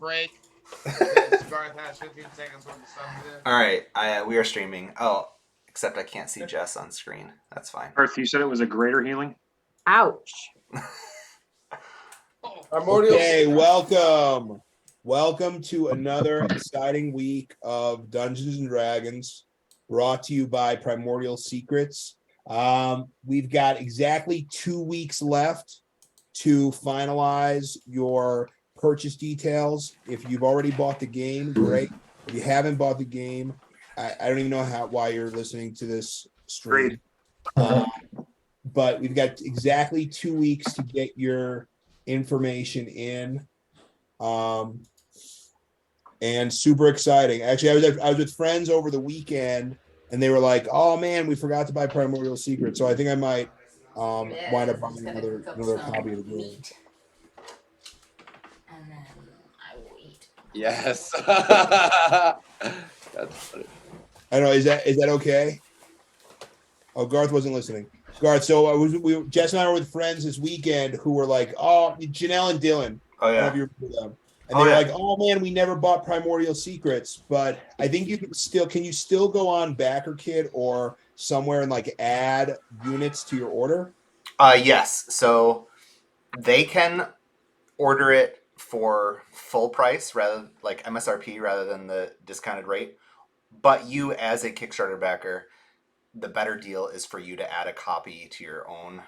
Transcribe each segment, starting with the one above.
break. Garth has 15 seconds worth of stuff to do. All right, we are streaming. Oh, except I can't see Jess on screen. That's fine. Earth, you said it was a greater healing? Ouch. Okay, welcome. Welcome to another exciting week of Dungeons and Dragons, brought to you by Primordial Secrets. We've got exactly 2 weeks left to finalize your purchase details. If you've already bought the game, great. If you haven't bought the game, I don't even know why you're listening to this stream. But we've got exactly 2 weeks to get your information in. And super exciting. Actually, I was with friends over the weekend, and they were like, "Oh man, we forgot to buy Primordial Secret." So I think I might wind up buying another copy of the game. And then I will eat. Yes. That's funny. I don't know. Is that okay? Oh, Garth wasn't listening. Garth. So Jess and I were with friends this weekend who were like, "Oh, Janelle and Dylan." Oh yeah. I don't know if you remember them. And they were like, "Oh man, we never bought Primordial Secrets," but I think you can still go on BackerKit or somewhere and like add units to your order? Yes. So they can order it for full price rather like MSRP rather than the discounted rate. But you as a Kickstarter backer, the better deal is for you to add a copy to your own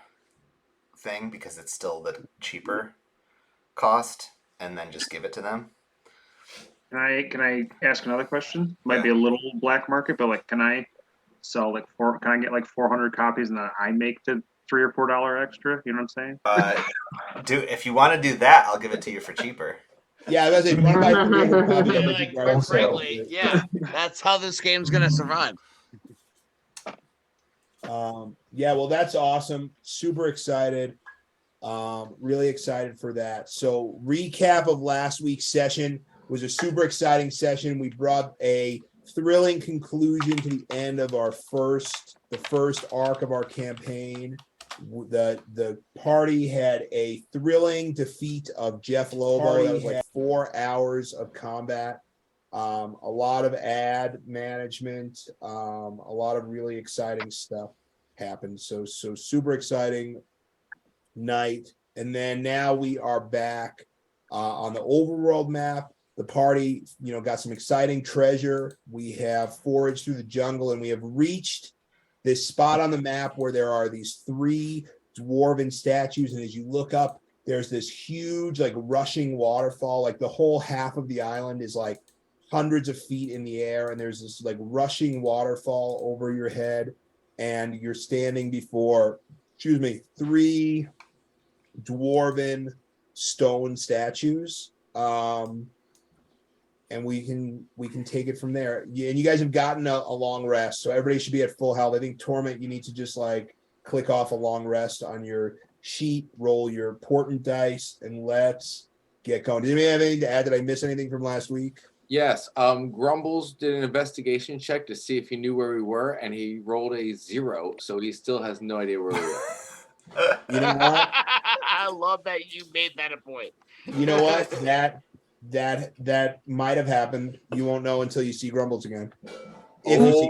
thing because it's still the cheaper cost. And then just give it to them. Can I ask another question? Might be a little black market, but like, can I sell can I get like 400 copies and then I make the $3 or $4 extra? You know what I'm saying? If you want to do that, I'll give it to you for cheaper. Yeah, that's it. Quite frankly, yeah, that's how this game's gonna survive. Yeah, well, that's awesome. Super excited. Really excited for that. So recap of last week's session was a super exciting session. We brought a thrilling conclusion to the end of the first arc of our campaign. The party had a thrilling defeat of Jeff Lobo. That was like 4 hours of combat. A lot of ad management, a lot of really exciting stuff happened. So super exciting night. And then now we are back on the overworld map. The party, got some exciting treasure. We have foraged through the jungle and we have reached this spot on the map where there are these 3 dwarven statues. And as you look up, there's this huge, like, rushing waterfall. Like, the whole half of the island is like hundreds of feet in the air. And there's this like rushing waterfall over your head. And you're standing before, 3 dwarven stone statues, and we can take it from there. Yeah, and you guys have gotten a long rest, so everybody should be at full health. I think Torment, you need to just like click off a long rest on your sheet, roll your portent dice, and let's get going. Does anybody have anything to add? Did I miss anything from last week? Yes. Grumbles did an investigation check to see if he knew where we were, and he rolled a 0, so he still has no idea where we were. You know what? I love that you made that a point. You know what? That might have happened. You won't know until you see Grumbles again. If you see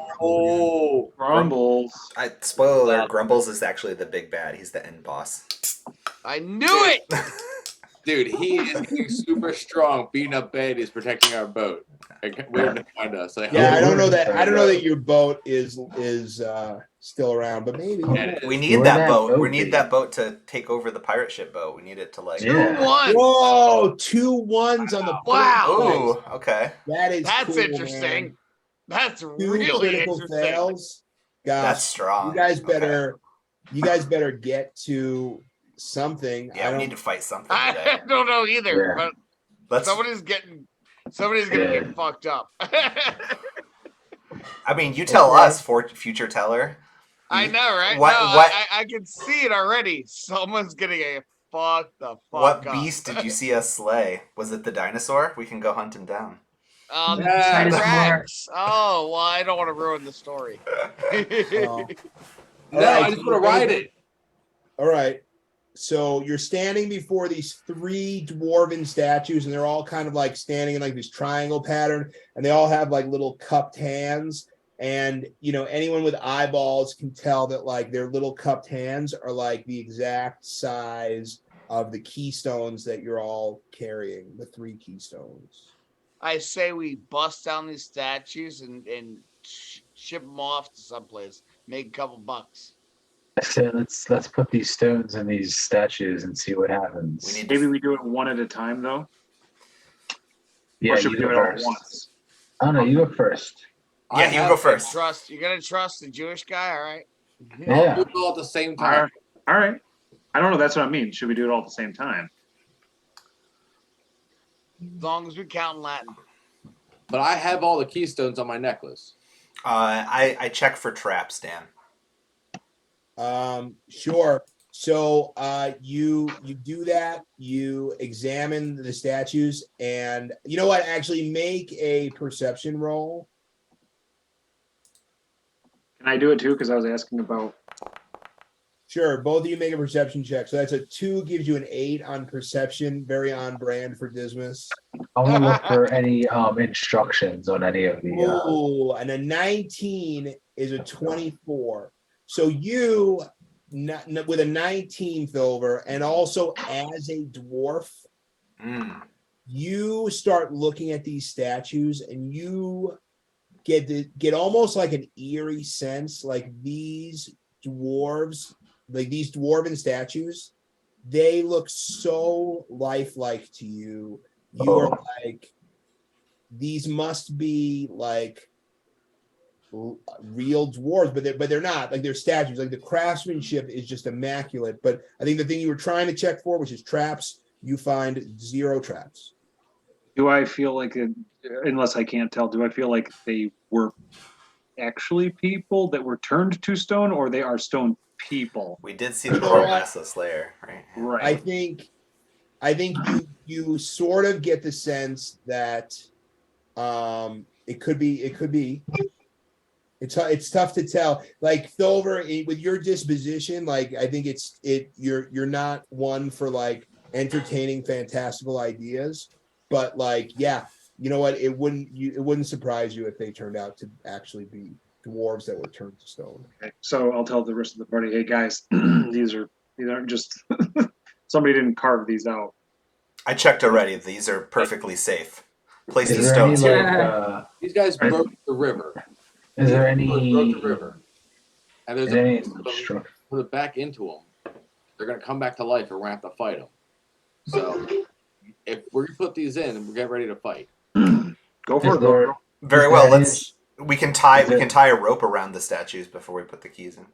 Grumbles. Spoiler alert, Grumbles is actually the big bad. He's the end boss. I knew it! Dude, he is super strong. Beating up Bed is protecting our boat. Waiting to find us. I don't know that. I don't know that your boat is still around, but maybe we need that boat. We need that boat to take over the pirate ship boat. We need it to like 2-1. Whoa, 2 1s on the wow. Oh, okay. That's cool, interesting. Man. That's 2 really critical interesting. Fails. Gosh, that's strong. You guys better get to something. Yeah, we need to fight something today. I don't know either, but somebody's gonna get fucked up. I mean, you tell us, future teller. I know, right? I can see it already. Someone's gonna get fucked the fuck What up. beast did you see us slay? Was it the dinosaur? We can go hunt him down. Rex. Oh, well, I don't want to ruin the story. I just want to ride it. All right. so you're standing before these 3 dwarven statues, and they're all kind of like standing in like this triangle pattern, and they all have like little cupped hands. And anyone with eyeballs can tell that like their little cupped hands are like the exact size of the keystones that you're all carrying, the 3 keystones. I say we bust down these statues and ship them off to someplace, make a couple bucks. So let's put these stones in these statues and see what happens. Maybe we do it one at a time, though. Yeah, Or should you we do go it all at first. once? Oh no, you go first. Yeah, you go first. You're gonna trust the Jewish guy, all right? Yeah. We'll go at the same time. All right. I don't know. That's what I mean. Should we do it all at the same time? As long as we count in Latin. But I have all the keystones on my necklace. I check for traps, Dan. Sure. So you do that. You examine the statues, and you know what? Actually, make a perception roll. Can I do it too? Because I was asking about. Sure. Both of you make a perception check. So that's a 2, gives you an 8 on perception. Very on brand for Dismas. I want to look for any instructions on any of the. Oh, and a 19 is a 24. So you, with a 19, Filver, and also as a dwarf, you start looking at these statues, and you get almost like an eerie sense, like these dwarves, like these dwarven statues, they look so lifelike to you. You are like, these must be like real dwarves, but they're not. Like, they're statues. Like, the craftsmanship is just immaculate. But I think the thing you were trying to check for, which is traps, you find 0 traps. Do I feel like, unless I can't tell, do I feel like they were actually people that were turned to stone, or they are stone people? We did see the Massless layer, right? Right. I think you sort of get the sense that it could be. It's tough to tell. Like, Filver, with your disposition, like, I think you're not one for like entertaining fantastical ideas, but like, yeah, you know what? It wouldn't surprise you if they turned out to actually be dwarves that were turned to stone. Okay. So I'll tell the rest of the party, hey guys, these aren't just somebody didn't carve these out. I checked already. These are perfectly safe. Place Is the there stones any, here. These guys broke the river. Is there any? Broke the river. And there's any put it back into them. They're gonna come back to life, and we're gonna have to fight them. So if we put these in, we get ready to fight. Go for it. Very well. We can tie a rope around the statues before we put the keys in.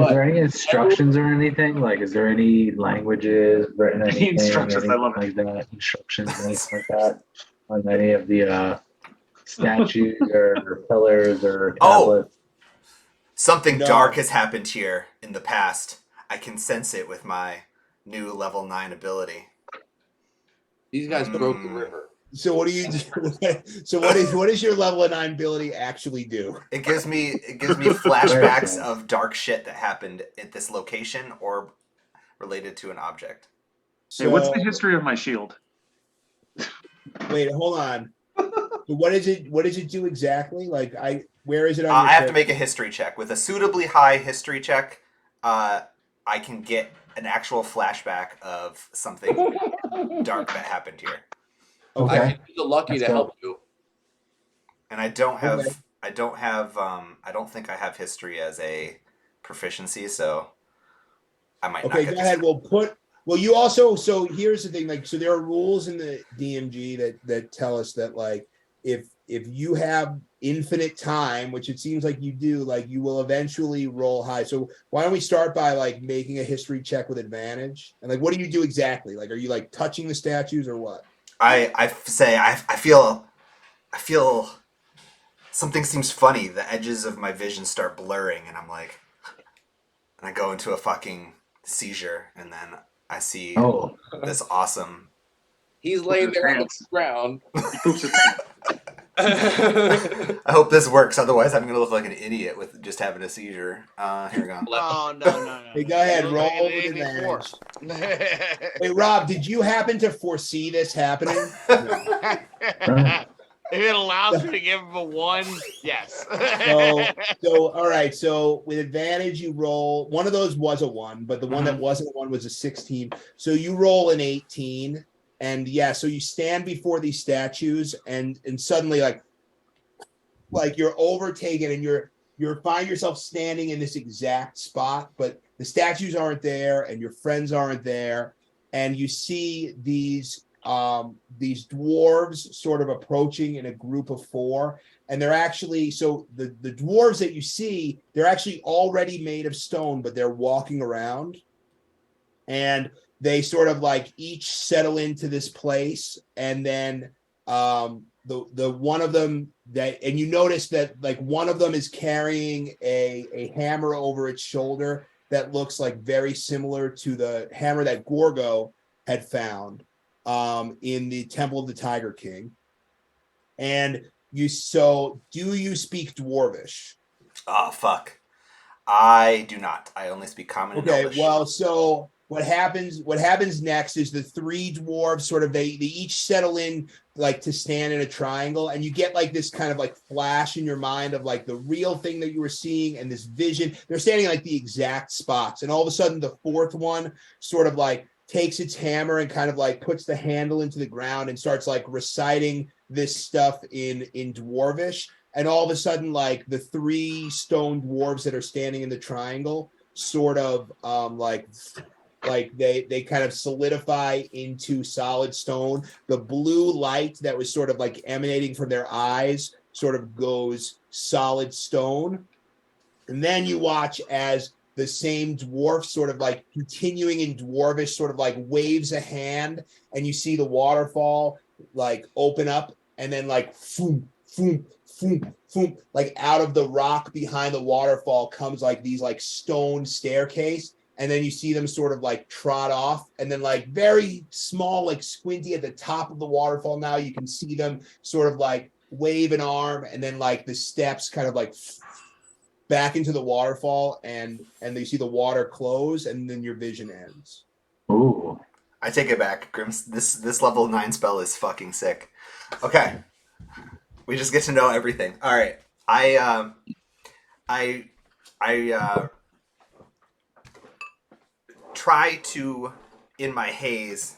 Is there any instructions or anything? Like, is there any languages written? Any instructions? I love it. Like that. Instructions, anything like that, on any of the statues or pillars or tablets? Something dark has happened here in the past. I can sense it with my new level 9 ability. These guys broke the river. So what do you do? So what is your level 9 ability actually do? It gives me flashbacks of dark shit that happened at this location or related to an object. So, hey, what's the history of my shield? Wait, hold on. What does it do exactly? Like, where is it on your I have to make a history check. With a suitably high history check, I can get an actual flashback of something dark that happened here. Okay. I can use the lucky to help you. And I don't think I have history as a proficiency, so I might not get go ahead. You also, so here's the thing, like, so there are rules in the DMG that tell us that, like, if you have infinite time, which it seems like you do, like, you will eventually roll high. So why don't we start by like making a history check with advantage? And like, what do you do exactly? Like, are you like touching the statues or what? I feel something seems funny. The edges of my vision start blurring, and I'm like, and I go into a fucking seizure, and then I see this awesome. He's laying there on the ground. He poops his pants. I hope this works. Otherwise, I'm gonna look like an idiot with just having a seizure. Here we go. Oh no. Hey, go ahead, You look like roll an with idiot before. advantage. Wait, Rob, did you happen to foresee this happening? No. If it allows me to give him a 1, yes. So all right. So with advantage, you roll. One of those was a 1, but the one that wasn't a 1 was a 16. So you roll an 18, and yeah. So you stand before these statues, and suddenly like you're overtaken, and you're find yourself standing in this exact spot, but the statues aren't there, and your friends aren't there, and you see these dwarves sort of approaching in a group of 4, and they're actually the dwarves that you see, they're actually already made of stone, but they're walking around, and they sort of like each settle into this place, and then the one of them that, and you notice that like one of them is carrying a hammer over its shoulder that looks like very similar to the hammer that Gorgo had found in the Temple of the Tiger King. And do you speak Dwarvish? Oh fuck. I do not. I only speak common and Okay, Elvish. well, so what happens next is the 3 dwarves sort of they each settle in like to stand in a triangle, and you get like this kind of like flash in your mind of like the real thing that you were seeing and this vision. They're standing like the exact spots, and all of a sudden the 4th one sort of like takes its hammer and kind of like puts the handle into the ground and starts like reciting this stuff in Dwarvish. And all of a sudden, like the 3 stone dwarves that are standing in the triangle sort of like they kind of solidify into solid stone. The blue light that was sort of like emanating from their eyes sort of goes solid stone. And then you watch as the same dwarf sort of like continuing in Dwarvish sort of like waves a hand, and you see the waterfall like open up, and then like foom, foom, foom, foom, like out of the rock behind the waterfall comes like these like stone staircase, and then you see them sort of like trot off, and then like very small, like squinty at the top of the waterfall. Now you can see them sort of like wave an arm, and then like the steps kind of like back into the waterfall, and you see the water close, and then your vision ends. Ooh. I take it back. Grimm's this level 9 spell is fucking sick. Okay. We just get to know everything. All right. I try to, in my haze,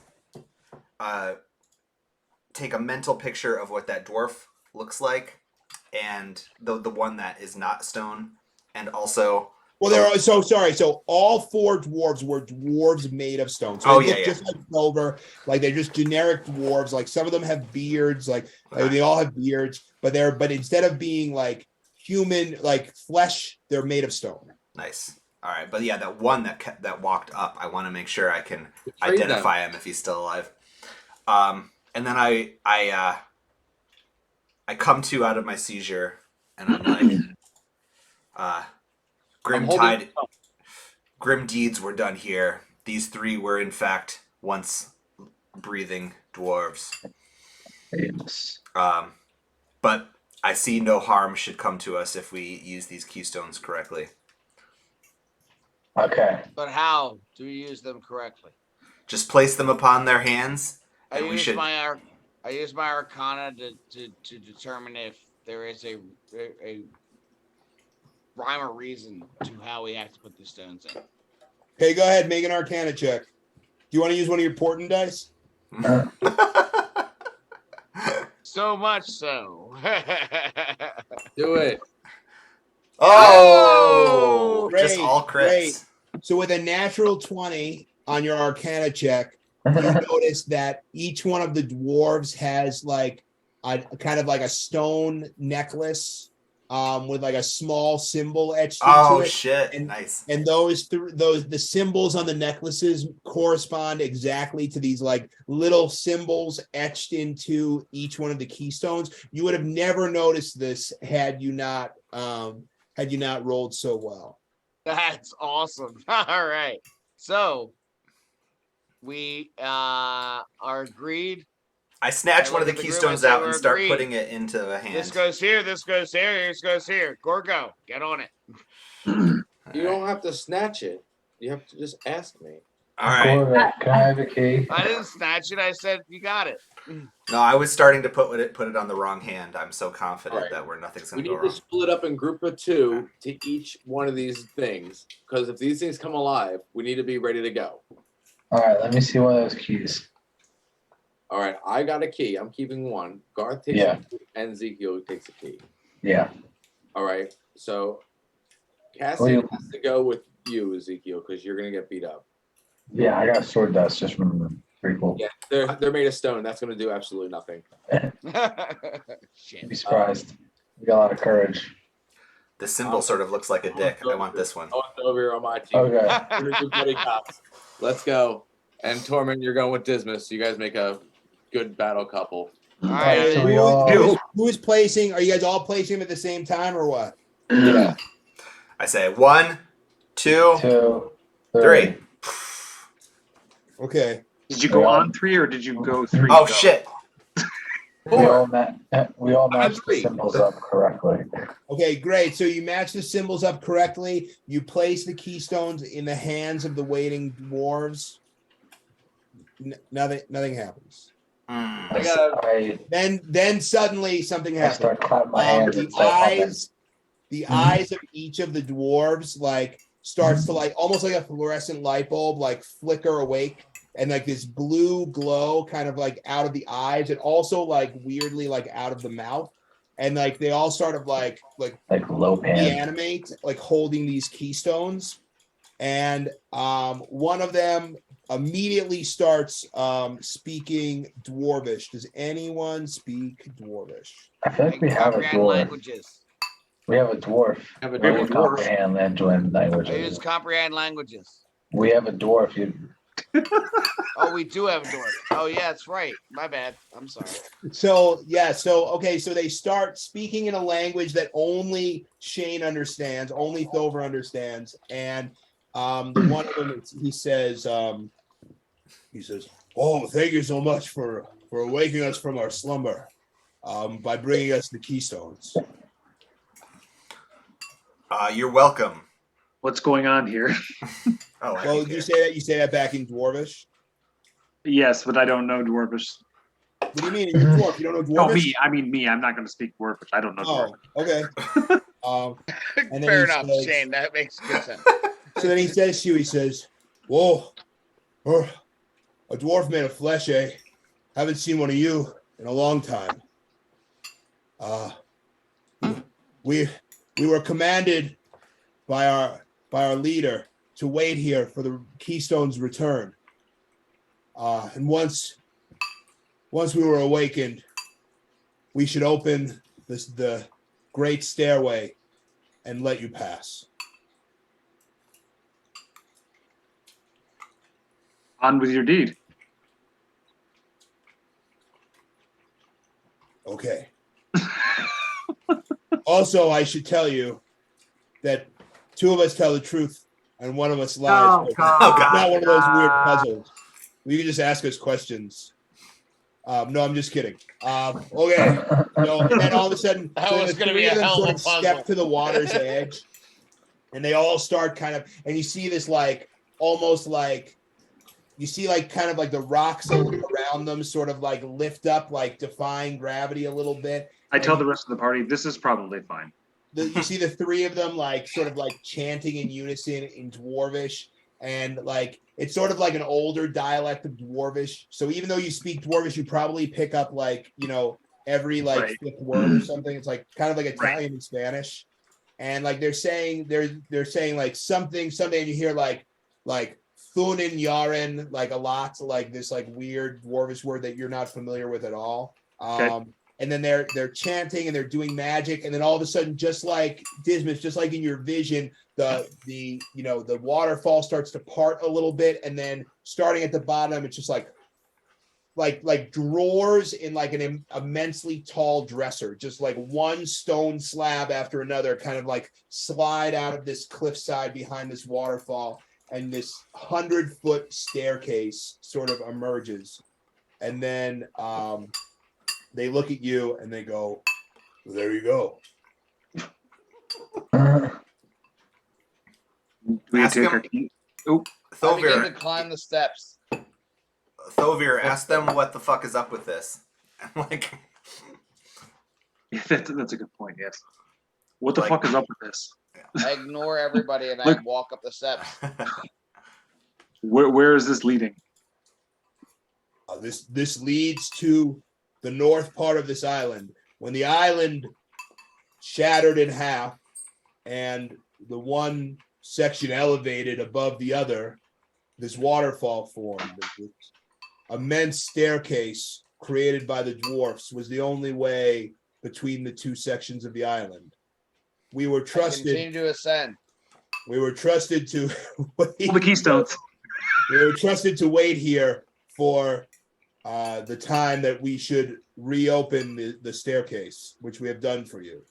take a mental picture of what that dwarf looks like, and the one that is not stone, and also. Well, they're so sorry. So all 4 dwarves were dwarves made of stone. So they look just like silver, like they're just generic dwarves. Like some of them have beards, like they all have beards, but instead of being like human, like flesh, they're made of stone. Nice. All right, but yeah, that one that walked up, I want to make sure I can identify him if he's still alive. And then I come to out of my seizure, and I'm like, grim deeds were done here. These 3 were in fact once breathing dwarves. Yes. But I see no harm should come to us if we use these keystones correctly. Okay. But how do we use them correctly? Just place them upon their hands, I and use my Arcana to determine if there is a rhyme or reason to how we have to put the stones in. Okay, go ahead, make an Arcana check. Do you want to use one of your portent dice? So much so. Do it. Oh, Great, just all crits. great. So with a natural 20 on your Arcana check, you notice that each one of the dwarves has like a kind of like a stone necklace with like a small symbol etched into it. Oh shit! And, nice. And the symbols on the necklaces correspond exactly to these like little symbols etched into each one of the keystones. You would have never noticed this had you not rolled so well. That's awesome. All right. So we are agreed I snatch I one of the look at the group, keystones I say out we're and start agreed. putting it into the hand. This goes here. This goes here. This goes here. Gorgo, get on it. You don't have to snatch it. You have to just ask me. All right. Gorga, can I have a key? I didn't snatch it. I said you got it. No, I was starting to put it on the wrong hand. I'm so confident Right. that nothing's We going to go need to wrong. split up in group of 2 to each one of these things. Because if these things come alive, we need to be ready to go. All right, let me see one of those keys. All right, I got a key. I'm keeping one. Garth takes Yeah. a key, and Ezekiel takes a key. Yeah. All right, so Who Cassian you- has to go with you, Ezekiel, because you're gonna get beat up. Yeah, I got sword dust just from the prequel. Yeah, they're made of stone. That's gonna do absolutely nothing. Be surprised. We got a lot of courage. The symbol sort of looks like a dick. I want this one. I want over here on my team. Okay. We're gonna do buddy cops. Let's go. And Torment, you're going with Dismas. You guys make a good battle couple. All All right, so right. we all. Who's placing? Are you guys all placing them at the same time or what? Yeah. I say 1, 2, 2, 3. Okay. Did you go on 3 or did you go 3? Oh go? shit! We all matched the 3. symbols up correctly. Okay, great. So you match the symbols up correctly. You place the keystones in the hands of the waiting dwarves. Nothing happens. I Then suddenly something happens. start clapping my hands and The start humming. eyes of each of the dwarves like starts to like almost like a fluorescent light bulb like flicker awake, and like this blue glow kind of like out of the eyes and also like weirdly like out of the mouth, and like they all sort of like low pan. reanimate, like holding these keystones, and one of them immediately starts speaking Dwarvish. Does anyone speak Dwarvish? I feel like we have a Comprehend dwarf. languages. We have a dwarf. Have a We dwarf. comprehend I use languages. comprehend languages. We have a dwarf. Oh, we do have a dwarf. Oh, yeah, that's right. My bad. I'm sorry. So they start speaking in a language that only Shane understands, only Thover understands, and the one of them he says, "Oh, thank you so much for waking us from our slumber, by bringing us the keystones." You're welcome. What's going on here? Oh, I Well, think you say that back in Dwarvish. Yes, but I don't know Dwarvish. What do you mean? You're a dwarf. You don't know No, Dwarvish? me. I'm not going to speak Dwarvish. I don't know Dwarvish. Oh, okay. And then Fair he enough, says- Shane. That makes good sense. So then he says to you, he says, "Whoa, a dwarf made of flesh, eh? Haven't seen one of you in a long time. We were commanded by our leader to wait here for the Keystone's return. And once we were awakened, we should open the great stairway and let you pass." On with your deed. Okay. Also, I should tell you that two of us tell the truth and one of us lies. Oh, It's God. not one of those weird puzzles. You can just ask us questions. No, I'm just kidding. Okay. No, and then all of a sudden, That so was the gonna three be of a them hell sort of of a puzzle. step to the water's edge, and they all start kind of, and you see this like almost like you see like kind of like the rocks around them sort of like lift up, like defying gravity a little bit. I tell the rest of the party, this is probably fine. You see the three of them like sort of like chanting in unison in Dwarvish, and like it's sort of like an older dialect of Dwarvish. So even though you speak Dwarvish, you probably pick up like, you know, every like Right. fifth word or something. It's like kind of like Italian and Spanish. And like they're saying like something, and you hear like Thunin Yaren like a lot, like this like weird Dwarvish word that you're not familiar with at all. Okay. And then they're chanting and they're doing magic, and then all of a sudden, just like Dismas, just like in your vision, the waterfall starts to part a little bit, and then starting at the bottom, it's just like drawers in like an immensely tall dresser, just like one stone slab after another, kind of like slide out of this cliffside behind this waterfall, and this 100-foot staircase sort of emerges. and then they look at you and they go, "There you go." We Ask take him- our key. Oh, I begin Thovir, to climb the steps. Thovir, ask them what the fuck is up with this. Like, that's a good point. Yes. What the Like- fuck is up with this? I ignore everybody and I Look. walk up the steps. Where is this leading? This leads to the north part of this island. When the island shattered in half and the one section elevated above the other, this waterfall formed. This immense staircase created by the dwarfs was the only way between the two sections of the island. We were I trusted. continue to ascend. We were trusted to wait. All the keystones. We were trusted to wait here for the time that we should reopen the staircase, which we have done for you.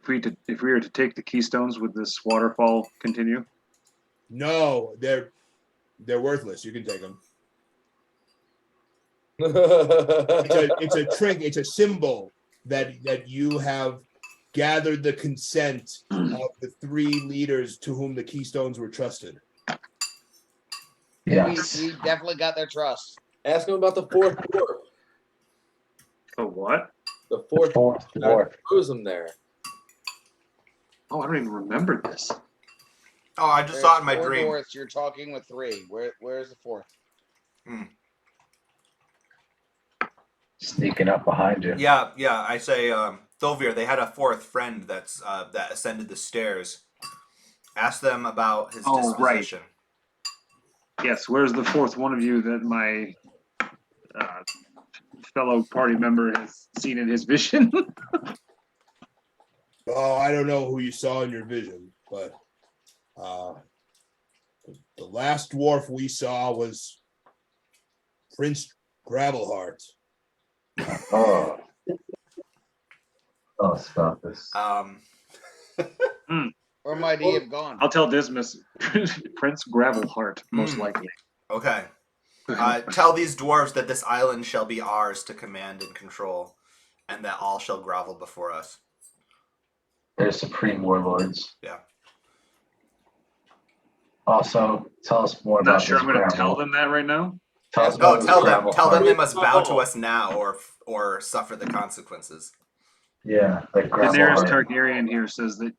If we were to take the keystones, would this waterfall continue? No, they're worthless. You can take them. It's a trick. It's a symbol that you have gathered the consent of the three leaders to whom the keystones were trusted. Yes. We definitely got their trust. Ask him about the fourth dwarf. The what? The fourth Fourth dwarf. froze him there. Oh, I don't even remember this. oh, I just There's saw it in my four dream. dwarfs, you're talking with three. Where's the fourth? Sneaking up behind you. Yeah. I say, Thovir, they had a fourth friend that ascended the stairs. Ask them about his Oh, right. disposition. Yes, where's the fourth one of you that my fellow party member has seen in his vision? Oh, I don't know who you saw in your vision, but the last dwarf we saw was Prince Gravelheart. Oh. Oh, stop this. Where might he have gone? I'll tell Dismas, Prince Gravelheart, most likely. Okay. Tell these dwarves that this island shall be ours to command and control, and that all shall grovel before us. They're supreme warlords. Yeah. Also, tell us more I'm about not sure this I'm going to gravel. tell them that right now. Tell us Oh, about this tell gravel them they heart. must bow to us now, or suffer the consequences. Yeah, like gravel Daenerys heart. Targaryen here says that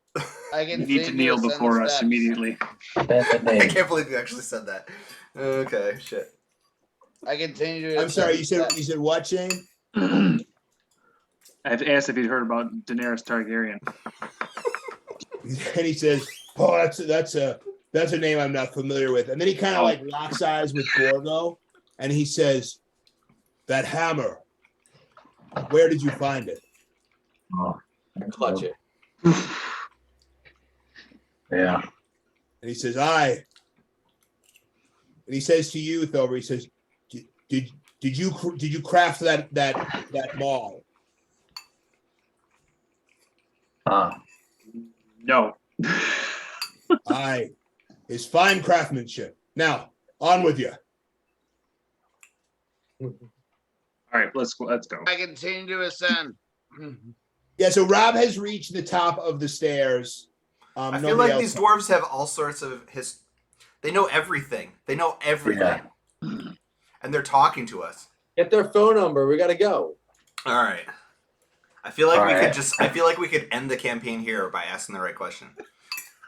I you can need to kneel before us immediately. Bend the I knee. can't believe you actually said that. Okay, shit. I continue to. I'm sorry, you ascend said what, Shane? I've asked if he'd heard about Daenerys Targaryen. And he says, "Oh, that's a name I'm not familiar with." And then he kind of like locks eyes with Gorgo, and he says, "That hammer. Where did you find it?" Oh, Clutch it. yeah. And he says, "I." And he says to you, Thover, he says, "Did you craft that maul?" No. Aye. His fine craftsmanship. Now, on with you. All right, let's go. I continue to ascend. Yeah, so Rob has reached the top of the stairs. I feel Nobody like these else dwarves have all sorts of They know everything. They know everything, and they're talking to us. Get their phone number. We gotta go. All right. I feel like All we right. could I feel like we could end the campaign here by asking the right question.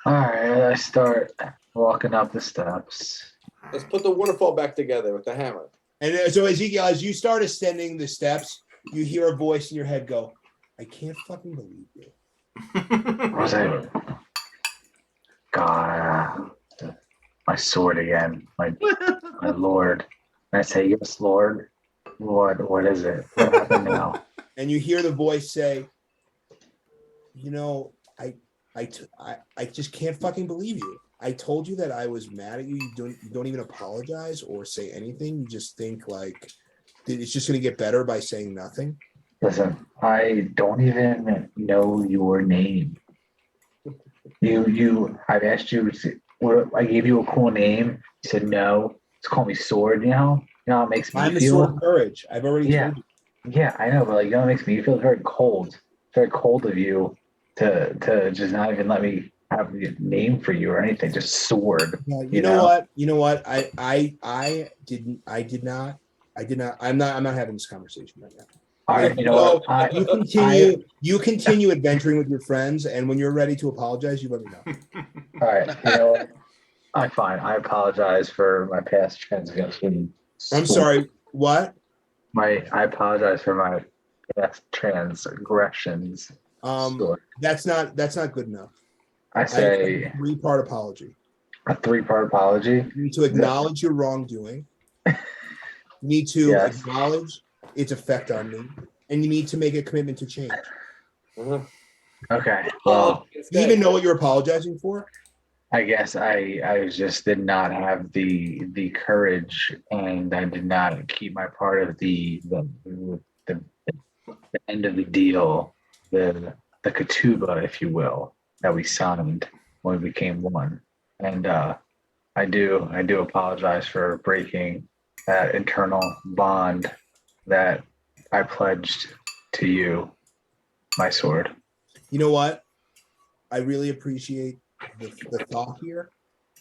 All right, I start walking up the steps. Let's put the waterfall back together with the hammer. And so Ezekiel, as you start ascending the steps, you hear a voice in your head go, "I can't fucking believe you." Was it? God, my sword again, my lord. And I say, "Yes, Lord." What is it? What happened now? And you hear the voice say, "You know, I just can't fucking believe you. I told you that I was mad at you. You don't even apologize or say anything. You just think like it's just gonna get better by saying nothing." Listen, I don't even know your name. I've asked you. I gave you a cool name. You said no. Just call me Sword. You know. You know, it makes me I'm the feel. sword of courage. I've already Yeah. told you. Yeah, I know, but like, you know, it makes me feel very cold. It's very cold of you to just not even let me have the name for you or anything. Just sword. Yeah, You know? You know what? I did not. I'm not having this conversation right now. All right, you know So what? you continue adventuring with your friends, and when you're ready to apologize, you let me know. All right, you know what? I'm fine. I apologize for my past transgression. I'm sorry. What? I apologize for my past transgressions. Sword. That's not good enough. I I say a 3-part apology. a 3-part apology. You need to acknowledge your wrongdoing. You need to Yes. acknowledge its effect on me, and you need to make a commitment to change. Okay. Well, Do you even know what you're apologizing for? I guess I just did not have the courage, and I did not keep my part of the end of the deal, the ketubah, if you will, that we signed when we became one. And I do apologize for breaking that internal bond that I pledged to you, my sword. You know what? I really appreciate the thought here,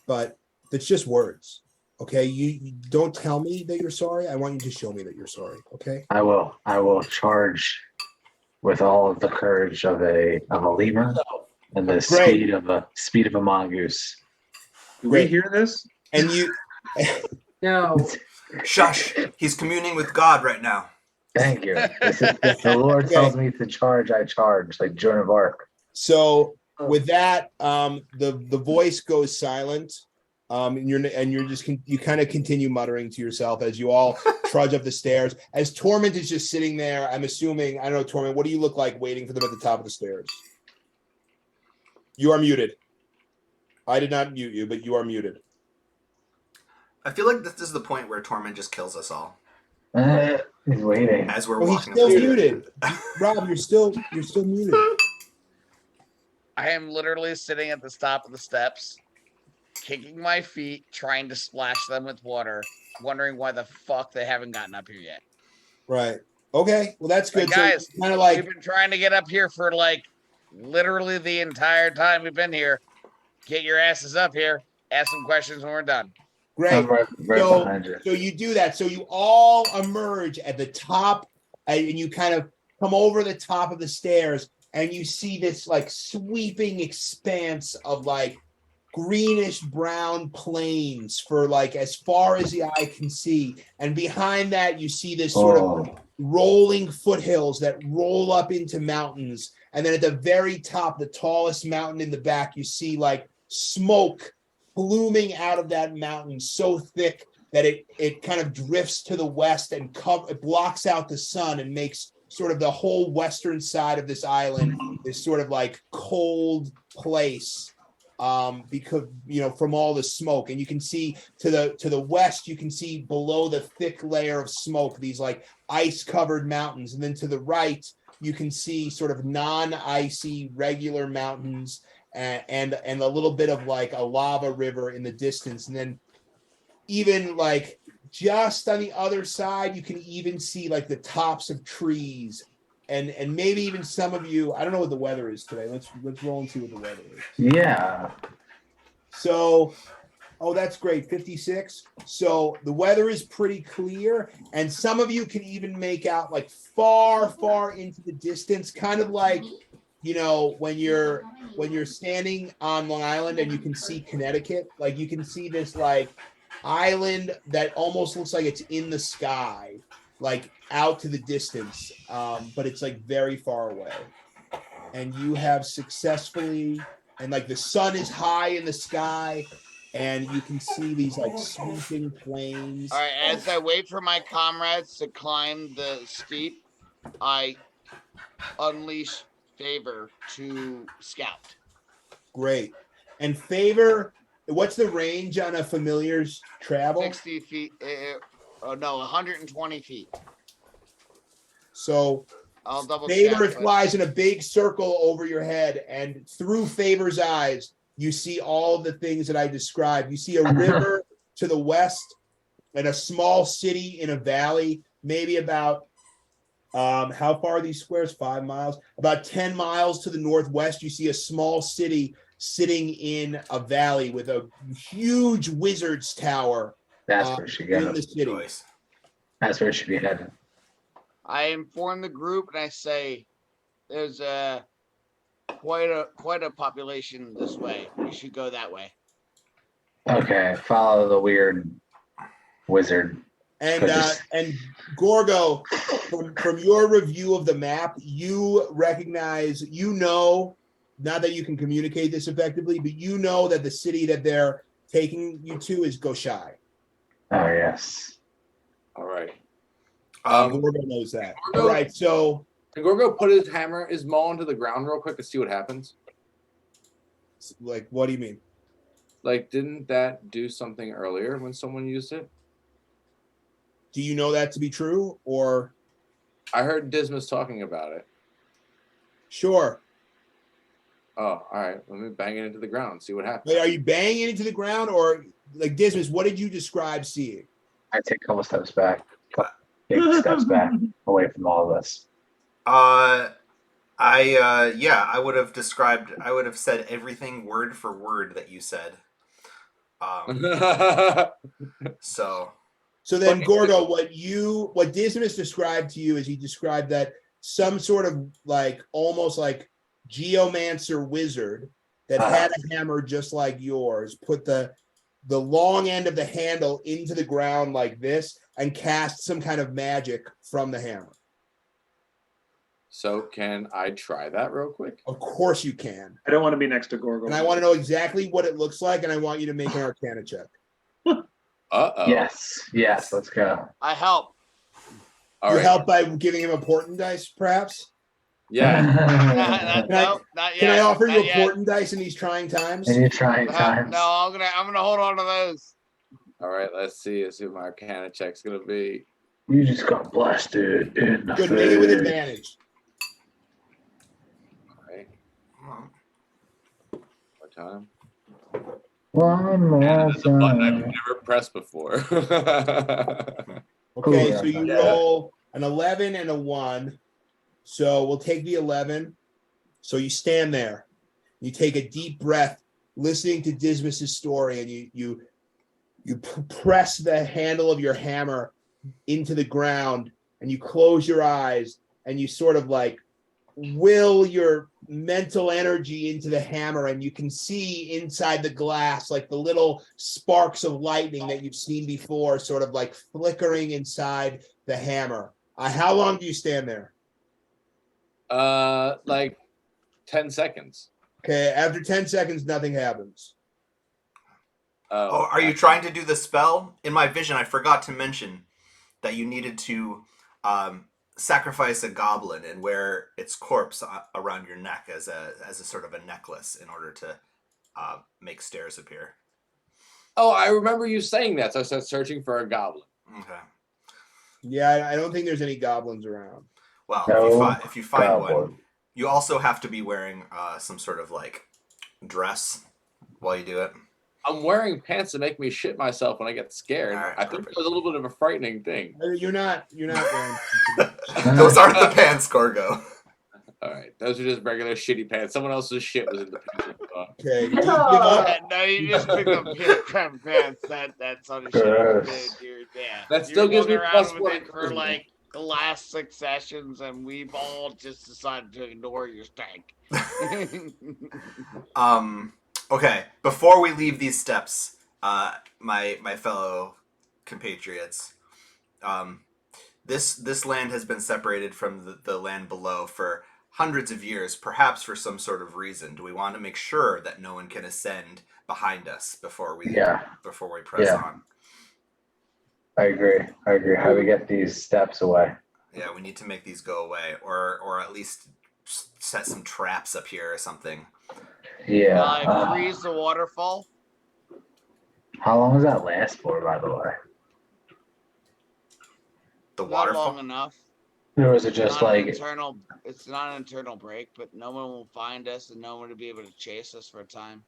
but it's just words. Okay, you don't tell me that you're sorry. I want you to show me that you're sorry. Okay. I will charge with all of the courage of a lemur and the Great. speed of a mongoose. Do we Great. hear this? And you, No. Shush. He's communing with God right now. Thank you. If the Lord Okay. tells me to charge, I charge, like Joan of Arc. so with that, the voice goes silent, and you kind of continue muttering to yourself as you all trudge up the stairs. As Torment is just sitting there, I'm assuming, I don't know, Torment, what do you look like waiting for them at the top of the stairs? You are muted. I did not mute you, but you are muted. I feel like this is the point where Torment just kills us all He's waiting. as we're Oh, he's walking still up the stairs. muted. Rob, you're still muted. I am literally sitting at the top of the steps, kicking my feet, trying to splash them with water, wondering why the fuck they haven't gotten up here yet. Right. Okay. Well, that's good. Like, guys, so kind of like, we've been trying to get up here for like literally the entire time we've been here. Get your asses up here. Ask some questions when we're done. great. I'm right behind you. So you do that. So you all emerge at the top, and you kind of come over the top of the stairs, and you see this like sweeping expanse of like greenish brown plains for like as far as the eye can see. And behind that, you see this sort of rolling foothills that roll up into mountains. And then at the very top, the tallest mountain in the back, you see like smoke blooming out of that mountain so thick that it kind of drifts to the west and it blocks out the sun and makes sort of the whole western side of this island this sort of like cold place, because from all the smoke. And you can see to the west, you can see below the thick layer of smoke these like ice covered mountains, and then to the right you can see sort of non-icy regular mountains, and a little bit of like a lava river in the distance. And then even like just on the other side, you can even see like the tops of trees, and maybe even some of you, I don't know what the weather is today. Let's roll and see what the weather is. Yeah. So, oh, that's great. 56. So the weather is pretty clear, and some of you can even make out like far, far into the distance, kind of like, when you're standing on Long Island and you can see Connecticut, like you can see this like island that almost looks like it's in the sky, like out to the distance, but it's like very far away. And you have successfully, and like the sun is high in the sky, and you can see these like sweeping plains. All right, as I wait for my comrades to climb the steep, I unleash Favor to scout. Great. And Favor, what's the range on a familiar's travel? 60 feet. 120 feet. So I'll double Favor check. flies in a big circle over your head, and through Favor's eyes, you see all the things that I described. You see a river to the west, in a small city in a valley, maybe about how far are these squares? 5 miles. About 10 miles to the northwest, you see a small city sitting in a valley with a huge wizard's tower That's where she in the goes. city. Choice. That's where she be headed. I inform the group and I say, "There's quite a population this way. We should go that way." Okay, follow the weird wizard. And Gorgo, from your review of the map, you recognize, not that you can communicate this effectively, but you know that the city that they're taking you to is Goshai. Oh yes. All right. Gorgo knows that. Gorgo- All right, so Can Gorgo put his maul into the ground real quick to see what happens? like, what do you mean? Like, didn't that do something earlier when someone used it? Do you know that to be true, or I heard Dismas talking about it. sure? Oh, all right. Let me bang it into the ground and see what happens. Wait, are you banging it into the ground, or like Dismas? What did you describe seeing? I take a couple steps back. Big steps back away from all of this. I would have said everything word for word that you said. So then, Gorgo, what Dismas described to you is he described that some sort of like almost like geomancer wizard that had a hammer just like yours put the long end of the handle into the ground like this and cast some kind of magic from the hammer. So can I try that real quick? Of course you can. I don't want to be next to Gorgo. And I want to know exactly what it looks like, and I want you to make an Arcana check. Uh-oh. Yes, let's go. I help. All You right. help by giving him a portent dice, perhaps? Yeah. No, not yet. Can I offer you not a yet. portent dice in these trying times? And you're trying times. No, I'm gonna hold on to those. All right, let's see. Let's see what my Arcana check's gonna be. You just got blasted in the Good, make it with face. advantage. All right. More time. One more And it's a button I've time. never pressed before. Okay, Cool. so you Yeah. roll an 11 and a 1. So we'll take the 11. So you stand there. You take a deep breath, listening to Dismas's story, and you press the handle of your hammer into the ground, and you close your eyes, and you sort of like will your mental energy into the hammer, and you can see inside the glass like the little sparks of lightning that you've seen before sort of like flickering inside the hammer. How long do you stand there? Like 10 seconds. Okay, after 10 seconds, nothing happens. Oh, are you trying to do the spell? In my vision, I forgot to mention that you needed to sacrifice a goblin and wear its corpse around your neck as a sort of a necklace in order to make stairs appear. Oh, I remember you saying that. So I started searching for a goblin. Okay. Yeah, I don't think there's any goblins around. Well, No if you find goblin. one, you also have to be wearing some sort of like dress while you do it. I'm wearing pants to make me shit myself when I get scared. All right, I think perfect. it was a little bit of a frightening thing. You're not wearing. Those aren't the pants, Gorgo. All right, those are just regular shitty pants. Someone else's shit was in the pants. Okay, do you give up? No, you just picked up crap pants. That's on the shit. Gross. Dude, yeah. That still You're gives me walking around plus with one it for like the last 6 sessions, and we've all just decided to ignore your stank. Okay, before we leave these steps, my fellow compatriots, this land has been separated from the land below for hundreds of years, perhaps for some sort of reason. Do we want to make sure that no one can ascend behind us before we press Yeah. on? I agree. How do we get these steps away? Yeah, we need to make these go away, or at least set some traps up here or something. Yeah. Freeze the waterfall. How long does that last for, by the way? The Not waterfall. long enough. Or was it just Not an like internal. It's not an internal break, but no one will find us, and no one will be able to chase us for a time.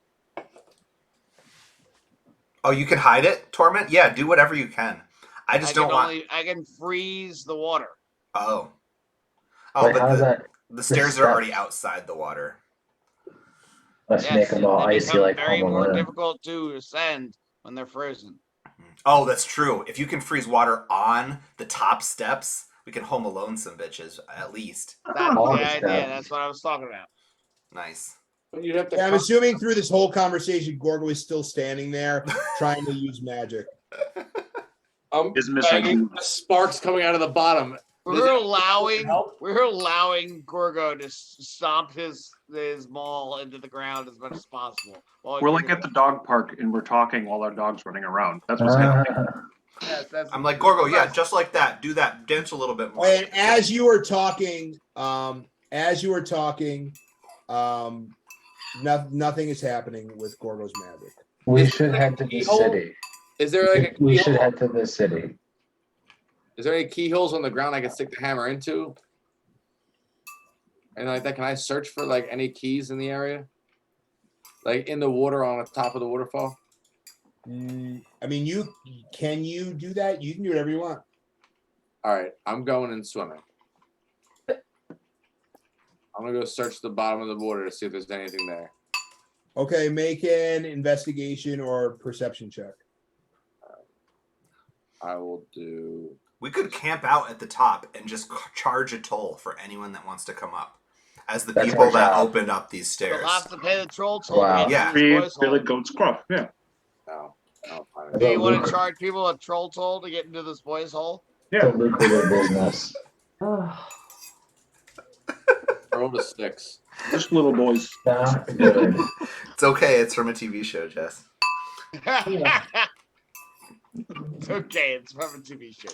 Oh, you can hide it, Torment? Yeah, do whatever you can. I just don't want. I can freeze the water. Oh, Wait, but how's that? the stairs are already outside the water. Let's make them all they icy become like very Home more Alone. difficult to ascend when they're frozen. Oh, that's true. If you can freeze water on the top steps, we can Home Alone some bitches at least. That's All the the idea. stuff. That's what I was talking about. Nice. But you'd have to. Yeah, I'm assuming through this whole conversation, Gorgo is still standing there trying to use magic. Is missing. Sparks coming out of the bottom. We're allowing Gorgo to stomp his maul into the ground as much as possible. We're like at the dog park and we're talking while our dog's running around. That's what's happening. I'm like, Gorgo, yeah, just like that. Do that. Dance a little bit more. And as you were talking, nothing is happening with Gorgo's magic. We should head to the Keyhole? city. Is there like a We should keyhole? head to the city. Is there any keyholes on the ground I can stick the hammer into? And like that, can I search for like any keys in the area? Like in the water on the top of the waterfall? I mean, you do that? You can do whatever you want. All right, I'm going and swimming. I'm gonna go search the bottom of the water to see if there's anything there. Okay, make an investigation or perception check. I will do. We could camp out at the top and just charge a toll for anyone that wants to come up. As the That's people our that job. opened up these stairs. They'll have to pay the troll toll. Wow. to get Yeah. to this boy's Be hole. like goat's gruff. Yeah. No, no. Do you want to charge people a troll toll to get into this boy's hole? It's a Yeah. lucrative business. Roll the 6. Just little boys. Not good. It's okay. It's from a TV show, Jess. It's okay. It's from a TV show.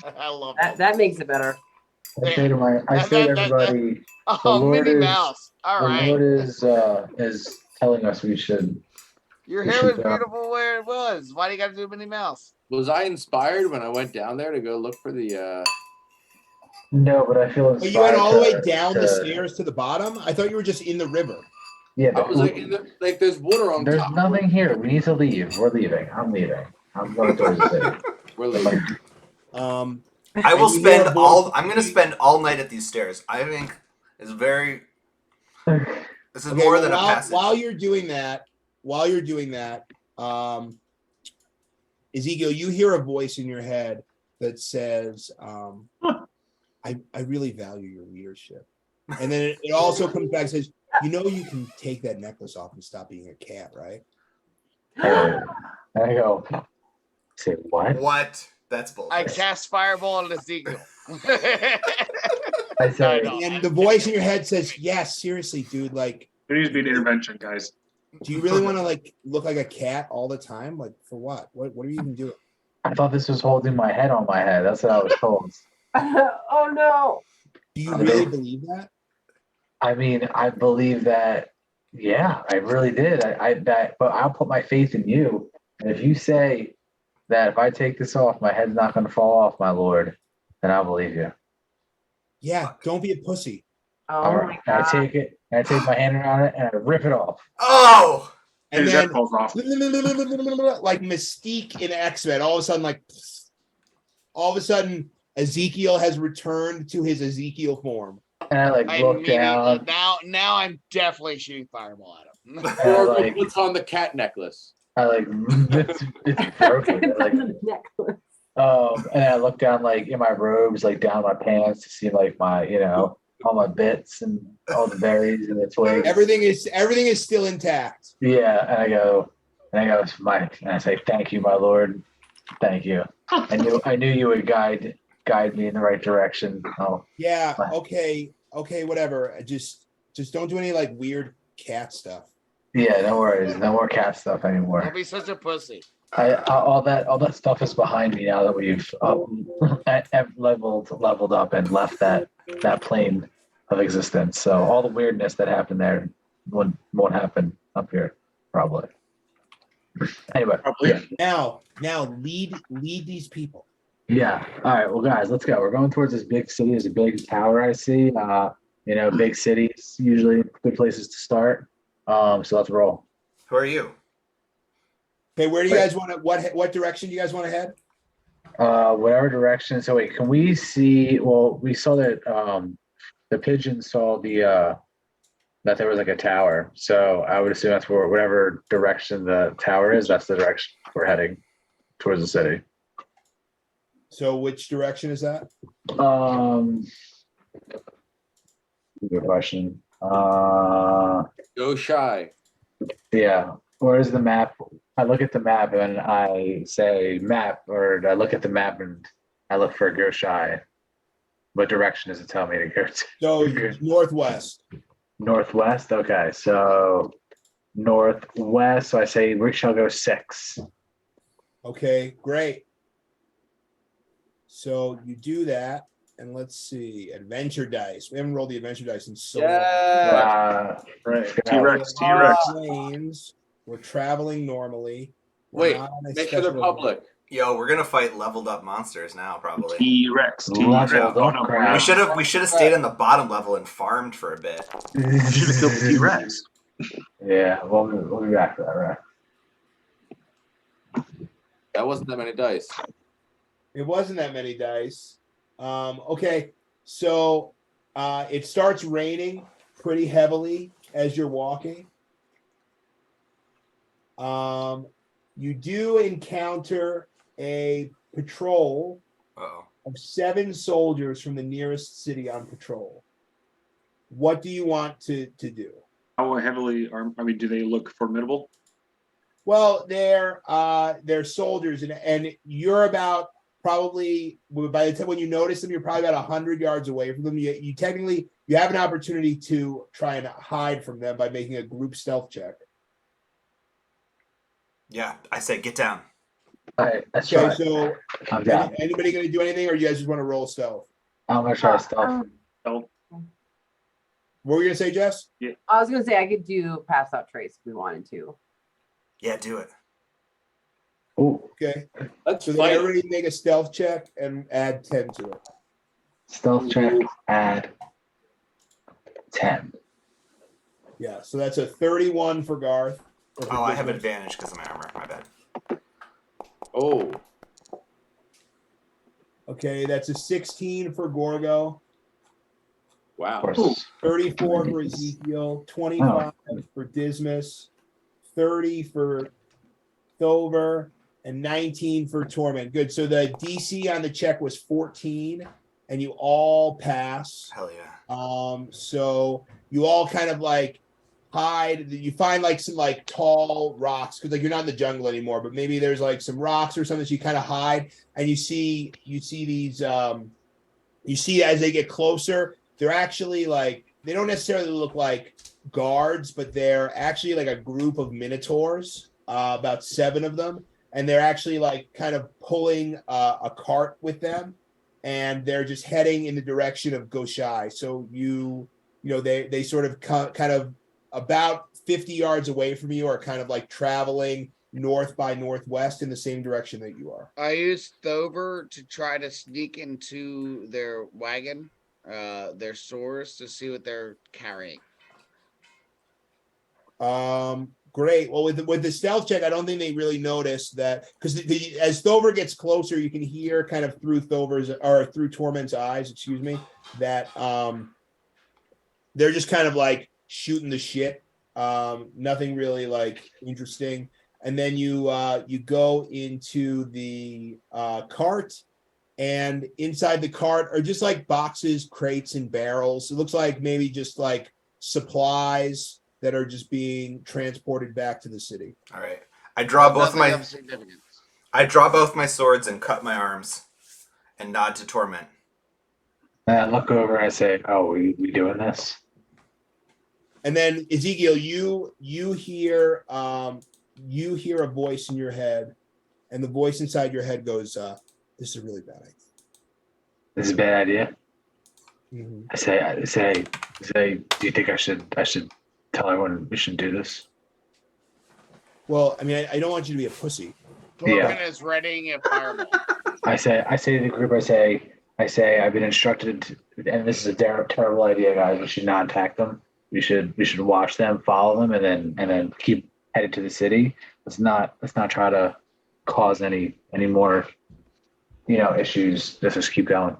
Yes. I love That makes it better. I say to everybody, Oh, Lord Minnie is- Mouse. All the right. Lord is telling us we should. Your we hair should was go. beautiful where it was. Why do you got to do Minnie Mouse? Was I inspired when I went down there to go look for the? No, but I feel But inspired. you went all the way to- down to- the stairs to the bottom? I thought you were just in the river. Yeah, I was like, like there's water on there's top. nothing here. We need to leave. We're leaving. I'm leaving. I'm going towards the city. We're leaving. I will And you hear a spend voice- all. I'm going to spend all night at these stairs. I think it's very. This is Okay, more well, than a while, passage. while you're doing that, Ezekiel, you hear a voice in your head that says, I really value your leadership. And then it also comes back and says, you know, you can take that necklace off and stop being a cat, right? And I go, say what? What? That's bullshit. I cast Fireball on Ezekiel. I say, No. And the voice in your head says, yes, seriously, dude, like, There needs to be an intervention, guys. do you really want to like look like a cat all the time? Like for what? What are you even doing? I thought this was holding my head on my head. That's what I was told. Oh no. Do you really believe that? I mean, I believe that. Yeah, I really did. But I'll put my faith in you. And if you say that if I take this off, my head's not going to fall off, my lord, then I'll believe you. Yeah, don't be a pussy. Oh All my right, I god. take it, and I take my hand around it, and I rip it off. Oh! And His then head falls off. like Mystique in X-Men, all of a sudden Ezekiel has returned to his Ezekiel form. And I like I look immediately- down. now I'm definitely shooting Fireball at him. And I Or like, what's on the cat necklace? it's broken. Like, Necklace. and I look down like in my robes, like down my pants to see like my, all my bits and all the berries and the twigs. Everything is still intact. Yeah, and I go, and I say, "Thank you, my lord, thank you." I knew you would guide me in the right direction. Oh, Yeah, okay, whatever. Just don't do any like weird cat stuff. yeah, no worries, no more cat stuff Don't anymore. be such a pussy. All that stuff is behind me now that we've leveled up and left that plane of existence. So all the weirdness that happened there won't happen up here, probably. Anyway, Probably. Now lead these people. yeah. All right. Well, guys, let's go. We're going towards this big city. There's a big tower I see. Big cities usually good places to start. So let's roll. Who are you? Okay, where do you guys want to? What direction do you guys want to head? Whatever direction. So wait, can we see? Well, we saw that the pigeon saw that there was like a tower. So I would assume that's where whatever direction the tower is, that's the direction we're heading towards the city. So which direction is that? Good question. Go shy. Yeah. Where's the map? I look at the map and I say map, or I look at the map and I look for go shy. What direction does it tell me to go to? So northwest. Northwest. Okay, so northwest. So I say we shall go 6. Okay, great. So you do that, and let's see, adventure dice. We haven't rolled the adventure dice in so long. Yeah. Right. Yeah. T-Rex. T-Rex. Lanes. We're traveling normally. We're Wait, not on a make sure they're special- public. Yo, we're gonna fight leveled up monsters now, probably. T-Rex. Leveled T-Rex. up Oh, no, crap. We should have stayed on the bottom level and farmed for a bit. You should have killed the T-Rex. Yeah, we'll be back for that, right? That wasn't that many dice. It wasn't that many dice. Okay, so it starts raining pretty heavily as you're walking. You do encounter a patrol Uh-oh. of 7 soldiers from the nearest city on patrol. What do you want to do? How heavily are? I mean, do they look formidable? Well, they're soldiers, and you're about probably by the time when you notice them, you're probably about 100 yards away from them. You technically you have an opportunity to try and hide from them by making a group stealth check. Yeah, I say get down. All right, that's Okay, right. so I'm down. anybody going to do anything, or you guys just want to roll stealth? I'm gonna try stealth. Oh, What were you going to say, Jess? I was gonna say I could do pass out trace if we wanted to. Yeah, do it. Ooh, Okay, Let's so then fight. everybody make a stealth check and add 10 to it. stealth check. Add 10. Yeah, so that's a 31 for Garth. or for Oh, I have Gizmo. advantage because of my armor. My bad. Oh, Okay, that's a 16 for Gorgo, wow. Of course. 34 for Ezekiel, 25 for Dismas, 30 for Thover, and 19 for Torment. Good. So the DC on the check was 14, and you all pass. Hell yeah. So you all kind of like hide. You find like some like tall rocks because like you're not in the jungle anymore, but maybe there's like some rocks or something that you kind of hide, and you see these you see as they get closer, they're actually like they don't necessarily look like guards, but they're actually like a group of minotaurs, about 7 of them, and they're actually like kind of pulling a cart with them, and they're just heading in the direction of Goshai. So you know they sort of kind of about 50 yards away from you are kind of like traveling north by northwest in the same direction that you are. I used Thover to try to sneak into their wagon, their stores, to see what they're carrying. Great. Well, with the stealth check, I don't think they really noticed that because as Thover gets closer, you can hear kind of through through Torment's eyes, excuse me, that they're just kind of like shooting the shit. Nothing really like interesting. And then you go into the cart, and inside the cart are just like boxes, crates, and barrels. It looks like maybe just like supplies that are just being transported back to the city. All right. I draw both Nothing my of significance. swords and cut my arms and nod to Torment. And I look over and I say, "Oh, we doing this?" And then Ezekiel, you hear a voice in your head, and the voice inside your head goes, "This is a really bad idea." This is a bad idea. Mm-hmm. I say, do you think I should tell everyone we should do this? Well, I mean, I don't want you to be a pussy. Torment is readying a fireball. I say to the group, I say, I've been instructed, and this is a terrible idea, guys. We should not attack them. We should watch them, follow them, and then keep headed to the city. Let's not try to cause any more issues. Just keep going.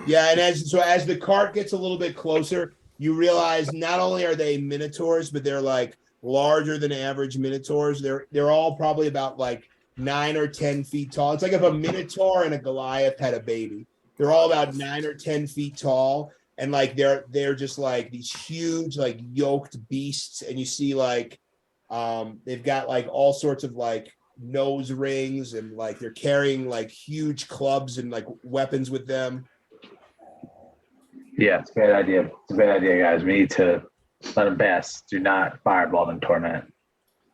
Yeah, and as the cart gets a little bit closer, you realize not only are they minotaurs, but they're like larger than average minotaurs. They're all probably about like 9 or 10 feet tall. It's like if a minotaur and a Goliath had a baby. They're all about 9 or 10 feet tall, and like they're just like these huge like yoked beasts. And you see like they've got like all sorts of like nose rings, and like they're carrying like huge clubs and like weapons with them. Yeah, it's a bad idea. It's a bad idea, guys. We need to let them pass. Do not fireball them, torment.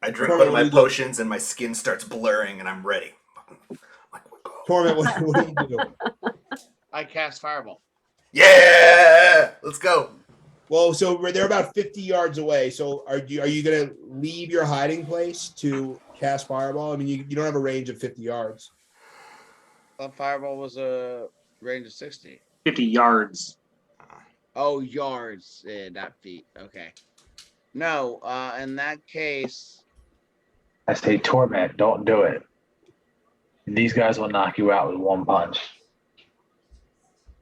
I drink one of my potions and my skin starts blurring and I'm ready. Torment, what do you do? I cast Fireball. Yeah, let's go. Well, so they're about 50 yards away. So are you going to leave your hiding place to cast Fireball? I mean, you don't have a range of 50 yards. Fireball was a range of 60. 50 yards. Oh, yards, not feet. Okay. No, in that case, I say torment. Don't do it. These guys will knock you out with one punch.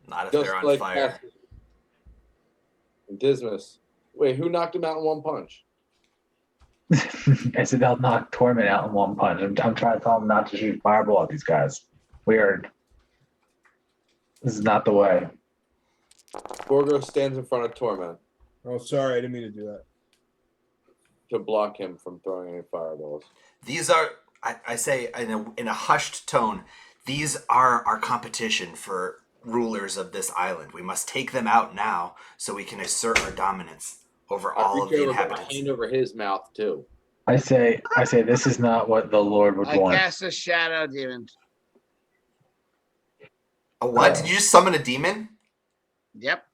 Not if Just they're on like fire. Dismas. Wait, who knocked him out in one punch? I said they'll knock torment out in one punch. I'm trying to tell them not to shoot fireball at these guys. Weird. This is not the way. Gorgo stands in front of Torment Oh, sorry. I didn't mean to do that. to block him from throwing any fireballs. These are, I say in a hushed tone, these are our competition for rulers of this island. We must take them out now so we can assert our dominance over all of the inhabitants. Hand over his mouth too. I say this is not what the Lord would I want. cast a Shadow Demon. A what? Did you just summon a demon? Yep.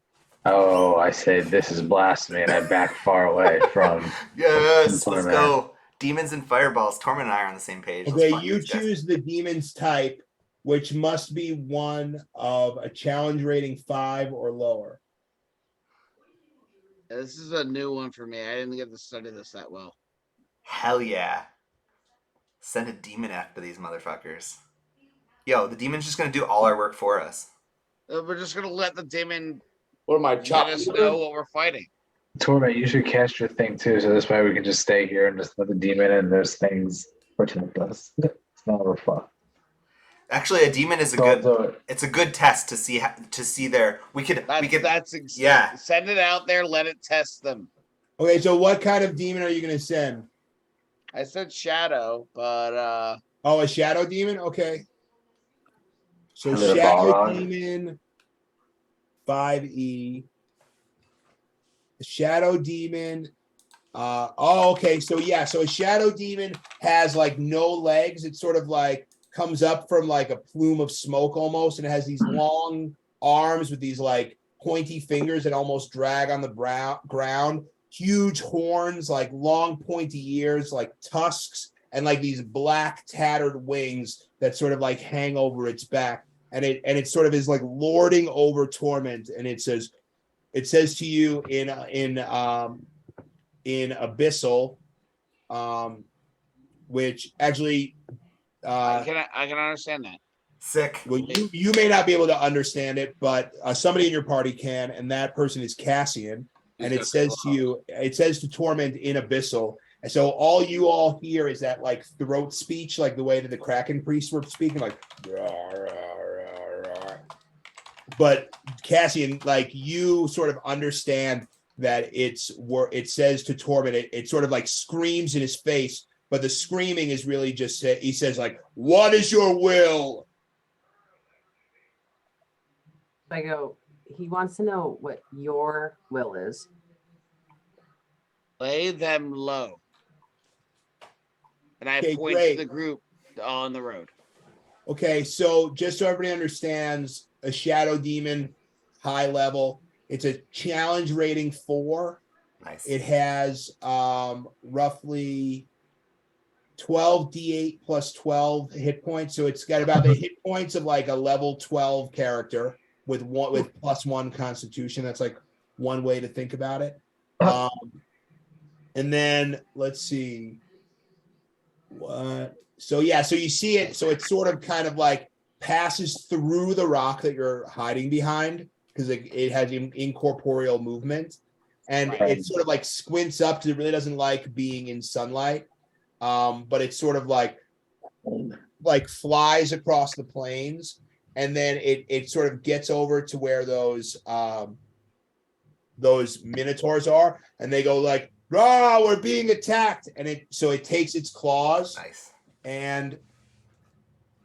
Oh, I say this is blasphemy, and I back far away from. Yes, from let's Torment. go. Demons and fireballs. Torment and I are on the same page. Let's Okay, fuck you these guys. choose the demon's type, which must be one of a challenge rating 5 or lower. This is a new one for me. I didn't get to study this that well. Hell yeah. Send a demon after these motherfuckers. Yo, the demon's just gonna do all our work for us. We're just gonna let the demon What am I let chopping? us know what we're fighting. Torment, you should cast your thing too, so this way we can just stay here and just let the demon and those things protect us. It's not our fault. Actually, a demon is a Don't do good. it. It's a good test to see their. We could. Yeah. Send it out there. Let it test them. Okay, so what kind of demon are you going to send? I said shadow, but Oh, a shadow demon? Okay. So Is it a shadow Balrog? demon 5e. The shadow demon. Okay. So yeah, so a shadow demon has like no legs. It sort of like comes up from like a plume of smoke almost, and it has these long arms with these like pointy fingers that almost drag on the ground. Huge horns, like long pointy ears, like tusks, and like these black tattered wings that sort of like hang over its back. And it sort of is like lording over Torment, and it says to you in Abyssal, which actually I can understand that. Sick. well, you may not be able to understand it, but somebody in your party can, and that person is Cassian. And it says to Torment in Abyssal. And so all you all hear is that like throat speech, like the way that the Kraken priests were speaking, like rah, rah, rah, rah. But Cassian, like you sort of understand that it says to Torment, it sort of like screams in his face, but the screaming is really just he says like, "What is your will?" I go, he wants to know what your will is. Lay them low. And I Okay, point great. to the group on the road. Okay, so just so everybody understands, a shadow demon, high level. It's a challenge rating 4. Nice. It has roughly 12 d8 plus 12 hit points. So it's got about the hit points of like a level 12 character with plus 1 constitution. That's like one way to think about it. And then let's see what. So yeah, so you see it. So it's sort of kind of like passes through the rock that you're hiding behind because it has incorporeal movement, and Right. it sort of like squints up because it really doesn't like being in sunlight. But it's sort of like flies across the plains, and then it sort of gets over to where those minotaurs are, and they go like, "Rah, we're being attacked!" And it takes its claws, Nice. and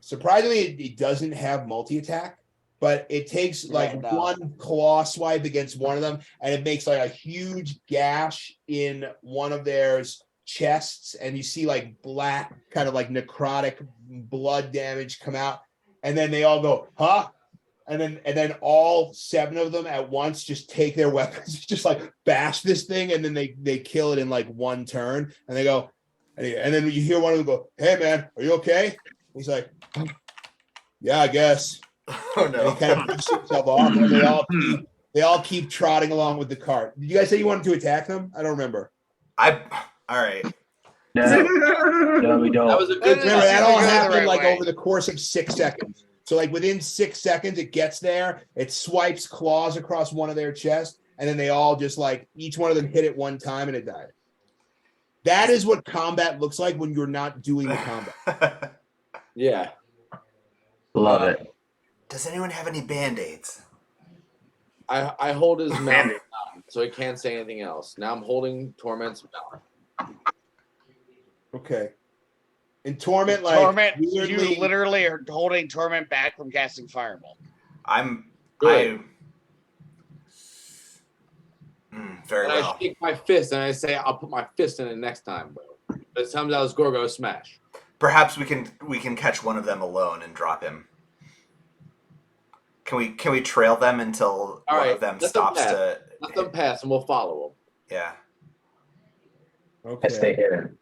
surprisingly, it doesn't have multi-attack, but it takes one claw swipe against one of them, and it makes like a huge gash in one of theirs chests, and you see like black kind of like necrotic blood damage come out, and then they all go, huh? And then all 7 of them at once just take their weapons, just like bash this thing, and then they kill it in like one turn, and they go, and then you hear one of them go, "Hey man, are you okay?" He's like, "Yeah, I guess." Oh no. And he kind of pushes himself off, and they all keep trotting along with the cart. Did you guys say you wanted to attack them? I don't remember. All right. No, no, we don't. That was a good Remember, that all Go the happened right like way. over the course of 6 seconds. So like within 6 seconds, it gets there, it swipes claws across one of their chests, and then they all just like, each one of them hit it one time and it died. That is what combat looks like when you're not doing the combat. Yeah. Love it. Does anyone have any band-aids? I hold his mouth down, so he can't say anything else. Now I'm holding Torment's mouth. Okay. And Torment, like, Torment, weirdly, you literally are holding Torment back from casting Fireball. Good. Very And well. I shake my fist and I say, "I'll put my fist in it next time, bro." This time that was Gorgo Smash. Perhaps we can catch one of them alone and drop him. Can we trail them until All one right, of them let them stops pass. to? Let them pass and we'll follow them. Yeah. okay. I stay hidden.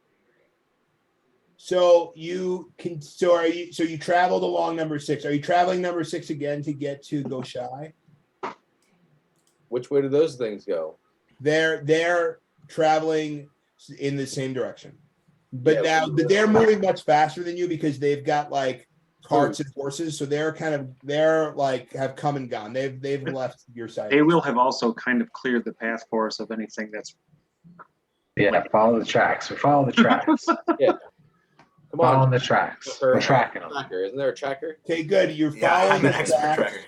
So you traveled along number 6. Are you traveling number 6 again to get to Goshai? Which way do those things go? They're traveling in the same direction, but Yeah, they're moving much faster than you because they've got like carts and horses, so they're like have come and gone. They've left your side. They will have also kind of cleared the path for us of anything that's. Yeah, follow the tracks. We follow the tracks. Come on. Following the tracks. We're tracking them. Tracker. Isn't there a tracker? Okay, good. You're Yeah, following I'm an the expert tracks.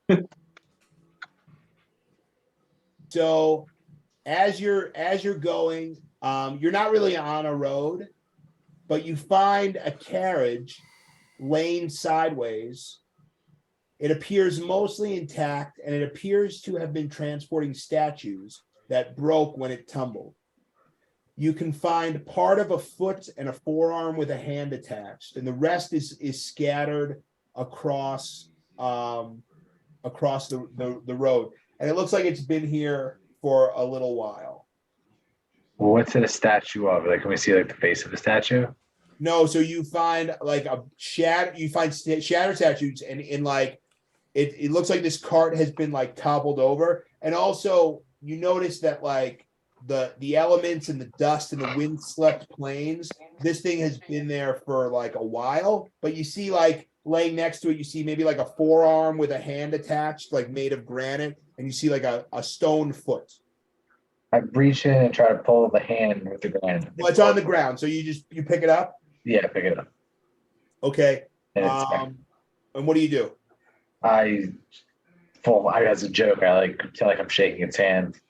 tracker. So as you're going, you're not really on a road, but you find a carriage laying sideways. It appears mostly intact, and it appears to have been transporting statues that broke when it tumbled. You can find part of a foot and a forearm with a hand attached, and the rest is scattered across the road. And it looks like it's been here for a little while. Well, what's it a statue of? Like, can we see like the face of the statue? No, so you find like shattered statues, and in like it looks like this cart has been like toppled over, and also you notice that like the elements and the dust and the wind-swept plains, this thing has been there for like a while, but you see like laying next to it, you see maybe like a forearm with a hand attached, like made of granite, and you see like a stone foot. I reach in and try to pull the hand with the granite. Well, it's on the ground, so you pick it up. Yeah, pick it up. Okay. And it's And what do you do? as a joke, I like pretend like I'm shaking its hand.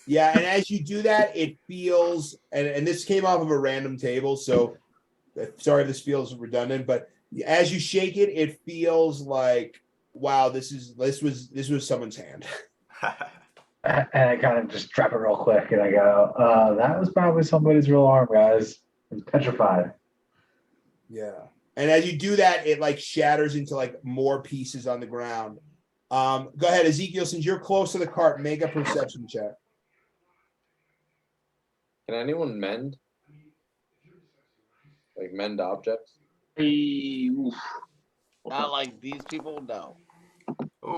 Yeah, and as you do that, it feels, and this came off of a random table, so sorry if this feels redundant, but as you shake it, it feels like, wow, this was someone's hand. And I kind of just drop it real quick, and I go, "That was probably somebody's real arm, guys. It's petrified." Yeah, and as you do that, it like shatters into like more pieces on the ground. Go ahead, Ezekiel. Since you're close to the cart, make a perception check. Can anyone mend? Like mend objects? Not like these people, no.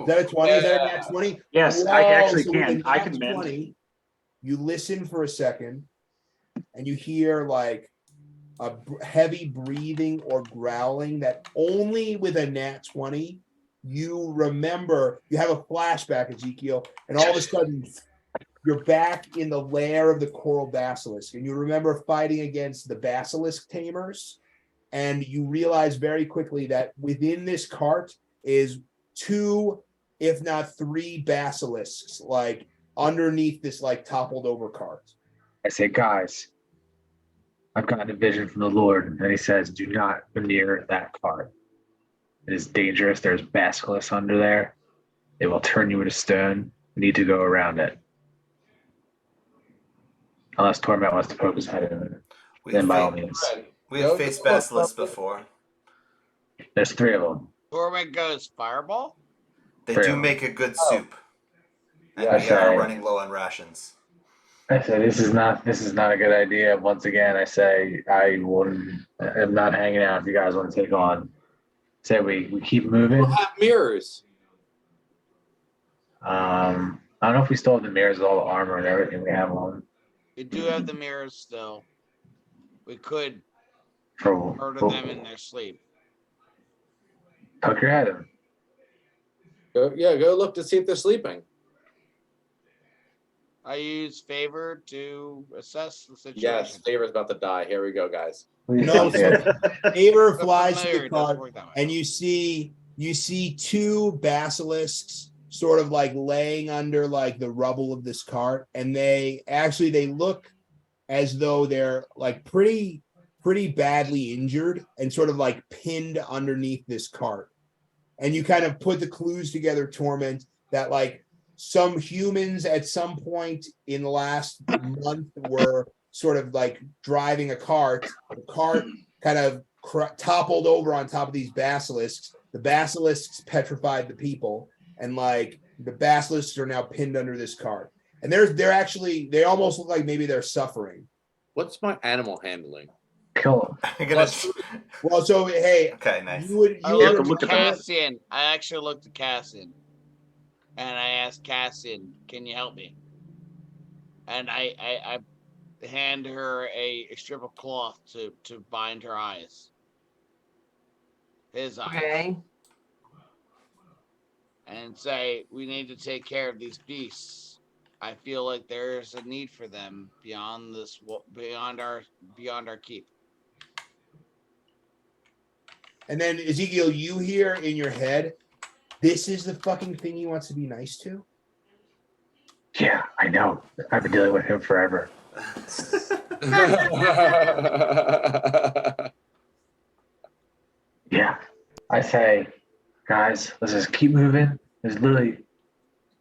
Is that a 20? Is that a nat 20? Yes, I actually so with can. a I nat can mend. 20, you listen for a second, and you hear like heavy breathing or growling that only with a nat 20 you remember. You have a flashback, Ezekiel, and all of a sudden you're back in the lair of the coral basilisk, and you remember fighting against the basilisk tamers, and you realize very quickly that within this cart is 2, if not 3 basilisks, like underneath this like toppled over cart. I say, guys, I've gotten a vision from the Lord, and he says, do not go near that cart. It is dangerous. There's basilisks under there. It will turn you into stone. We need to go around it. Unless Torment wants to poke his head in it. Then by all means. We have faced basilisks before. There's 3 of them. Torment goes fireball. They do make a good soup. And Yeah, we are okay. running low on rations. I say this is not a good idea. Once again, I say I'm not hanging out if you guys want to take on. Say we keep moving. We'll have mirrors. I don't know if we still have the mirrors with all the armor and everything we have on. We do have the mirrors still. We could For murder them in their sleep. poke your head in. Go look to see if they're sleeping. I use favor to assess the situation. Yes, Favor's about to die. Here we go, guys. Please No, don't so get it. Favor The flies to familiar the doesn't cart, work that way. and you see 2 basilisks sort of like laying under like the rubble of this cart, and they look as though they're like pretty badly injured and sort of like pinned underneath this cart. And you kind of put the clues together, Torment, that like some humans at some point in the last month were sort of like driving a cart. The cart kind of toppled over on top of these basilisks. The basilisks petrified the people, and like the basilisks are now pinned under this cart. And they almost look like maybe they're suffering. What's my animal handling? Kill him. Well, so hey, Okay, nice. I have to looked look at at that. Cassian. I actually looked at Cassian. And I asked Cassian, can you help me? And I hand her a strip of cloth to bind her eyes. His eyes. Okay. And say, we need to take care of these beasts. I feel like there's a need for them beyond our keep. and then Ezekiel, you hear in your head, this is the fucking thing he wants to be nice to? Yeah, I know. I've been dealing with him forever. Yeah. I say, guys, let's just keep moving. There's literally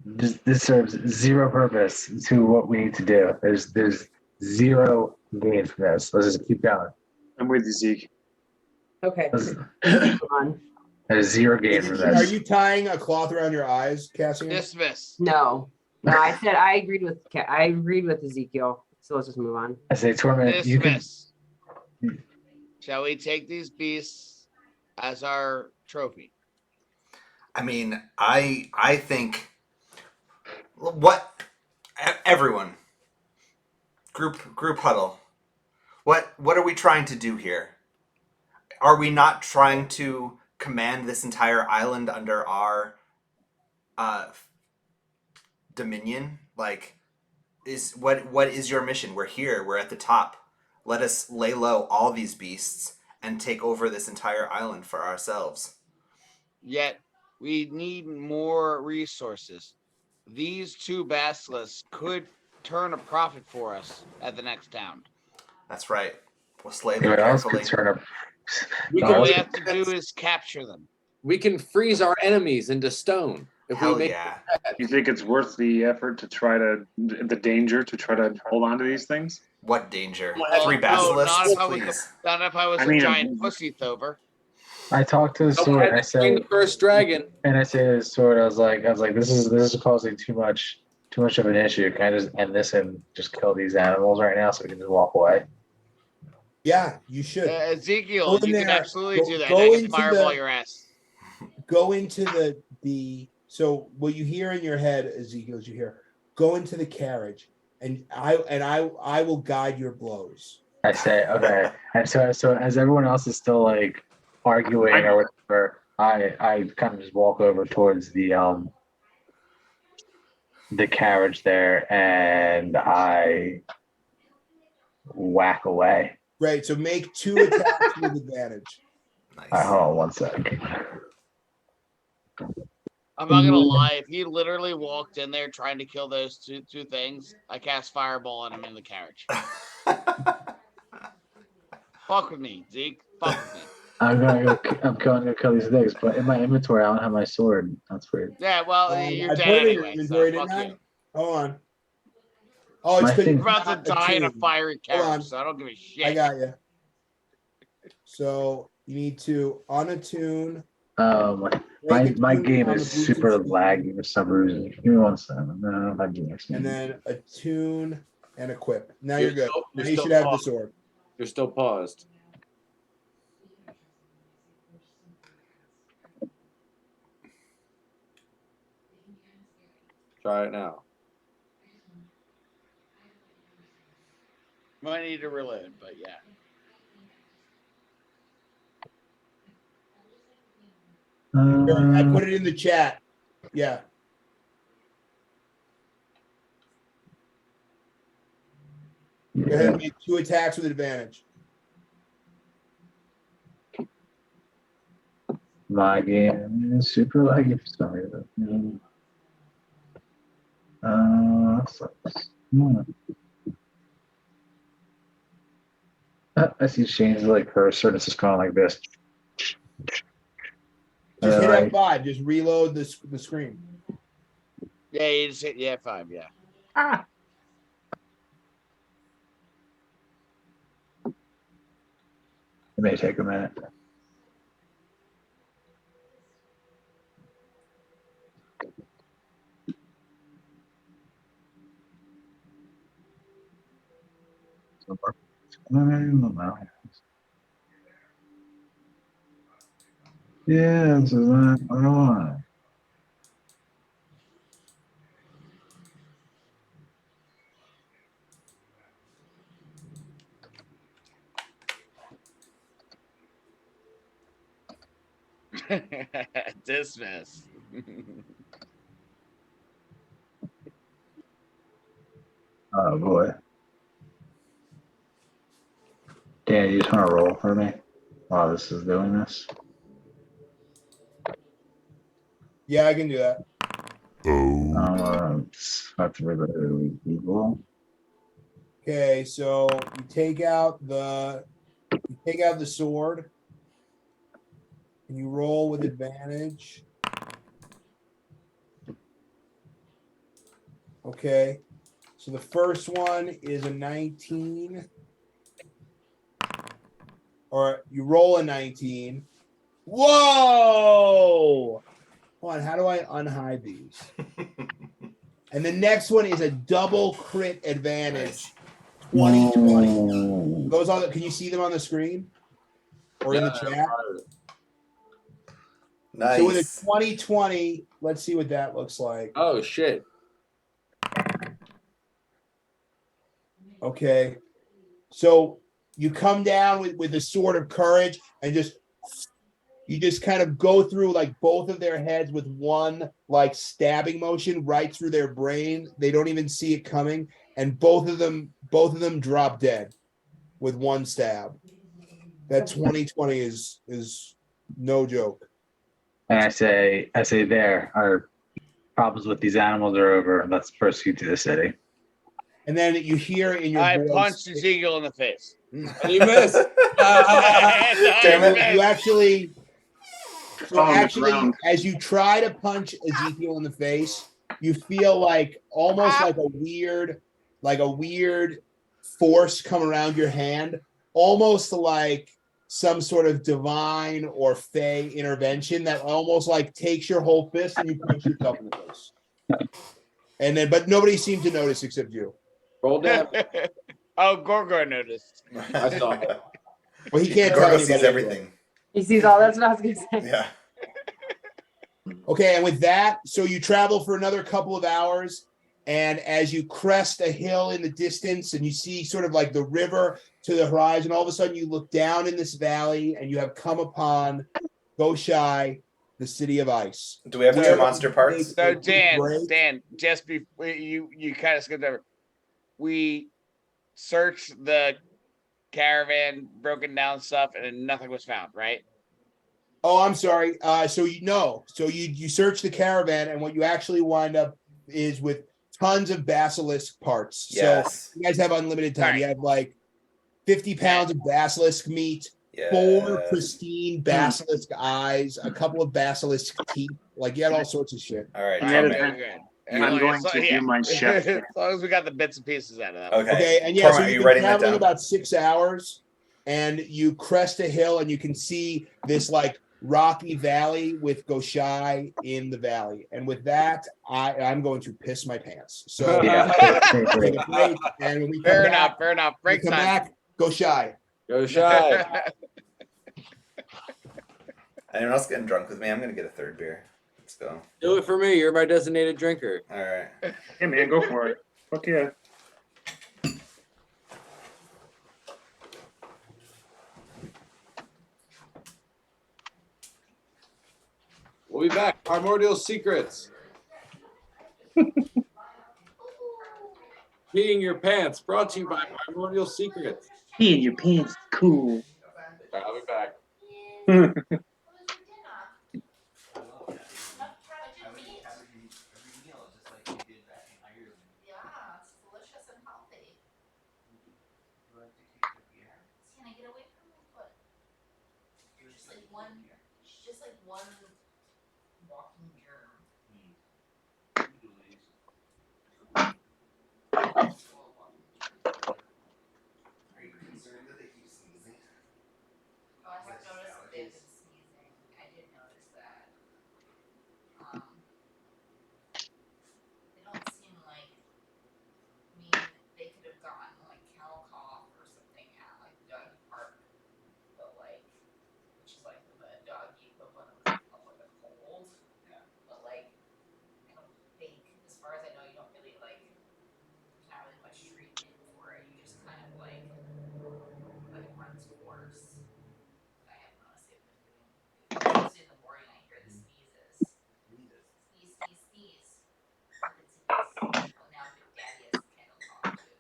this serves zero purpose to what we need to do. There's zero gain from this. Let's just keep going. I'm with you, Zeke. Okay. There's On. zero gain from Are this. you tying a cloth around your eyes, Cassian? Dismiss. No. I said I agreed with Ezekiel. So let's just move on. I say, Torment, you can. Dismiss. Shall we take these beasts as our trophy? I mean, I think what everyone group huddle. What are we trying to do here? Are we not trying to command this entire island under our dominion? Like, what is your mission? We're here. We're at the top. Let us lay low all these beasts and take over this entire island for ourselves. Yet we need more resources. These 2 basilisks could turn a profit for us at the next town. That's right. We'll slay You them know what else carefully. could turn up? All we have to do is capture them. We can freeze our enemies into stone. If Hell we make yeah. You think it's worth the effort to try to hold on to these things? What danger? Well, 3 no, basilisks, not if I was please. Not if I was I mean, a giant pussy, Thover. I talked to the Someone sword. had I to train said, the first dragon. and I say to the sword, I was like, this is causing too much of an issue. Can I just end this and just kill these animals right now so we can just walk away? Yeah, you should. Ezekiel, Go in you can there. absolutely Go- do that. go I can into fireball the- your ass. Go into the so what you hear in your head, Ezekiel, is you hear, go into the carriage, and I will guide your blows. I say, okay. And so as everyone else is still like arguing or whatever, I kind of just walk over towards the carriage there and I whack away. Great. So make 2 attacks with advantage. Nice. All right, hold on one second. I'm not gonna lie. If he literally walked in there trying to kill those two things, I cast fireball on him in the carriage. Fuck with me, Zeke. Fuck with me. I'm going to kill these things, but in my inventory, I don't have my sword. That's weird. Yeah, well, you're I dead put it in your anyway. inventory, So didn't fuck I? you. Hold on. Oh, it's My because thing- You're about to die in a fiery Hold on. carriage, so I don't give a shit. I got you. So you need to unattune. My game on is the Bluetooth super speaker. laggy for some reason. Give me one second. No, my game's And then attune and equip. Now you're good. Now you still should have the paused. sword. You're still paused. Try it now. Might need to reload, but yeah. I put it in the chat. Yeah. Go ahead and make 2 attacks with advantage. My game is super laggy for some reason. I see Shane's like cursor and it's just going like this. Just hit Like, F5. Just reload the screen. Yeah, you just hit F5, yeah. it may take a minute. Yeah, this is not on. Dismiss. Oh boy. Dan, you just want to roll for me while this is doing this? Yeah, I can do that. Have to really equal. Okay, so you take out the sword and you roll with advantage. Okay. So the first one is a 19. Or you roll a 19. Whoa! Hold on, how do I unhide these? And the next one is a double crit advantage. 2020. Goes on. Can you see them on the screen? Or in the chat? Nice. So with a 2020, let's see what that looks like. Oh shit. Okay. So you come down with the sword of courage and you just kind of go through like both of their heads with one like stabbing motion right through their brain. They don't even see it coming. And both of them drop dead with one stab. That 2020 is no joke. And I say there, our problems with these animals are over. Let's proceed to the city. And then you hear in your I voice, punched Ezekiel in the face. And you missed. Damn it, you actually On the ground. as you try to punch Ezekiel in the face, you feel like almost like a weird force come around your hand, almost like some sort of divine or fey intervention that almost like takes your whole fist and you punch yourself in the face. And then, but nobody seemed to notice except you. Roll down. Oh, Gorgo noticed. I saw it. Well, he can't tell Gorgo anybody sees anyway. everything. He sees all. That's what I was gonna say. Yeah. Okay, and with that, so you travel for another couple of hours, And as you crest a hill in the distance and you see sort of like the river to the horizon, all of a sudden you look down in this valley and you have come upon Goshai, the city of ice. Do we have to do monster parts? So Dan, just before you kind of skipped over, we searched the caravan, broken down stuff, and nothing was found, right? Oh, I'm sorry. So you search the caravan, and what you actually wind up is with tons of basilisk parts. Yes. So you guys have unlimited time. Right. You have like 50 pounds of basilisk meat, Yes. 4 pristine basilisk eyes, a couple of basilisk teeth. Like you had all sorts of shit. All right. And that is Okay, not- good. I'm going to do my chef. As long as we got the bits and pieces out of that. Okay. And yeah, Torment, so are you've you been writing that traveling down? about 6 hours, and you crest a hill, and you can see this like rocky valley with Goshai in the valley. And with that, I'm going to piss my pants. So Yeah. take a break, and when we come Fair back, enough. Break come time. back, Goshai. Go shy. Anyone else getting drunk with me? I'm gonna get a third beer. Let's go. Do it for me. You're my designated drinker. All right. Yeah, man, go for it. Fuck yeah. We'll be back. Primordial Secrets. Peeing your pants. Brought to you by Primordial Secrets. Pee in your pants. Cool. I'll be back. Yeah, it's delicious and healthy. Can I get away from my foot? Just like one walking germ. Are you concerned that they keep sneezing? Oh, I have noticed that they've been sneezing. I did notice that. They don't seem like. I mean, they could have gotten like cow cough or something at like the doggy park, but like, which is like the doggy equivalent of like a cold. Yeah. But like, I don't think, as far as I know, you don't really like. There's not really much treatment for it. You just kind of like runs course. But I have noticed they've been doing. Mostly in the morning, I hear the sneezes. Sneeze, sneeze, sneeze. Rapid sneeze. Oh, now Big Daddy has kennel talk too.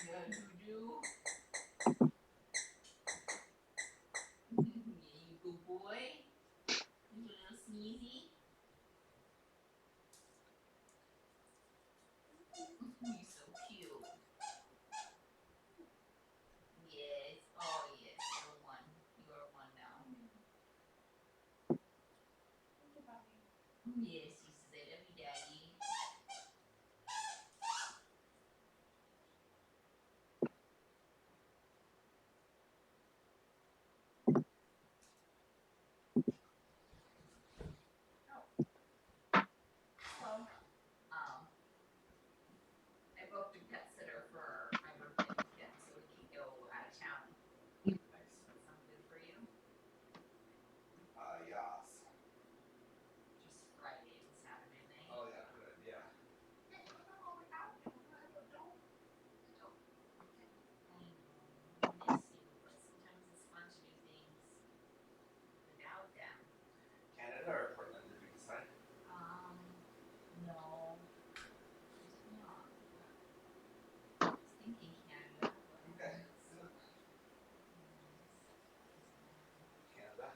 Yeah, doo-doo. Yeah, you good boy. You little sneezy. You're so cute. Yes. Oh, yes. You're one. You are one now. Yes, he says, I love you, Daddy. Hello. I booked a pet sitter for my birthday weekend so we can go out of town. That sound good for you? Yes. Just Friday and Saturday night. Oh yeah, good. Yeah. Oh, okay. I know, I miss you, but sometimes it's fun to do things without them. Canada or Portland? Did we decide? No. We did not. I was thinking Canada, but Okay. Canada.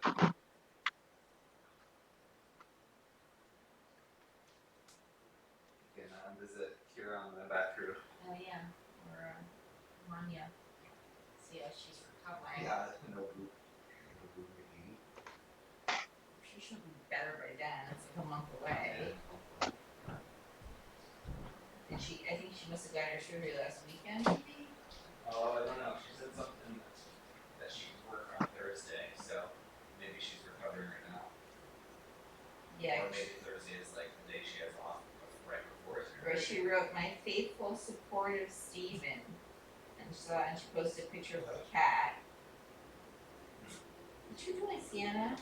You can visit Kira on the way back through. Oh yeah, or Rania. See how she's recovering. Yeah. No boo. She should be better by then. It's like a month away. And I think she must have got her surgery last weekend, maybe? Oh, I don't know. She said something that she could work on Thursday, so maybe she's recovering right now. Yeah. Or maybe Thursday is like the day she has off right before surgery. Where she wrote, "My faithful, supportive Steven." And she posted a picture of the cat. What you doing, Sienna?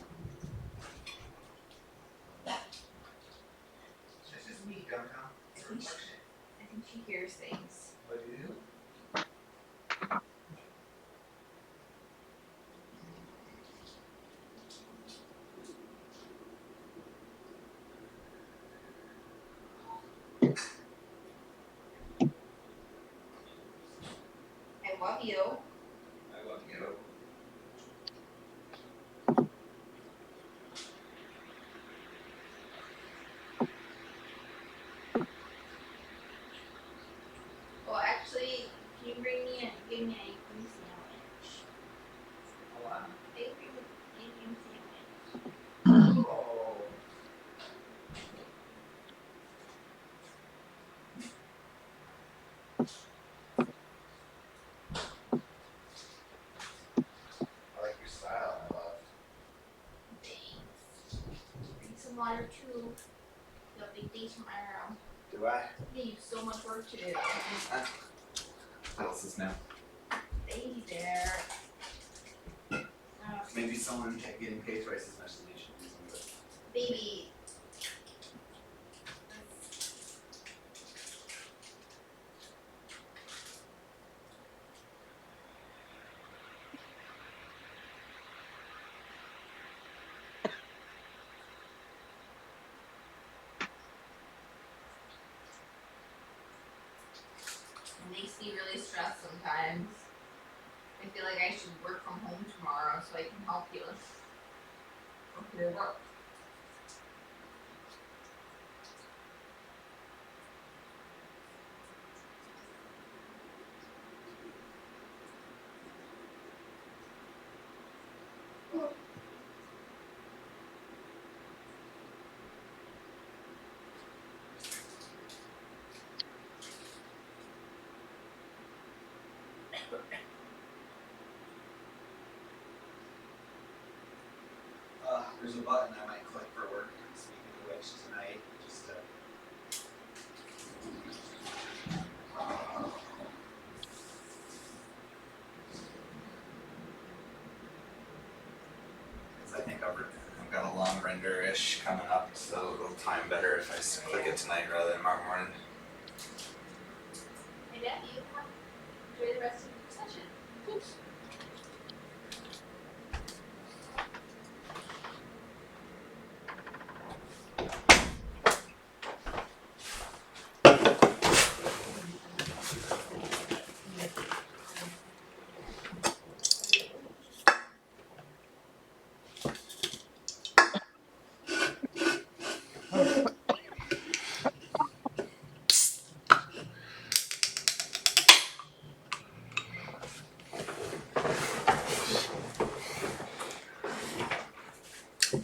downtown? I think she hears things. What do you do? I love you. I love you. Well, actually, can you give me a cream sandwich? A what? A cream sandwich. Oh. I like your style, I love. Thanks. Drink some water too. You have big days tomorrow. Do I? Yeah, you have so much work to do. What else is new? Baby there. Maybe someone getting paid twice as much as they should do something. Baby. It makes me really stressed sometimes. I feel like I should work from home tomorrow so I can help you. Okay, work. There's a button I might click for work. Speaking of which, tonight, just because I think I've got a long render-ish coming up, so it'll time better if I click it tonight rather than tomorrow morning. Hey, Dad, you enjoy the rest of your session.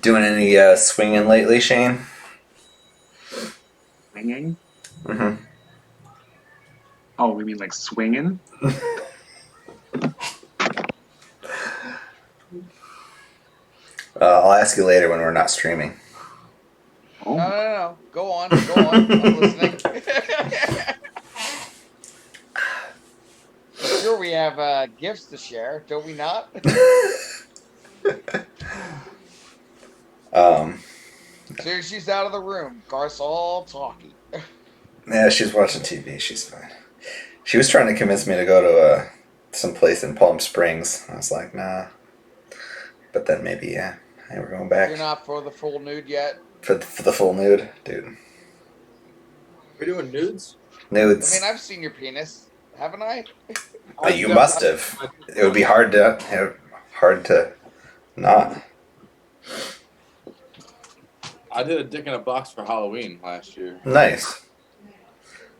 Doing any swinging lately, Shane? Swinging? Mm-hmm. Oh, we mean like swinging? I'll ask you later when we're not streaming. Oh, No. Go on. I'm listening. Sure, we have gifts to share, don't we not? So she's out of the room. Garth's all talky. Yeah, she's watching TV. She's fine. She was trying to convince me to go to some place in Palm Springs. I was like, nah. But then maybe, yeah. Hey, we're going back. You're not for the full nude yet? For the full nude? Dude. We're doing nudes? Nudes. I mean, I've seen your penis, haven't I? You must have. It would be hard to not. I did a dick in a box for Halloween last year. Nice.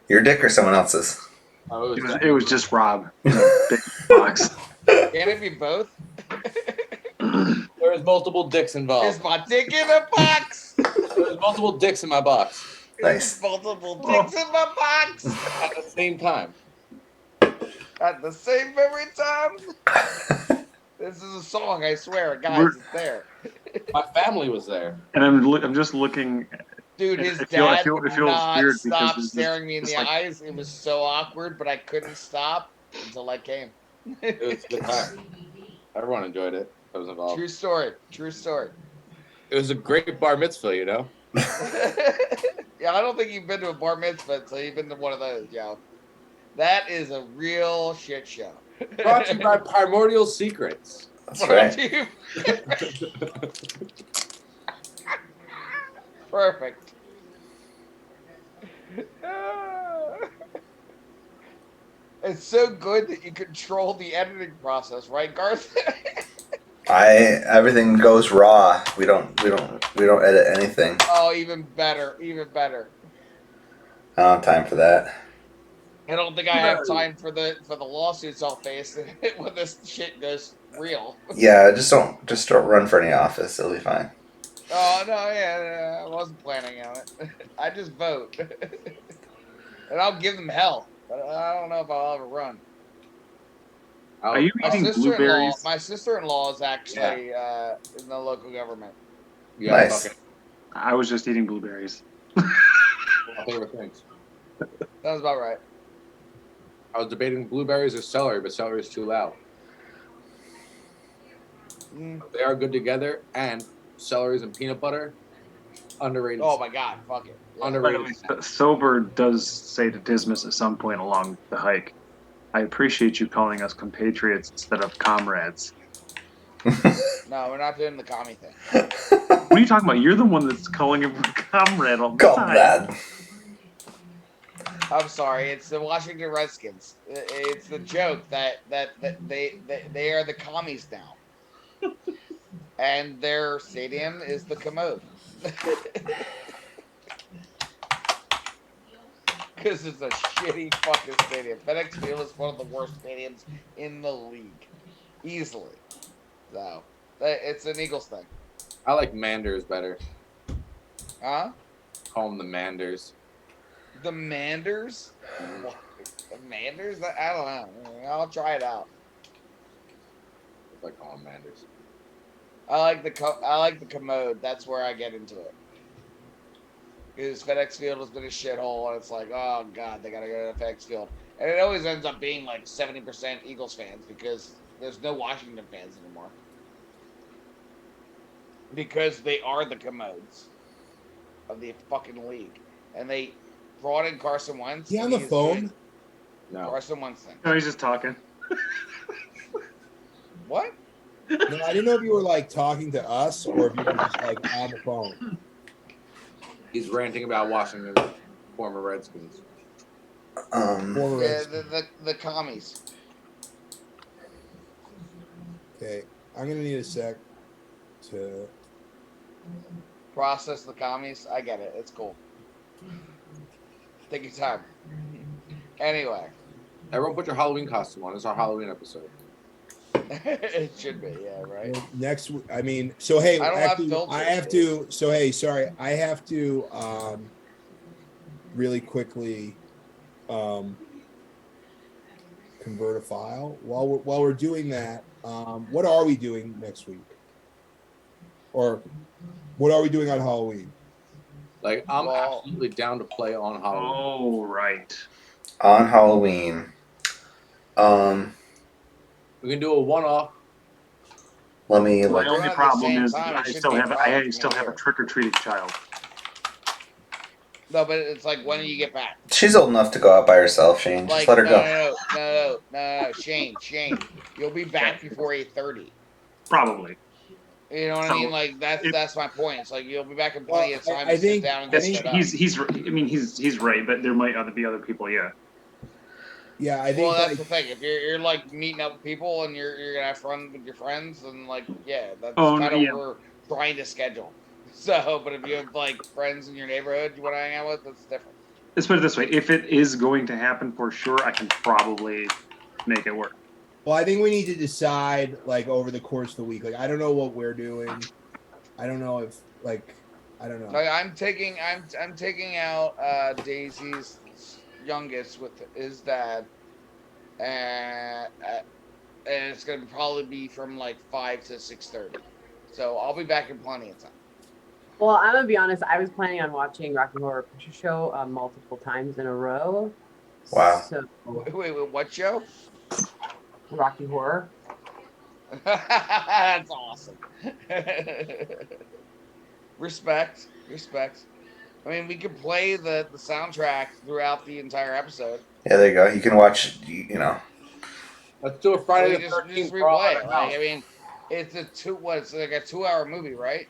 Your dick or someone else's? Oh, it was just Rob in a big box. Can it be both? There was multiple dicks involved. Is my dick in a box? There's multiple dicks in my box. Nice. There's multiple dicks in my box. At the same time. At the same very time? This is a song, I swear. Guys, it's there. My family was there. And I'm just looking. Dude, his I feel dad it would feels not weird stop because staring me in it's the like- eyes. It was so awkward, but I couldn't stop until I came. It was a good time. Everyone enjoyed it. I was involved. True story. True story. It was a great bar mitzvah, you know? Yeah, I don't think you've been to a bar mitzvah, so you've been to one of those, yo. That is a real shit show. Brought to you by Primordial Secrets. That's right. Perfect. It's so good that you control the editing process, right, Garth? Everything goes raw. We don't edit anything. Oh, even better, even better. I don't have time for that. I don't think I have time for the lawsuits I'll face when this shit goes real. Yeah, just don't run for any office. It'll be fine. Oh no, yeah, I wasn't planning on it. I just vote, and I'll give them hell. But I don't know if I'll ever run. Are you eating blueberries? My sister-in-law is actually in the local government. Yeah, Nice. okay. I was just eating blueberries. My favorite things. Sounds about right. I was debating blueberries or celery, but celery is too loud. They are good together, and celeries and peanut butter, underrated. Oh my god, fuck it. Yeah. Underrated. By the way, Sober does say to Dismas at some point along the hike, I appreciate you calling us compatriots instead of comrades. No, we're not doing the commie thing. What are you talking about? You're the one that's calling him a comrade all the time. Comrade. I'm sorry, it's the Washington Redskins. It's the joke that they are the commies now, and their stadium is the commode. Because it's a shitty fucking stadium. FedEx Field is one of the worst stadiums in the league, easily. So it's an Eagles thing. I like Manders better. Huh? Call them the Manders. The Manders? What? The Manders? I don't know. I'll try it out. I like calling them Manders. I like the commode. That's where I get into it. Because FedEx Field has been a shithole, and it's like, oh god, they gotta go to FedEx Field, and it always ends up being like 70% Eagles fans because there's no Washington fans anymore. Because they are the commodes of the fucking league, and they brought in Carson Wentz. He on the phone? No. Carson Wentz thing. No, he's just talking. What? No, I didn't know if you were like talking to us or if you were just like on the phone. He's ranting about Washington, former Redskins. Former Yeah, Redskins. the commies. Okay, I'm gonna need a sec to. Process the commies. I get it. It's cool. Take your time. Anyway. Everyone put your Halloween costume on. It's our Halloween episode. It should be, yeah, right. Well, next, I mean, so hey, I don't actually, have filters, I have to. So hey, sorry, I have to really quickly convert a file. While we're doing that, what are we doing next week? Or what are we doing on Halloween? Like, I'm absolutely down to play on Halloween. Oh, right. On Halloween. We can do a one-off. Let me My look. only at the problem same is time, it I should still be have fun I for still me have a here. trick-or-treating child. No, but it's like, when do you get back? She's old enough to go out by herself, Shane. Just Like, let her go. no, Shane, you'll be back before 8:30. Probably. You know what So, I mean? Like, that's my point. It's like, you'll be back in plenty of time I to sit think- down and get set up. He's I mean he's right, but there might be other people. Yeah. Yeah, I think. Well, that's like, the thing. If you're like meeting up with people and you're gonna have fun with your friends, and like, yeah, that's Oh, kind of yeah. what we're trying to schedule. So, but if you have like friends in your neighborhood you want to hang out with, that's different. Let's put it this way: if it is going to happen for sure, I can probably make it work. Well, I think we need to decide like over the course of the week. Like, I don't know what we're doing. I don't know if like I don't know. Like, I'm taking out Daisy's youngest with his dad, and it's gonna probably be from like 5 to 6:30. So I'll be back in plenty of time. Well, I'm gonna be honest. I was planning on watching Rocky Horror Picture Show multiple times in a row. Wow. So Wait, what show? Rocky Horror. That's awesome. Respect. I mean, we could play the soundtrack throughout the entire episode. Yeah, there you go. You can watch. You know. Let's do a So Friday we the just 13th for all replay in it. the Like, house. I mean, it's like a 2 hour movie, right?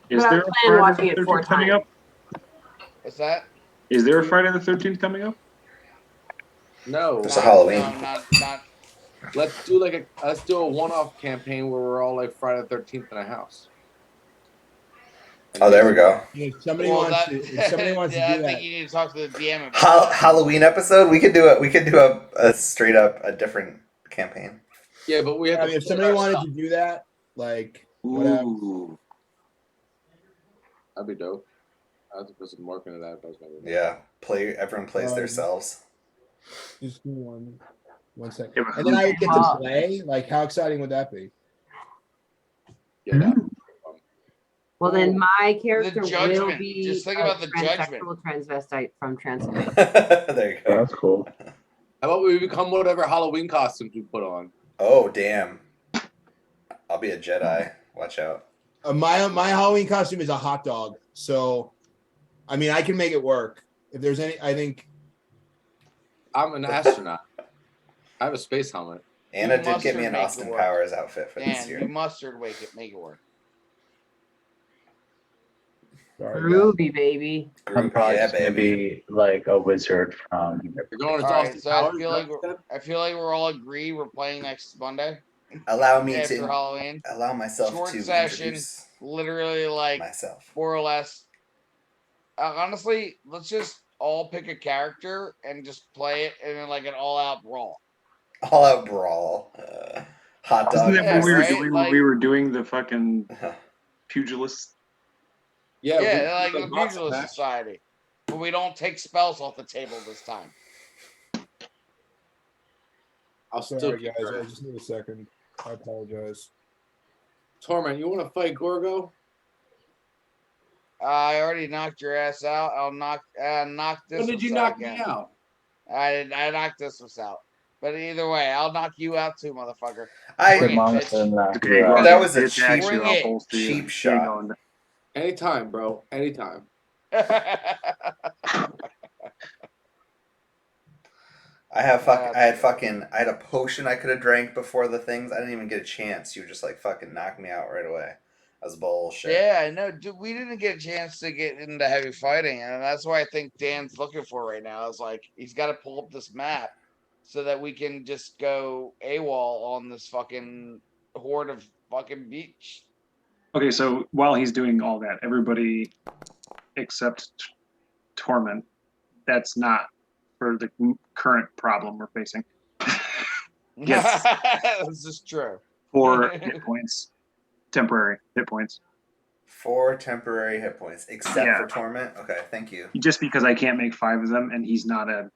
Is But I there was a planning on Friday watching the it 4 13th coming times. up? What's that? Is there a Friday the 13th coming up? No, There's a Halloween. No, not. let's do a one-off campaign where we're all like Friday the 13th in a house. And Oh, there we Jason- go. If somebody Well, wants that. to, if somebody wants Yeah, to I do think that, you need to talk to the DM about that. Halloween episode. We could do it. We could do a straight up a different campaign. Yeah, but we have I to mean, if put somebody our wanted stuff. to do that, like whatever. Ooh. That'd be dope. I have to put some work into that. If I was gonna do that. Yeah. Everyone plays Um, themselves. Just give me one second. Yeah, but And then I would get to Wow. play. Like, how exciting would that be? Yeah, that. Well, then Ooh, my character will judgment. be Just think a about the judgment. transsexual transvestite from Transylvania. There you Oh, go. that's cool. How about we become whatever Halloween costumes we put on? Oh damn! I'll be a Jedi. Watch out. My Halloween costume is a hot dog. So, I mean, I can make it work. If there's any, I think. I'm an astronaut. I have a space helmet. Anna You did get me mustard an make it Austin work. Powers outfit for this Dan, year. you mustard make it work. Sorry, Groovy, baby. I'm probably Yeah, just gonna baby. be like a wizard from. You're going to All right, Austin so Powers. I feel like we're all agree we're playing next Monday Allow me after to Halloween. allow myself Short to session, introduce literally like myself. more or less. Honestly, let's just all pick a character and just play it in like an all-out brawl. All out brawl. Hot Isn't dog. that Yeah, what we were right? doing when Like- we were doing the fucking pugilist? Yeah, Yeah, like the boxing Pugilist match. Society, but we don't take spells off the table this time. I'll still Sorry, keep guys. her. I just need a second. I apologize. Torment, you want to fight Gorgo? I already knocked your ass out. I'll knock this. When did you one out knock me again. out? I knocked this one out. But either way, I'll knock you out too, motherfucker. I Bring it, Mama bitch. said knock Okay, you go out. on. That was a It's cheap- actually Bring I'll it. bolster you. cheap Get shot. going. Anytime, bro. Anytime. I had a potion I could have drank before the things. I didn't even get a chance. You just like fucking knocked me out right away. That was bullshit. Yeah, I know. Dude, we didn't get a chance to get into heavy fighting, and that's why I think Dan's looking for right now. Is like he's got to pull up this map so that we can just go AWOL on this fucking horde of fucking beach. Okay, so while he's doing all that, everybody except Torment, that's not for the current problem we're facing. Yes. This is true. 4 hit points, temporary hit points. 4 temporary hit points, except Yeah. for torment. Okay, thank you. Just because I can't make 5 of them, and he's not a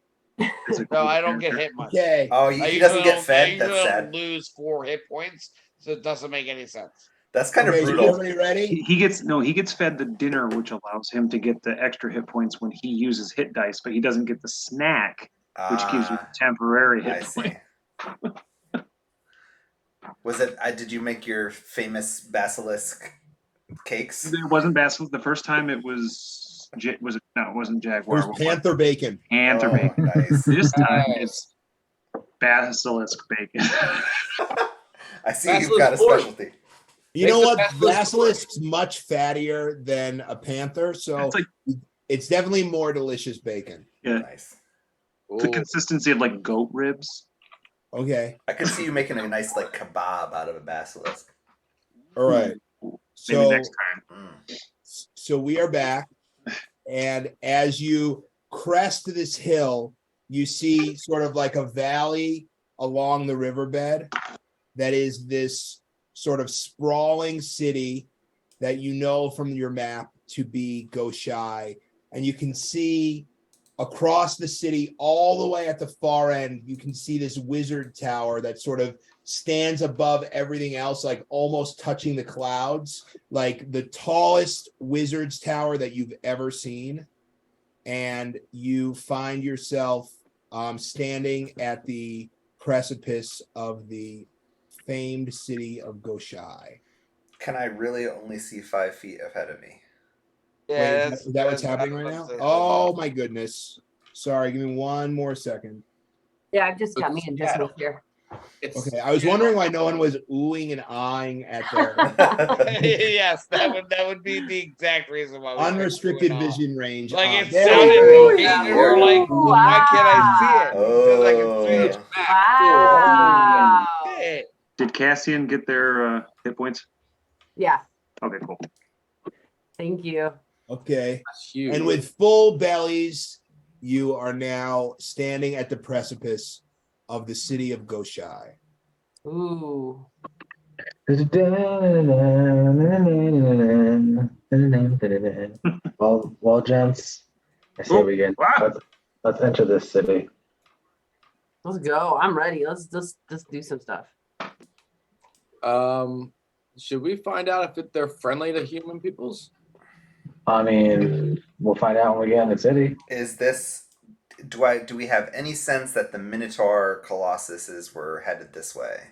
physical. No, I don't get character. hit much. Okay. Oh, I he doesn't usually get don't- fed. I That's usually sad. don't lose 4 hit points, so it doesn't make any sense. That's kind of Okay, so brutal. everybody ready? He gets fed the dinner, which allows him to get the extra hit points when he uses hit dice, but he doesn't get the snack, which gives you temporary I hit see. points. Was it? Did you make your famous basilisk cakes? It wasn't Basilisk the first time. It was it wasn't It Jaguar. was What was it? Panther Bacon. Panther Oh, bacon. nice. This time Nice. it's Basilisk bacon. I see you've Basilisk got a pork. specialty. You Make know the what? basilisk Basilisk's much fattier than a panther, so It's like it's definitely more delicious bacon. Nice. the Ooh. consistency of like goat ribs. Okay. I could see you making a nice like kebab out of a basilisk. All right. Maybe So next time. so we are back, and as you crest this hill, you see sort of like a valley along the riverbed that is this sort of sprawling city that you know from your map to be Goshai. And you can see across the city, all the way at the far end, you can see this wizard tower that sort of stands above everything else, like almost touching the clouds, like the tallest wizard's tower that you've ever seen. And you find yourself standing at the precipice of the famed city of Goshai. Can I really only see 5 feet ahead of me? Wait, is that what's happening right now? Oh my goodness. Sorry, give me one more second. Yeah, I've just got me and just moved here. Okay, I was wondering why no one was oohing and eyeing at their Yes, that would be the exact reason why. unrestricted vision range. Like it There sounded we go. okay, and we're like, why can't I see it? Because I can see it. Wow. Yeah. Did Cassian get their hit points? Yeah. Okay, cool. Thank you. Okay. That's huge. And with full bellies, you are now standing at the precipice of the city of Goshai. Ooh. Well, gents, I say we get. Let's enter this city. Let's go. I'm ready. Let's just do some stuff. Should we find out if they're friendly to human peoples? I mean, we'll find out when we get in the city. Is this? Do we have any sense that the Minotaur Colossuses were headed this way?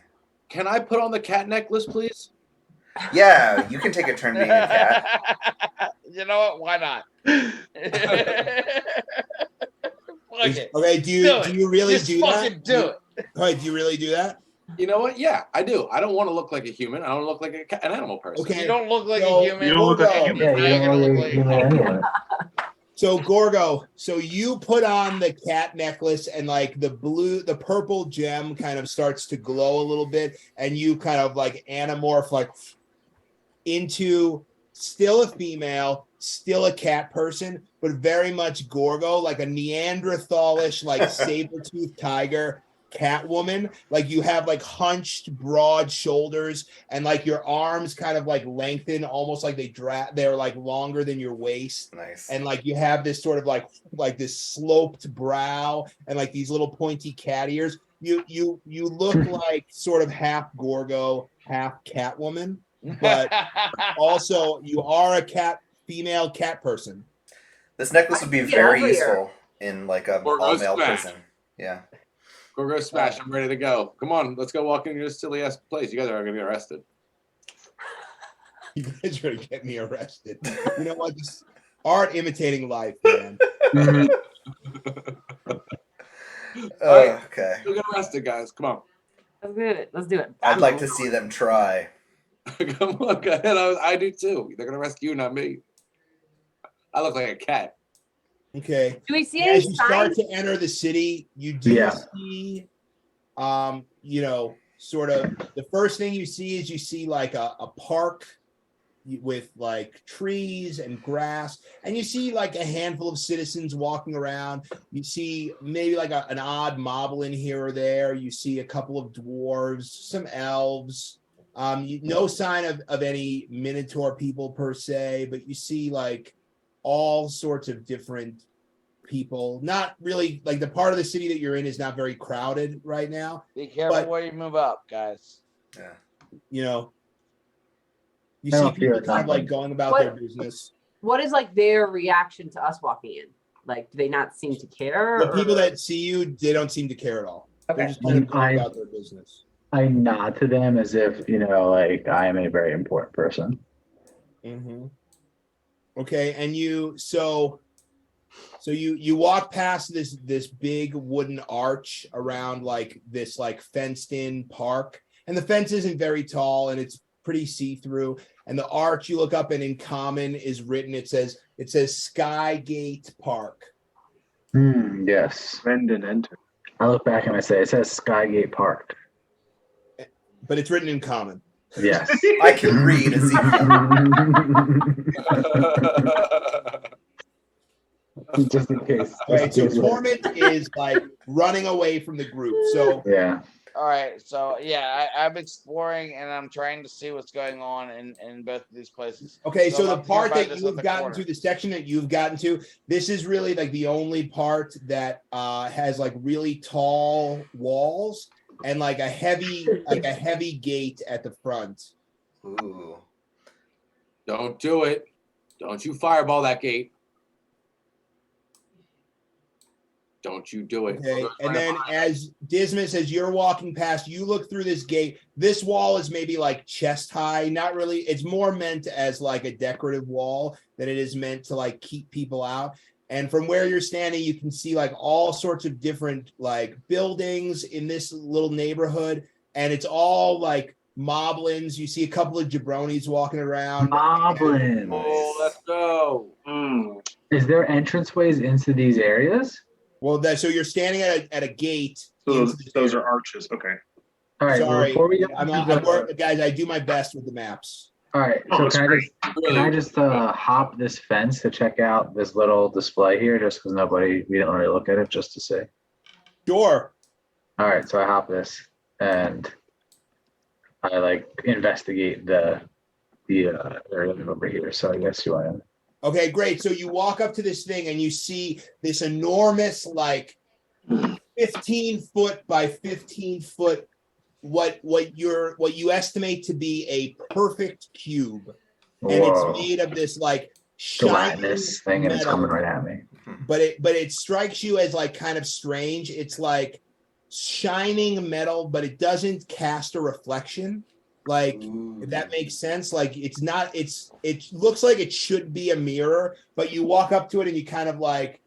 Can I put on the cat necklace, please? Yeah, you can take a turn being a cat. You know what? Why not? Okay, do you really Just do fucking that? do it. All right, do you really do that? You know what? Yeah, I do. I don't want to look like a human. I don't look like an animal person. Okay. You don't look like So, a human. You don't look like a human. Yeah, you don't look like a human anyway. So Gorgo, so you put on the cat necklace and like the purple gem kind of starts to glow a little bit, and you kind of like anamorph like into still a female, still a cat person, but very much Gorgo, like a Neanderthalish, like saber-toothed tiger cat woman. Like you have like hunched broad shoulders and like your arms kind of like lengthen almost like they're like longer than your waist. Nice. And like you have this sort of like this sloped brow and like these little pointy cat ears. You look like sort of half Gorgo, half cat woman, but also you are a female cat person. This necklace would be very useful in like a all-male prison. Yeah. Go smash! I'm ready to go. Come on, let's go walk into this silly ass place. You guys are gonna be arrested. You guys are gonna get me arrested. You know what? Just art imitating life, man. Okay. You'll get arrested, guys. Come on. Let's do it. Let's do it. I'd like to see them try. Come on, go ahead. I do too. They're gonna arrest you, not me. I look like a cat. Okay. Do we see As any you start signs? to enter the city, you do see, sort of the first thing you see like a park with like trees and grass, and you see like a handful of citizens walking around. You see maybe like an odd moblin here or there. You see a couple of dwarves, some elves. No sign of any Minotaur people per se, but you see like all sorts of different people. Not really like the part of the city that you're in is not very crowded right now. Be careful where you move up, guys. Yeah. You see people kind of like going about their business. What is like their reaction to us walking in? Like, do they not seem to care? The people that see you, they don't seem to care at all. Okay. They're just kind of going about their business. I nod to them as if, like I am a very important person. Mm-hmm. Okay, and you walk past this big wooden arch around like this like fenced in park, and the fence isn't very tall and it's pretty see-through, and the arch you look up and in common is written, it says Skygate Park. Yes. Friend and enter. I look back and I say, it says Skygate Park. But it's written in common. Yes. I can read as Just in case. Right, so Torment is like running away from the group. So yeah. All right, so yeah, I'm exploring and I'm trying to see what's going on in both of these places. Okay, so the I'm part nearby that this you've other gotten corner. to, the section that you've gotten to, this is really like the only part that has like really tall walls and like a heavy gate at the front. Ooh. Don't do it. Don't you fireball that gate. Don't you do it. Okay, Goes and right then behind as Dismas, as you're walking past, you look through this gate. This wall is maybe like chest high. Not really. It's more meant as like a decorative wall than it is meant to like keep people out. And from where you're standing, you can see like all sorts of different like buildings in this little neighborhood, and it's all like moblins. You see a couple of jabronis walking around. Moblins. Oh, let's go. Is there entranceways into these areas? Well, so you're standing at a gate. So into this those area. are arches. Okay. All right. Sorry, Before we guys. I do my best with the maps. all right. Oh, So that's can great. can I just hop this fence to check out this little display here, just because we didn't really look at it, just to see. Sure. All right. So I hop this and I like investigate the area over here. So I guess you want to. Okay, great. So you walk up to this thing and you see this enormous, like 15 foot by 15 foot, what you estimate to be a perfect cube. And it's made of this like shiny gelatinous thing, and it's coming right at me. But it strikes you as like kind of strange. It's like shining metal, but it doesn't cast a reflection. Like, if that makes sense, like it looks like it should be a mirror, but you walk up to it and you kind of like,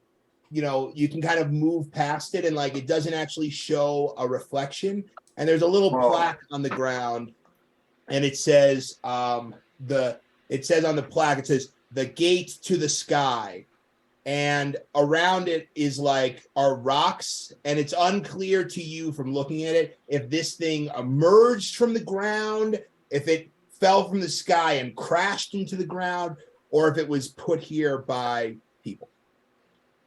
you can kind of move past it and like it doesn't actually show a reflection. And there's a little plaque on the ground, and it says on the plaque, it says the gate to the sky. And around it are rocks, and it's unclear to you from looking at it if this thing emerged from the ground, if it fell from the sky and crashed into the ground, or if it was put here by people.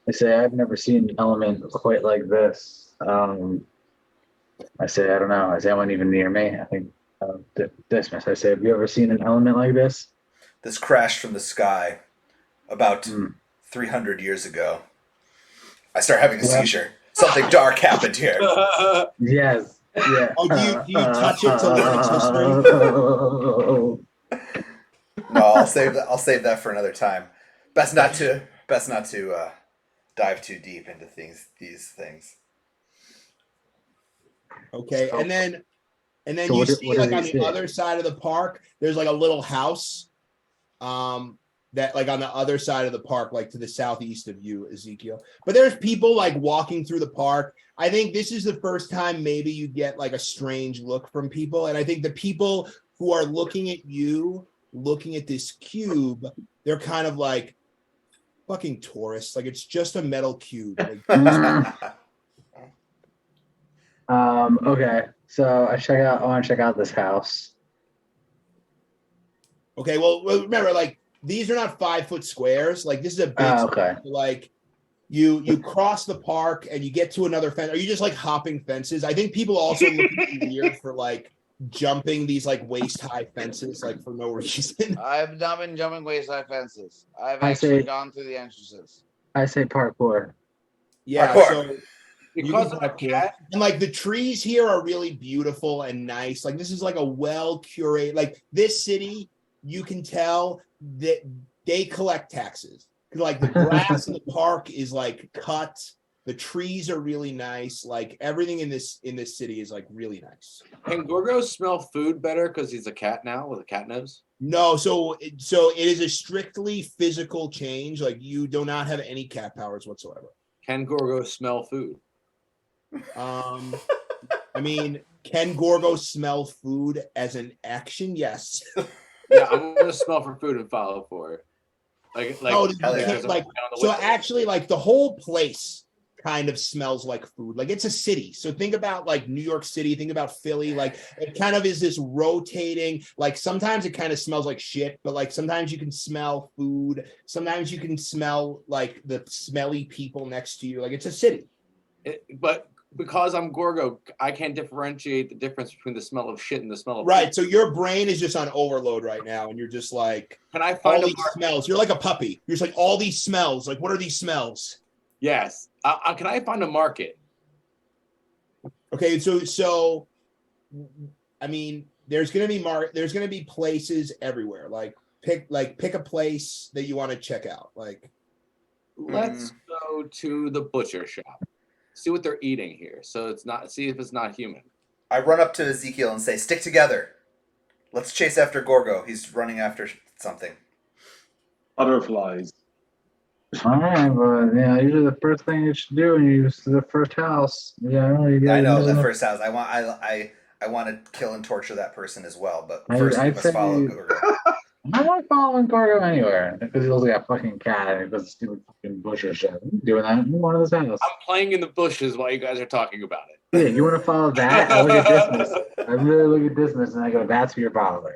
I say I've never seen an element quite like this. I say I don't know. Is anyone even near me? I think Dismas. I say, have you ever seen an element like this? This crashed from the sky about 300 years ago. I start having a seizure. Something dark happened here. Yes. Yeah. Oh, do you touch it to learn its history? No, I'll save that for another time. Best not to dive too deep into these things. Okay, and then So you what see does like he on the say? other side of the park, there's like a little house. That like on the other side of the park, like to the southeast of you, Ezekiel. But there's people like walking through the park. I think this is the first time maybe you get like a strange look from people. And I think the people who are looking at you, looking at this cube, they're kind of like fucking tourists. Like it's just a metal cube. Like, Okay. So I want to check out this house. okay, well remember, like these are not 5 foot squares. Like this is a big Okay. square. Like you cross the park and you get to another fence. Are you just like hopping fences? I think people also look at you weird for like jumping these like waist high fences like for no reason. I've not been jumping waist high fences. I've I actually say- gone through the entrances. I say parkour. Yeah, Parkour. so Because of the cat. and like the trees here are really beautiful and nice. Like this is like a well curated, like this city, you can tell that they collect taxes. Like the grass in the park is like cut. The trees are really nice. Like everything in this city is like really nice. Can Gorgo smell food better because he's a cat now with a cat nose? No, so it is a strictly physical change. Like you do not have any cat powers whatsoever. Can Gorgo smell food? I mean, can Gorgo smell food as an action? Yes. Yeah, I'm gonna smell for food and follow for it. Like Oh, like, you can't, like, so actually, like the whole place kind of smells like food. Like it's a city. So think about like New York City, think about Philly. Like it kind of is this rotating, like sometimes it kind of smells like shit, but like sometimes you can smell food. Sometimes you can smell like the smelly people next to you. Like it's a city. But because I'm Gorgo, I can't differentiate the difference between the smell of shit and the smell of Right. food. So your brain is just on overload right now. And you're just like, Can I all find a these market? smells. You're like a puppy. You're just like, all these smells. Like, what are these smells? Yes. Can I find a market? Okay. So I mean, there's gonna be places everywhere. Like pick a place that you want to check out. Like Let's go to the butcher shop. see what they're eating here. So it's not. See if it's not human. I run up to Ezekiel and say, "Stick together. Let's chase after Gorgo. He's running after something." Butterflies. All right, but yeah, usually the first thing you should do when you use the first house. You gotta I know use that them. first house. I want to kill and torture that person as well. But I'd first, we say- must follow Gorgo. I'm not following Gorgo anywhere because he looks like a fucking cat and he goes to stupid fucking bush or shit. I'm doing that in one of his house. I'm playing in the bushes while you guys are talking about it. Yeah, you want to follow that? I look at Dismas. I really look at Dismas and I go, "That's who you're following."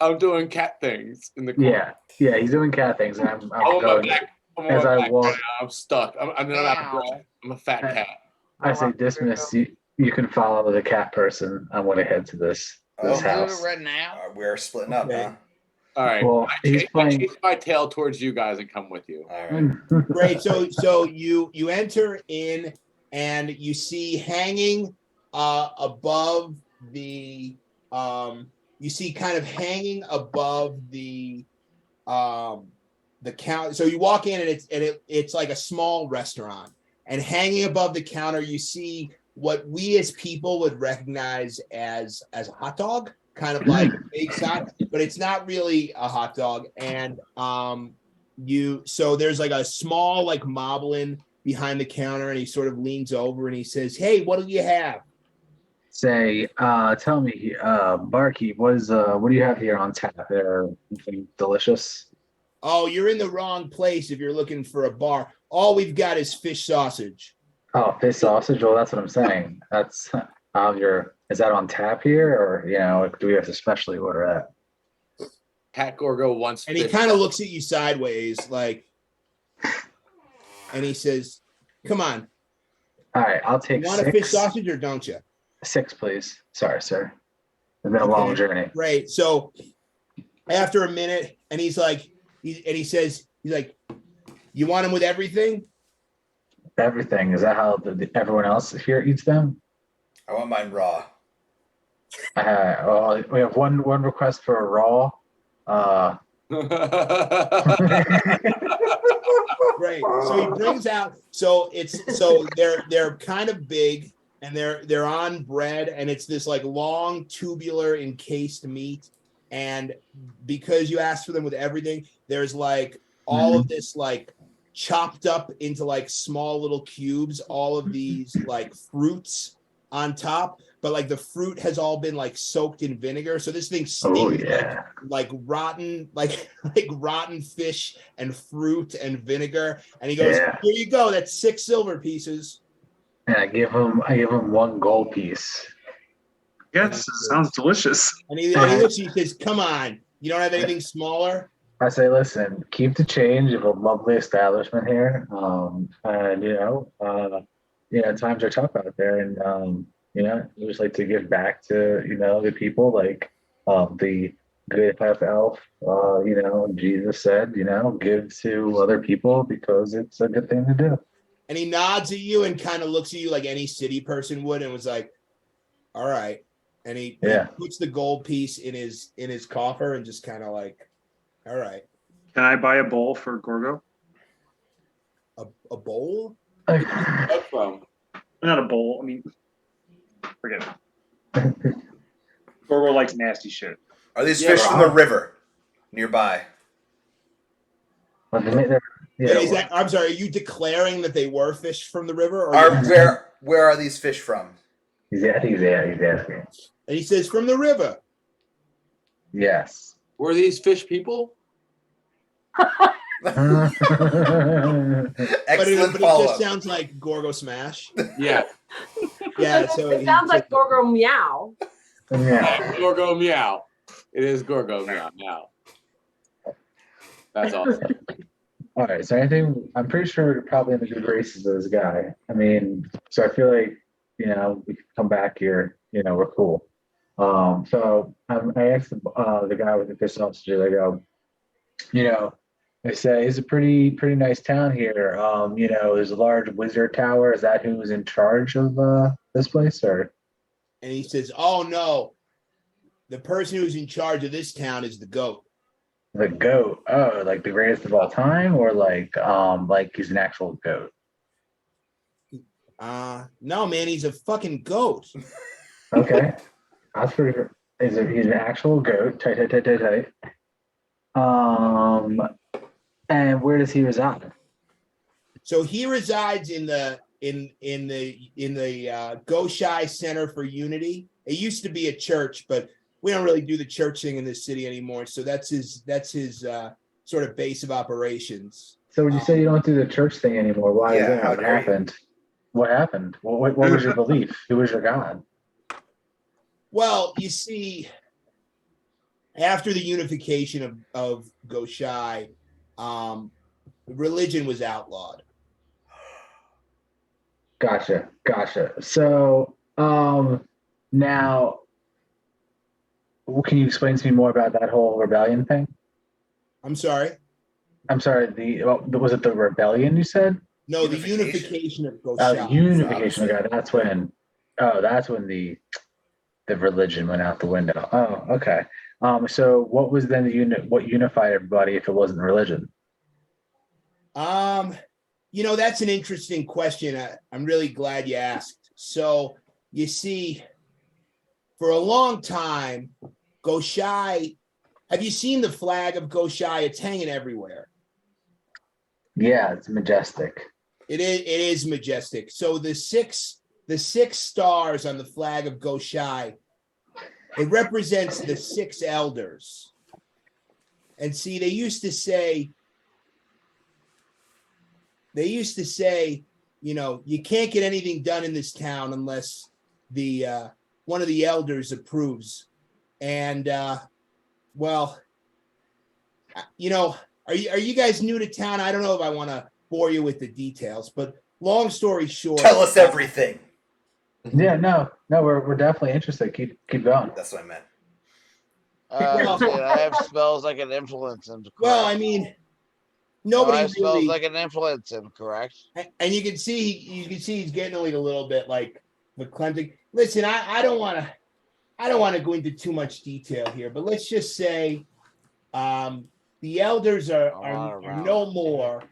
I'm doing cat things in the corner. Yeah, he's doing cat things, and I'm I'm on my going back. I'm as on my I back walk. right now. I'm stuck. I'm a fat cat. I say, "Dismas, you can follow the cat person. I'm going to head to this Oh. house." right now. We're splitting up, Okay. huh? All right. Well, he's I playing. chase my tail towards you guys and come with you. All right. Great. So you enter in and you see hanging above the you see kind of hanging above the counter. So you walk in and it's like a small restaurant, and hanging above the counter you see what we as people would recognize as a hot dog, kind of like bake side, but it's not really a hot dog. And so there's like a small like moblin behind the counter, and he sort of leans over and he says, "Hey, what do you have?" Say, tell me, barkeep, what do you have here on tap? There, anything delicious? Oh, you're in the wrong place if you're looking for a bar. All we've got is fish sausage. Oh, fish sausage. Well, that's what I'm saying. That's is that on tap here, or do we have to specially order that? Cat Gorgo wants And he fish. kind of looks at you sideways, like, and he says, "Come on, All right, I'll take you want a fish sausage or don't you?" 6, please. Sorry, sir. It's been a long journey. Right. So after a minute, and he's like, he says, "You want them with everything?" Everything. Is that how everyone else here eats them? I want mine raw. We have one request for a raw. Right. So he brings out. So they're kind of big, and they're on bread, and it's this like long tubular encased meat. And because you asked for them with everything, there's like all of this like chopped up into like small little cubes, all of these like fruits on top, but like the fruit has all been like soaked in vinegar, so this thing stinks like rotten like rotten fish and fruit and vinegar. And he goes, "Here you go, that's 6 silver pieces." And I give him 1 gold piece. Yes, sounds delicious. And he looks, he says, "Come on, you don't have anything smaller?" I say, "Listen, keep the change of a lovely establishment here. And times are tough out there, and we just like to give back to the people, like the good half elf. Jesus said, give to other people because it's a good thing to do." And he nods at you and kind of looks at you like any city person would, and was like, "All right." And he puts the gold piece in his coffer and just kind of like, "All right." Can I buy a bowl for Gorgo? A bowl? Where's from? Not a bowl. I mean, forget it. Gorgo likes nasty shit. Are these fish from the river nearby? I'm sorry. Are you declaring that they were fish from the river? Or where are these fish from? He's asking. And he says, "From the river." Yes. Were these fish people? Excellent but it just sounds like Gorgo Smash. Yeah. Yeah. So it sounds like Gorgo Meow. Yeah. Gorgo Meow. It is Gorgo Meow. That's awesome. All right. So I'm pretty sure you're probably in the good graces of this guy. I mean, so I feel like, we can come back here, we're cool. So I asked the guy with the fish sausages, I go, I say, "It's a pretty nice town here. There's a large wizard tower. Is that who's in charge of this place, or?" And he says, "Oh no, the person who's in charge of this town is the goat." The goat? Oh, like the greatest of all time, or like he's an actual goat? No, man, he's a fucking goat. Okay, that's pretty good. He's an actual goat. Tight. And where does he reside? So he resides in the Goshai Center for Unity. It used to be a church, but we don't really do the church thing in this city anymore. So that's his sort of base of operations. So when you say you don't do the church thing anymore, why is that? What happened? What happened? What was your belief? Who was your god? Well, you see, after the unification of Goshai, religion was outlawed. Gotcha. So, now, can you explain to me more about that whole rebellion thing? I'm sorry? Was it the rebellion you said? No, the unification of Goshai. Oh, the unification of God. That's when the religion went out the window. Oh, okay. So what was then what unified everybody if it wasn't religion? That's an interesting question. I'm really glad you asked. So you see, for a long time, Goshai, have you seen the flag of Goshai? It's hanging everywhere. Yeah, it's majestic. It is majestic. So the six stars on the flag of Goshai, it represents the 6 elders. And see, they used to say, you can't get anything done in this town unless the one of the elders approves. And are you guys new to town? I don't know if I want to bore you with the details, but long story short, tell us everything. Yeah, no, we're definitely interested. Keep going. That's what I meant. I have spells I can influence him. Correct? Well, I mean, nobody I have spells really, I can influence him. Correct. and you can see he's getting a little bit like McClendon. Listen, I don't want to go into too much detail here, but let's just say the elders are no more,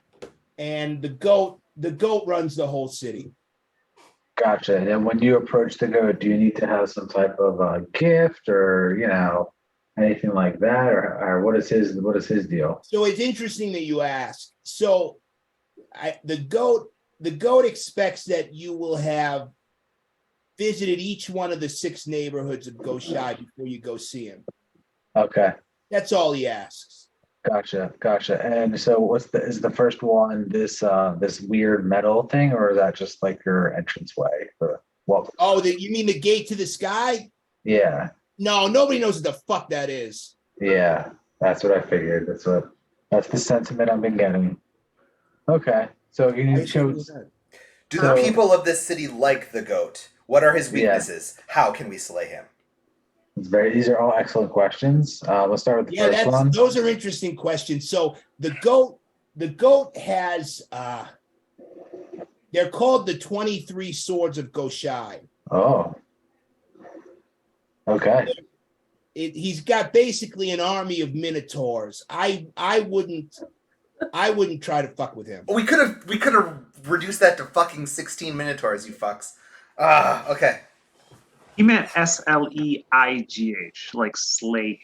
and the goat runs the whole city. Gotcha. And then when you approach the goat, do you need to have some type of gift or anything like that, or what is his deal? So it's interesting that you ask. So the goat expects that you will have visited each one of the 6 neighborhoods of Goshai before you go see him. Okay. That's all he asks. Gotcha. And so is the first one this weird metal thing, or is that just like your entranceway for what? Oh, you mean the gate to the sky? Yeah. No, nobody knows what the fuck that is. Yeah, that's what I figured. That's the sentiment I've been getting. Okay. So you need to Do the people of this city like the goat? What are his weaknesses? Yeah. How can we slay him? These are all excellent questions. Let's start with the first one. Those are interesting questions. So the goat has they're called the 23 swords of Goshai. Oh. Okay. He's got basically an army of minotaurs. I wouldn't try to fuck with him. We could have reduced that to fucking 16 minotaurs, you fucks. Okay. He meant SLEIGH, like slay him.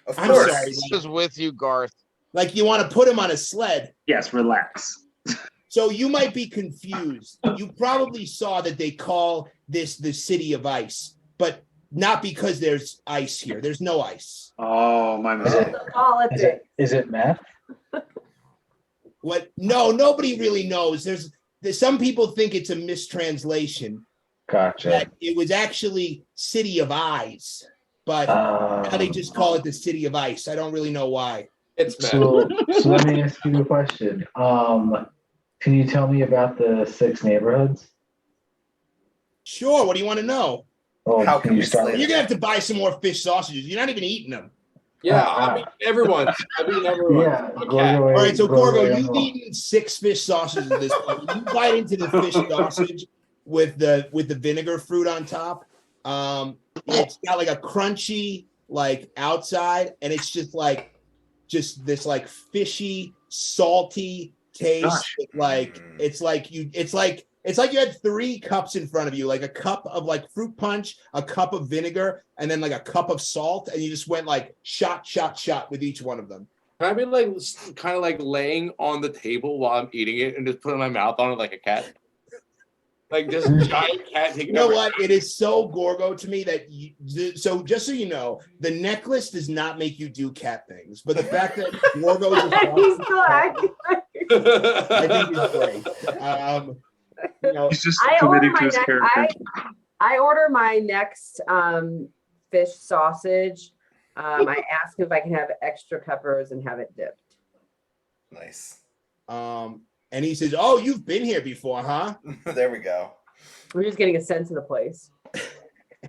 Of I'm course. sorry. Just with you, Garth. Like you want to put him on a sled. Yes, relax. So you might be confused. You probably saw that they call this the City of Ice, but not because there's ice here. There's no ice. Oh, my mistake. Is it meth? What? No, nobody really knows. There's some people think it's a mistranslation. Gotcha. That it was actually City of Eyes, but now they just call it the City of Ice. I don't really know why. It's meth. So let me ask you a question. Can you tell me about the 6 neighborhoods? Sure. What do you want to know? Oh, How can you You're gonna have to buy some more fish sausages. You're not even eating them. Yeah, I mean everyone. Yeah. Okay. All right, so Gorgo, you've eaten 6 fish sausages at this point. You bite into the fish sausage with the vinegar fruit on top. It's got like a crunchy like outside, and it's just this like fishy, salty taste. It's like It's like you had 3 cups in front of you, like a cup of like fruit punch, a cup of vinegar, and then like a cup of salt, and you just went like shot, shot, shot with each one of them. Can I be like kind of like laying on the table while I'm eating it and just putting my mouth on it like a cat? Like just giant cat taking You know over. what? It is so Gorgo to me that so just so you know, the necklace does not make you do cat things, but the fact that Gorgo just He's still acting like I think is great. You know, He's just I order committing my to his next. character. I order my next fish sausage. I ask if I can have extra peppers and have it dipped. Nice. And he says, "Oh, you've been here before, huh?" There we go. We're just getting a sense of the place.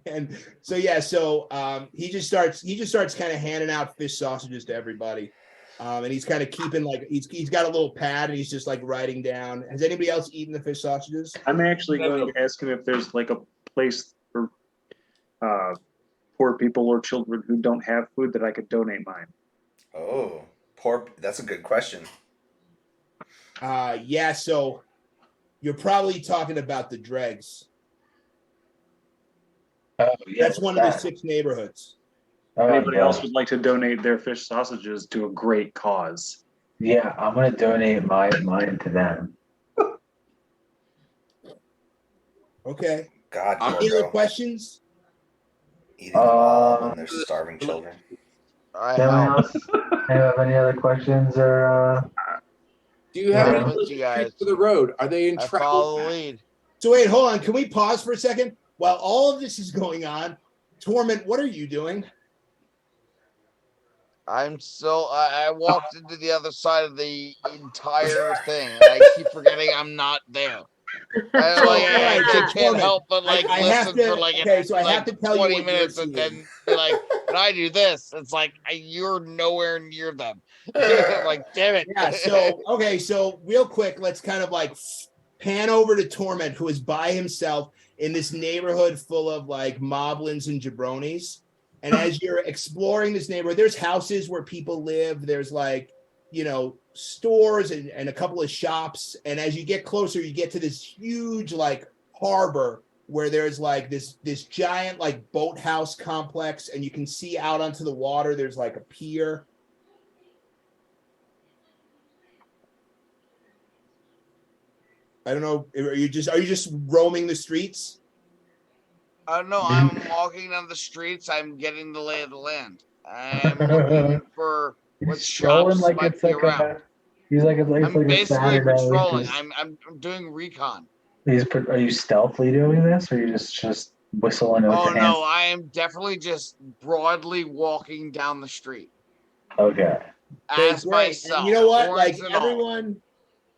And so yeah, so he just starts kind of handing out fish sausages to everybody. And he's kind of keeping like he's got a little pad and he's just like writing down. Has anybody else eaten the fish sausages? I'm actually going to ask him if there's like a place for poor people or children who don't have food that I could donate mine. Oh, that's a good question. Yeah, so you're probably talking about the dregs. Oh, yeah, That's one of the 6 neighborhoods. Anybody else would like to donate their fish sausages to a great cause? Yeah, I'm gonna donate mine to them. Okay. God, Any other Gorgo. questions? Eating them all and there's starving children. Anyone else have any other questions or? Do you have Yeah. any With you guys. for the road? Are they in I travel? follow the lead. So wait, hold on. Can we pause for a second? While all of this is going on, Torment, what are you doing? I'm still. I walked into the other side of the entire thing, and I keep forgetting I'm not there. I, like, all right, I so can't Torment, help but like I have listen to- for like okay, so I have to tell you 20 what you're minutes and seeing. then be like, when I do this, it's like you're nowhere near them. I'm like, damn it. Yeah, so okay, so real quick, let's kind of like pan over to Torment, who is by himself in this neighborhood full of like moblins and jabronis. And as you're exploring this neighborhood, there's houses where people live, there's like, you know, stores and a couple of shops. And as you get closer, you get to this huge like harbor where there's like this giant like boathouse complex, and you can see out onto the water. There's like a pier. I don't know. Are you just roaming the streets? No, I'm walking down the streets. I'm getting the lay of the land. I'm looking for what He's strolling shops like might it's be like around. he's like it's I'm like a basically Saturday. patrolling. Just- I'm doing recon. Are you stealthily doing this, or are you just whistling with Oh your hands? no, I am definitely just broadly walking down the street Okay. Okay, as great. myself. And you know what? Like horns and all.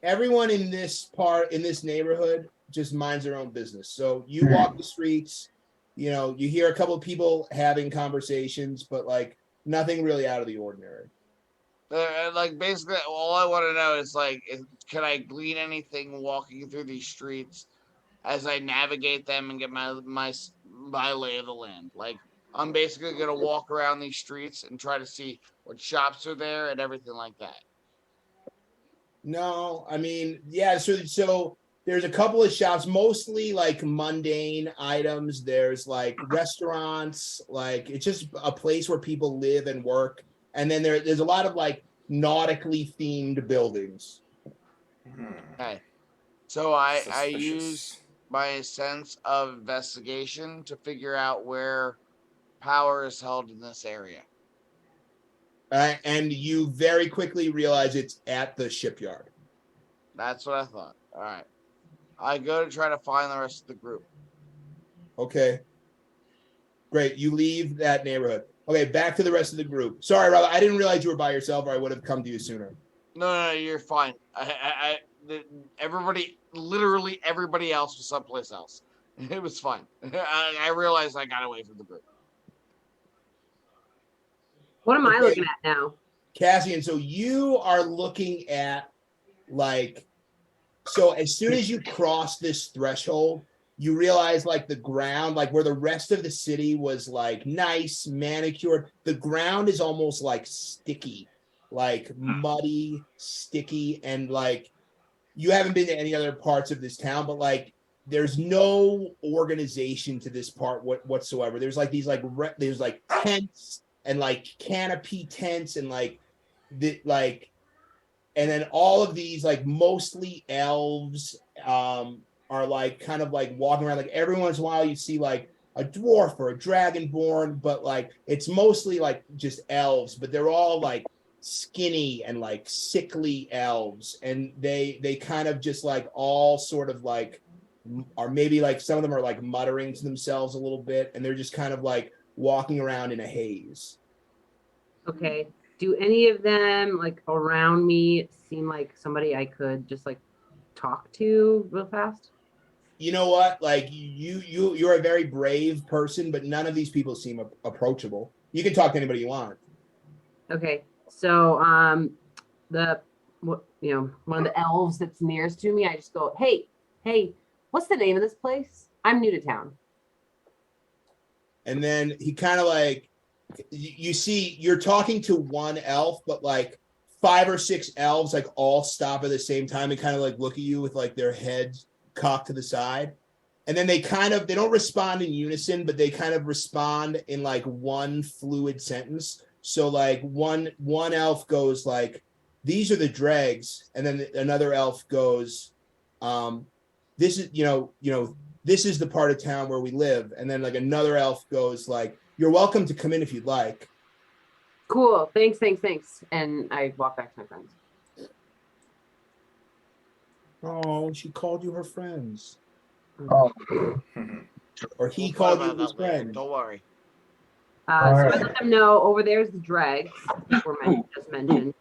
everyone in this neighborhood just minds their own business. So you walk the streets, you know, you hear a couple of people having conversations, but like nothing really out of the ordinary. Like basically, all I want to know is like, can I glean anything walking through these streets as I navigate them and get my lay of the land? Like, I'm basically gonna walk around these streets and try to see what shops are there and everything like that. No, I mean, yeah, so there's a couple of shops, mostly like mundane items. There's like restaurants, like it's just a place where people live and work. And then there's a lot of like nautically themed buildings. Okay. So I Suspicious. use my sense of investigation to figure out where power is held in this area. And you very quickly realize it's at the shipyard. That's what I thought. All right. I go to try to find the rest of the group. Okay. Great. You leave that neighborhood. Okay, back to the rest of the group. Sorry, Rob. I didn't realize you were by yourself, or I would have come to you sooner. No, you're fine. Literally everybody else was someplace else. It was fine. I realized I got away from the group. What am I Okay. looking at now? Cassian, so you are looking at like, so as soon as you cross this threshold, you realize like the ground, like where the rest of the city was like nice, manicured, the ground is almost like sticky, like muddy, sticky, and like you haven't been to any other parts of this town, but like there's no organization to this part whatsoever. There's like these like there's like tents and like canopy tents and like and then all of these like mostly elves are like kind of like walking around. Like every once in a while you see like a dwarf or a dragonborn, but like it's mostly like just elves, but they're all like skinny and like sickly elves, and they kind of just like all sort of like, or maybe like some of them are like muttering to themselves a little bit, and they're just kind of like walking around in a haze. Okay. Do any of them like around me seem like somebody I could just like talk to real fast? You know what? Like you're a very brave person, but none of these people seem approachable. You can talk to anybody you want. Okay. So one of the elves that's nearest to me, I just go, hey, what's the name of this place? I'm new to town. And then he kind of like, you see, you're talking to one elf, but like 5 or 6 elves like all stop at the same time and kind of like look at you with like their heads cocked to the side. And then they don't respond in unison, but they kind of respond in like one fluid sentence. So like one elf goes like, these are the dregs. And then another elf goes, this is, this is the part of town where we live. And then like another elf goes like, you're welcome to come in if you'd like. Cool. Thanks. And I walk back to my friends. Oh, she called you her friends. Oh, Or he We'll called talk you about his that later. friend. Don't worry. So I let them know over there's the dregs that were just mentioned.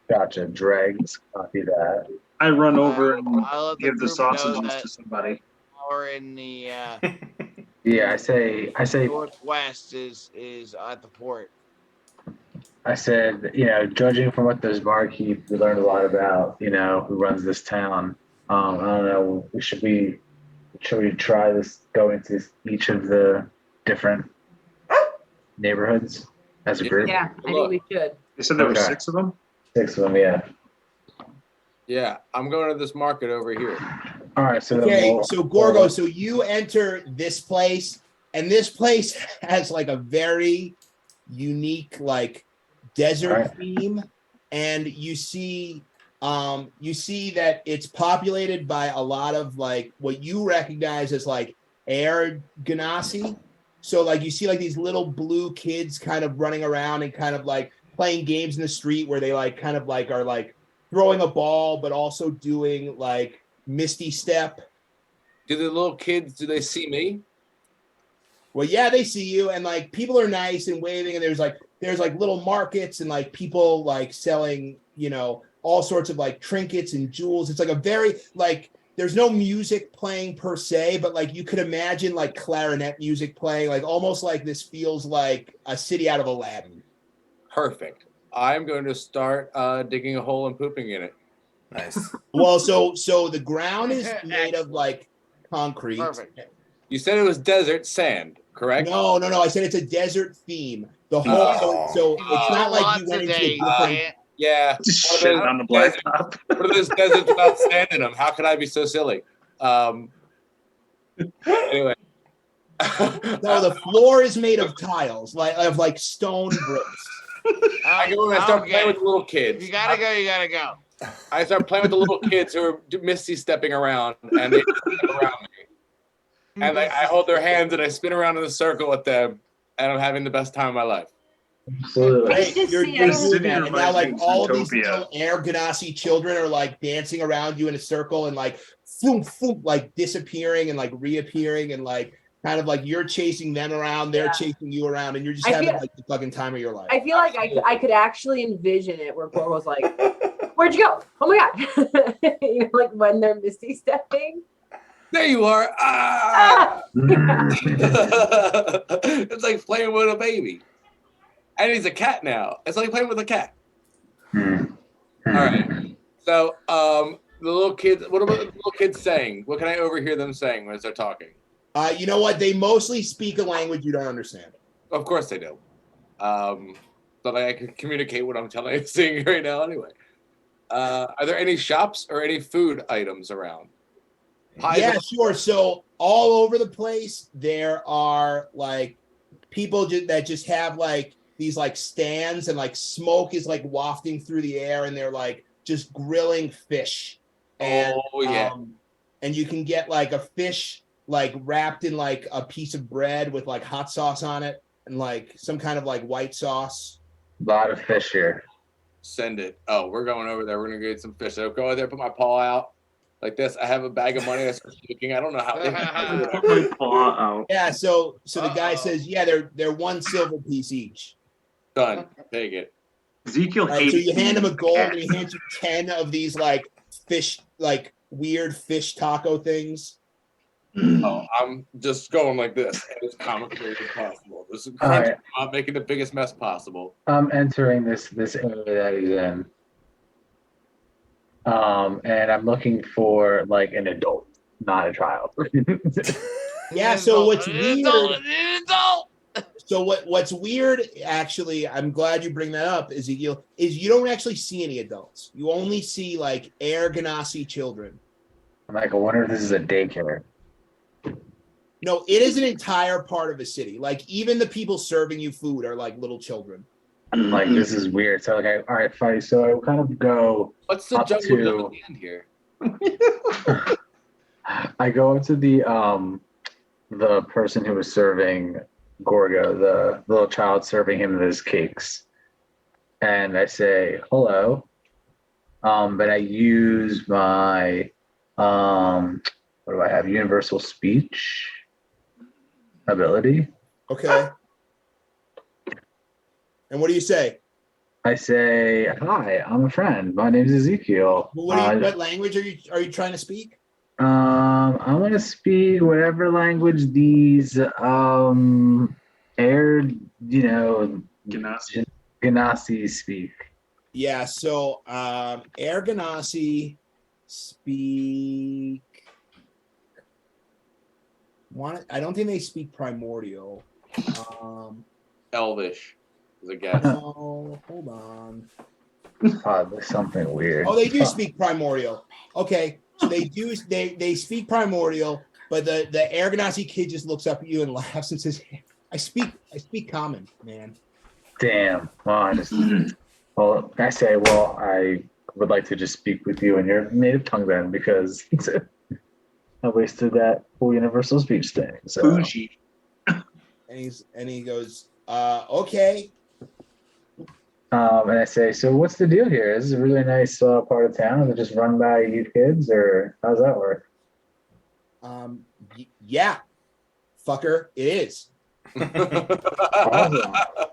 gotcha. Dregs. Copy that. I run over and I'll let the give the group know sausages that to somebody. Or in the Yeah, I say, northwest is at the port. I said, judging from what those barkeep we learned a lot about, who runs this town. I don't know. Should we try this? Go into each of the different neighborhoods as a group. Yeah, I think we should. They said there were Okay. 6 of them. 6 of them, yeah. Yeah, I'm going to this market over here. All right. So Okay, so Gorgo, so you enter this place, and this place has like a very unique like desert theme, and you see that it's populated by a lot of like what you recognize as like air ganassi. So like you see like these little blue kids kind of running around and kind of like playing games in the street where they like kind of like are like throwing a ball, but also doing like Misty Step. Do the little kids, do they see me? Well, yeah, they see you, and like people are nice and waving, and there's like little markets and like people like selling, all sorts of like trinkets and jewels. It's like a very like there's no music playing per se, but like you could imagine like clarinet music playing, like almost like this feels like a city out of Aladdin. Perfect. I'm going to start digging a hole and pooping in it. Nice. Well, so the ground is made of like concrete. Perfect. You said it was desert sand, correct? No. I said it's a desert theme. The whole so it's not like you went into a different. Yeah. Just shit on the blacktop. What are those deserts without sand in them? How could I be so silly? Anyway. No, the floor is made of tiles, like stone bricks. I go and I start playing with the little kids. You gotta go. I start playing with the little kids who are misty stepping around, and they step around me. And I hold their hands and I spin around in a circle with them, and I'm having the best time of my life. Absolutely. Right, you're doing that, and now like all of these Zootopia. little air ganassi children are like dancing around you in a circle and like foom, like disappearing and like reappearing and like kind of like you're chasing them around, they're chasing you around, and you're just having like the fucking time of your life. I feel like I could actually envision it where Gorgo's like, where'd you go? Oh my God. Like when they're misty stepping. There you are. Ah! It's like playing with a baby. And he's a cat now. It's like playing with a cat. All right. So the little kids, what about the little kids saying? What can I overhear them saying as they're talking? You know what? They mostly speak a language you don't understand. Of course they do. But I can communicate what I'm saying right now anyway. Are there any shops or any food items around? Pies Yeah, and- sure. So all over the place, there are like people that just have like these like stands, and like smoke is like wafting through the air, and they're like just grilling fish. And Oh, yeah. and you can get like a fish like wrapped in like a piece of bread with like hot sauce on it, and like some kind of like white sauce. A lot of fish here. Send it. Oh, we're going over there. We're gonna get some fish. I'll go over there, put my paw out like this. I have a bag of money. I start looking. I don't know how. Put my paw out. Yeah, so the guy Uh-oh. says, yeah, they're one silver piece each. Done. Take it. Ezekiel Right, hates so you hand him a gold, cash. and he hands you 10 of these like fish, like weird fish taco things. Oh, I'm just going like this as comically as possible. This is crunching. I'm making the biggest mess possible. I'm entering this area that he's in. And I'm looking for like an adult, not a child. Yeah, so what's weird? Adult. So what's weird, actually, I'm glad you bring that up, Ezekiel, is you don't actually see any adults. You only see like Air Ganassi children. I'm like, I wonder if this is a daycare. No, it is an entire part of a city. Like even the people serving you food are like little children. I'm like, this is weird. So okay, all right, fine. So I kind of go. What's the Up jungle to- gym at the end here? I go up to the person who was serving Gorgo, the little child serving him his cakes, and I say hello. But I use my what do I have? Universal speech ability. Okay. And what do you say? I say, hi, I'm a friend. My name is Ezekiel. What language are you trying to speak? I want to speak whatever language these air, Ganassi speak. Yeah, so Air Ganassi speak. I don't think they speak primordial. Elvish is a guess. Oh, hold on. Probably something weird. Oh, they do speak primordial. Okay, so they do. They speak primordial, but the Air Ganassi kid just looks up at you and laughs and says, "I speak common, man." Damn. I say, well, I would like to just speak with you in your native tongue then, because I wasted that whole universal speech thing. So. Bougie. And he goes, okay. And I say, so what's the deal here? This is a really nice part of town. Is it just run by you kids, or how's that work? Yeah, fucker, it is.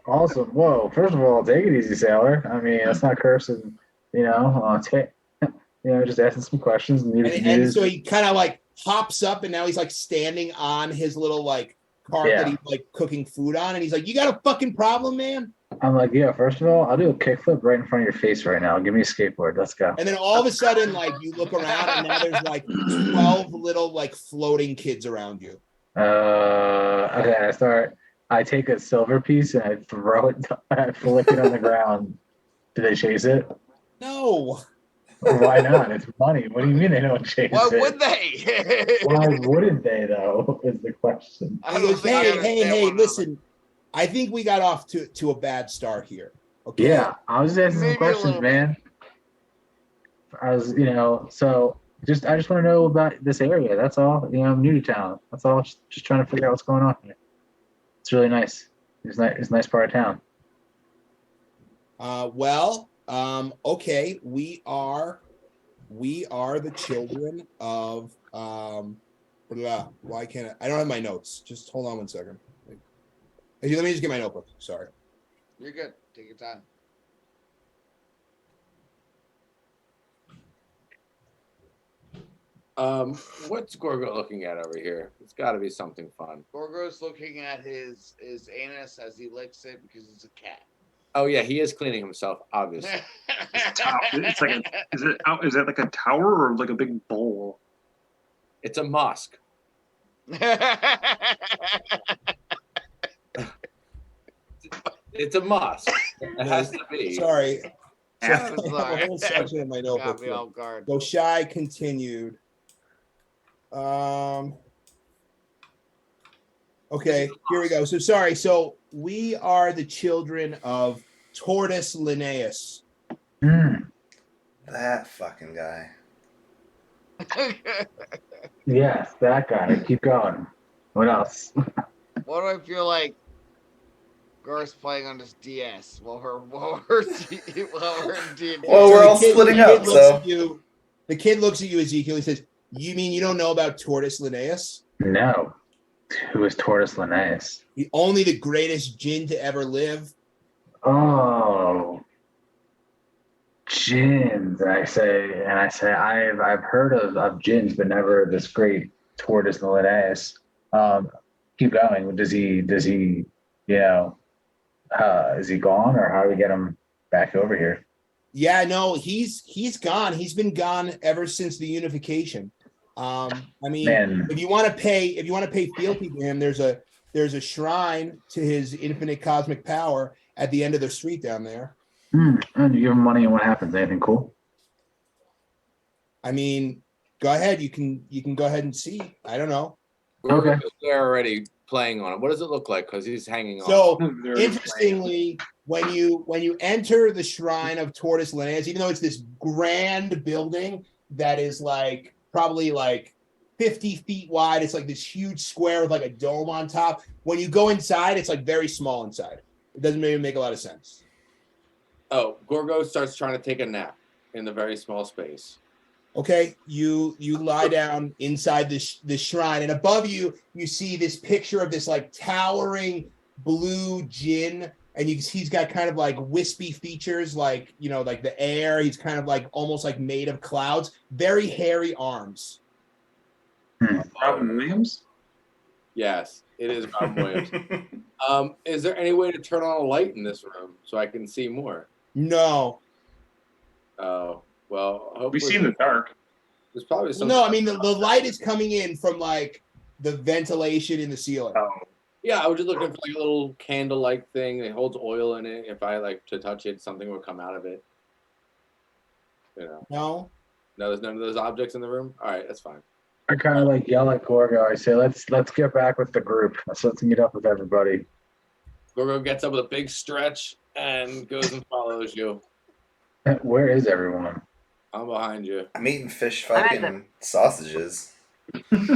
Awesome. Whoa. First of all, take it easy, sailor. I mean, that's not cursing. Just asking some questions. And so he kind of like hops up, and now he's like standing on his little like cart that he's like cooking food on, and he's like, "You got a fucking problem, man?" I'm like, yeah, first of all, I'll do a kickflip right in front of your face right now. Give me a skateboard. Let's go. And then all of a sudden, like, you look around, and now there's like 12 little like floating kids around you. Okay, I take a silver piece and I throw it, I flick it on the ground. Do they chase it? No. Why not? It's money. What do you mean they don't chase Why it? would they? Why wouldn't they, though, is the question. I He don't goes, think I hey, understand one listen, I think we got off to a bad start here. Okay. Yeah, I was just asking Maybe some a questions, little man. I was, so I just want to know about this area. That's all. I'm new to town. That's all. Just trying to figure out what's going on here. It's really nice. It's a nice part of town. Okay, we are the children of why can't I don't have my notes. Just hold on one second. Hey, let me just get my notebook. Sorry. You're good. Take your time. What's Gorgo looking at over here? It's got to be something fun. Gorgo's looking at his anus as he licks it because it's a cat. Oh yeah, he is cleaning himself, obviously. It's like is that like a tower or like a big bowl? It's a mosque. It's a mosque. It has to be. Sorry. So I I'm have a sorry. whole section in my Got notebook. me here. off guard. So Shy continued. Okay, here we go. So sorry. So we are the children of Tortoise Linnaeus. That fucking guy. Yes, that guy. Keep going. What else? What do I feel like Garth's playing on this DS while we're D&D? Well, we're all splitting up, so. The kid looks at you, Ezekiel. He says, "You mean you don't know about Tortoise Linnaeus? No. Who is Tortoise Linnaeus? Only the greatest djinn to ever live." Oh, gins. And I say, I've heard of gins, but never this great Tortoise Linnaeus. Keep going. Does he, you know, is he gone, or how do we get him back over here? Yeah, no, he's gone. He's been gone ever since the unification. I mean, Man. if you want to pay fealty to him, there's a shrine to his infinite cosmic power at the end of the street down there. And you give him money, and what happens? Anything cool? I mean, go ahead. You can go ahead and see. I don't know. Okay. They're already playing on it. What does it look like? Because he's hanging on. So interestingly, when you enter the shrine of Tortoise Linnaeus, even though it's this grand building that is like probably like 50 feet wide, it's like this huge square with like a dome on top. When you go inside, it's like very small inside. It doesn't even make a lot of sense. Oh, Gorgo starts trying to take a nap in the very small space. Okay, you lie down inside this shrine, and above you see this picture of this like towering blue djinn, and he's got kind of like wispy features, like, you know, like the air. He's kind of like almost like made of clouds, very hairy arms. Robin Williams? Yes, it is Robin Williams. Is there any way to turn on a light in this room so I can see more? No. Oh, well, hopefully We see in the dark. There's probably some. No, I mean the light is coming in from like the ventilation in the ceiling. Oh. Yeah, I was just looking for like a little candle-like thing that holds oil in it. If I like to touch it, something will come out of it. You know. No. No, there's none of those objects in the room. All right, that's fine. I kind of like yell at Gorgo. I say, let's get back with the group. Let's meet up with everybody. Gorgo gets up with a big stretch and goes and follows you. Where is everyone? I'm behind you. I'm eating fish fucking sausages. So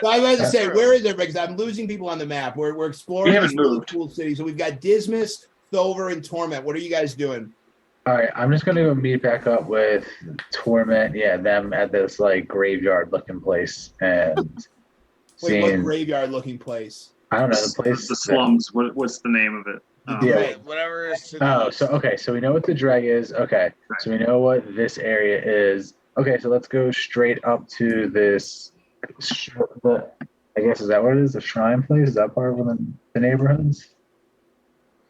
I was about to say, where is everybody? Because I'm losing people on the map. We're exploring. We haven't moved. Cool city. So we've got Dismas, Thover, and Torment. What are you guys doing? All right, I'm just gonna go meet back up with Torment. Yeah, them at this like graveyard-looking place, and Wait, what graveyard-looking place? I don't know the place. The slums. What's the name of it? Yeah. Right, whatever is to the Oh, east. so okay, so we know what the drag is. Okay, so we know what this area is. Okay, so let's go straight up to this. I guess is that what it is? The shrine place? Is that part of one of the neighborhoods?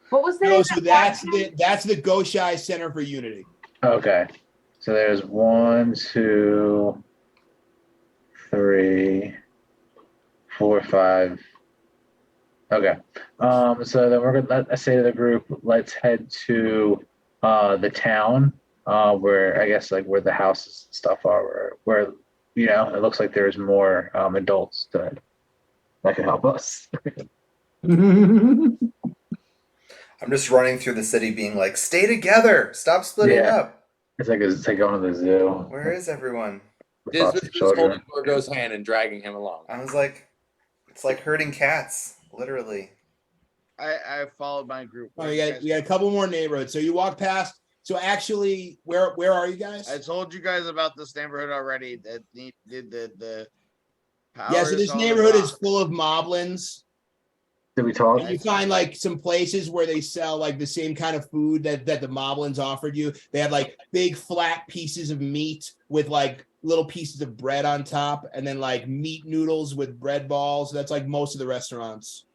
What was that? No, so that's the Goshai Center for Unity. Okay, so there's 1, 2, 3, 4, 5. Okay, so then we're gonna I say to the group, let's head to the town where I guess like where the houses and stuff are, where you know it looks like there's more adults that can help us. I'm just running through the city being like, stay together. Stop splitting up. It's like going to the zoo. Where is everyone? Dismas is holding Gorgo's hand and dragging him along. I was like, it's like herding cats, literally. I followed my group. Oh, we got a couple more neighborhoods. So you walk past. So actually, where are you guys? I told you guys about this neighborhood already. That did the power. Yeah, so this neighborhood is full of moblins. Did we talk? And you find like some places where they sell like the same kind of food that the moblins offered you. They have like big flat pieces of meat with like little pieces of bread on top, and then like meat noodles with bread balls. That's like most of the restaurants.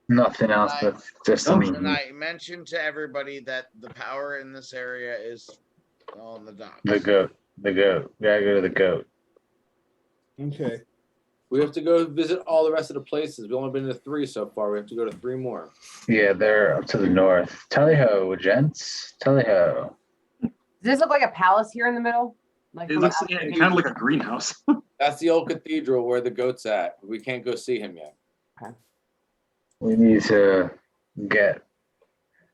Nothing else, but just some. And I mentioned to everybody that the power in this area is on the docks. The goat. We gotta go to the goat. Okay. We have to go visit all the rest of the places. We've only been to 3 so far. We have to go to 3 more. Yeah, they're up to the north. Tally-ho, gents. Tally-ho. Does this look like a palace here in the middle? Like It looks kind of like a greenhouse. That's the old cathedral where the goat's at. We can't go see him yet. We need to get.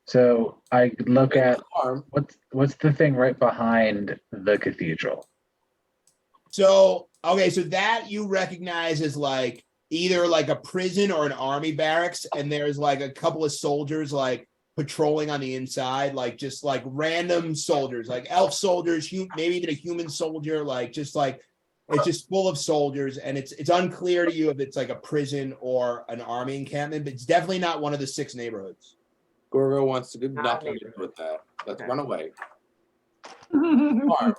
So I look at Farm. what's the thing right behind the cathedral? So, okay, so that you recognize as like either like a prison or an army barracks, and there's like a couple of soldiers like patrolling on the inside, like just like random soldiers, like elf soldiers, maybe even a human soldier, like just like it's just full of soldiers, and it's unclear to you if it's like a prison or an army encampment, but it's definitely not one of the 6 neighborhoods. Gorgo wants to do nothing to do with that. Let's run away. Farm.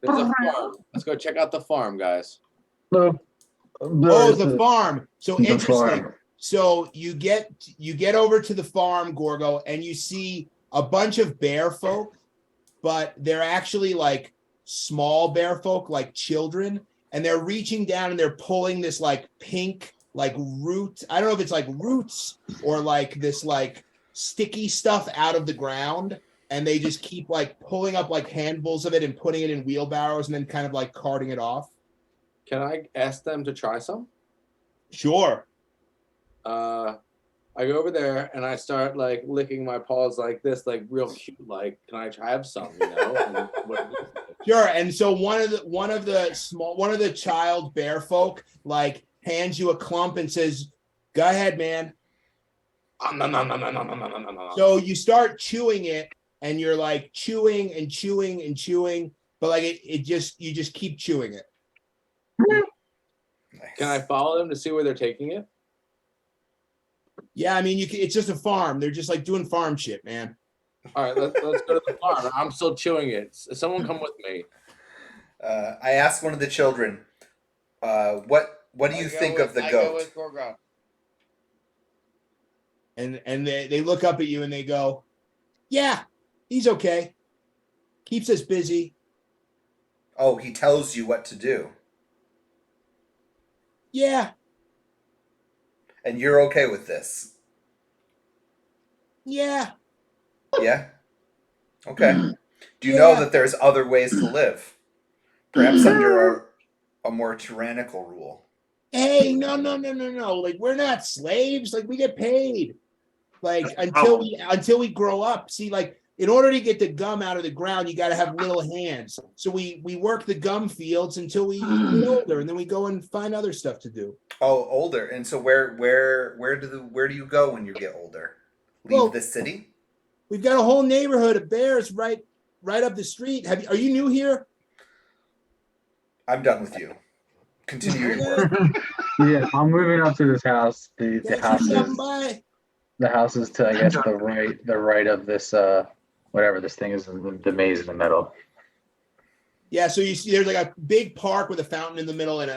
There's a farm. Let's go check out the farm, guys. Look. Oh, the farm. So The interesting. farm. So you get over to the farm, Gorgo, and you see a bunch of bear folk, but they're actually like small bear folk, like children, and they're reaching down and they're pulling this like pink like root. I don't know if it's like roots or like this like sticky stuff out of the ground, and they just keep like pulling up like handfuls of it and putting it in wheelbarrows and then kind of like carting it off. Can I ask them to try some? Sure. I go over there and I start like licking my paws like this, like real cute. Like, can I have some? You know. And Sure. And so one of the child bear folk like hands you a clump and says, "Go ahead, man." So you start chewing it, and you're like chewing and chewing and chewing, but like you just keep chewing it. Can I follow them to see where they're taking it? Yeah, I mean, it's just a farm. They're just like doing farm shit, man. All right, let's go to the farm. I'm still chewing it. Someone come with me. I asked one of the children, what do you think of the goat? I go with Gorgo. And they look up at you and they go, "Yeah, he's okay. Keeps us busy." Oh, he tells you what to do. Yeah. And you're okay with this? Yeah. Yeah? Okay. Do you know that there's other ways to live? Perhaps under a more tyrannical rule. Hey, no. Like, we're not slaves. Like, we get paid. Like, until we grow up. See, like, in order to get the gum out of the ground, you got to have little hands. So we work the gum fields until we get older, and then we go and find other stuff to do. Oh, older. And so where do you go when you get older? Leave the city? We've got a whole neighborhood of bears right up the street. Are you new here? I'm done with you. Continue your work. Yeah, I'm moving up to this house. The house is to, I guess, the right of this whatever this thing is, the maze in the middle. Yeah, so you see there's like a big park with a fountain in the middle and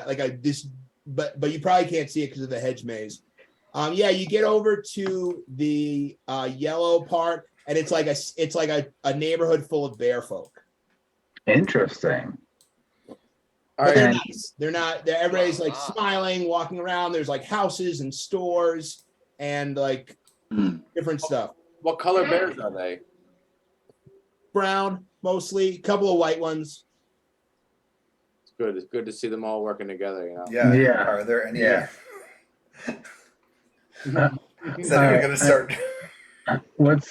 but you probably can't see it because of the hedge maze. Yeah, you get over to the yellow part, and it's like a neighborhood full of bear folk. Interesting. But they're nice. Everybody's like smiling, walking around. There's like houses and stores and like different stuff. What color bears are they? Brown, mostly. A couple of white ones. It's good. It's good to see them all working together. You know. Yeah. Are there any? Yeah. Is that you're gonna start? What's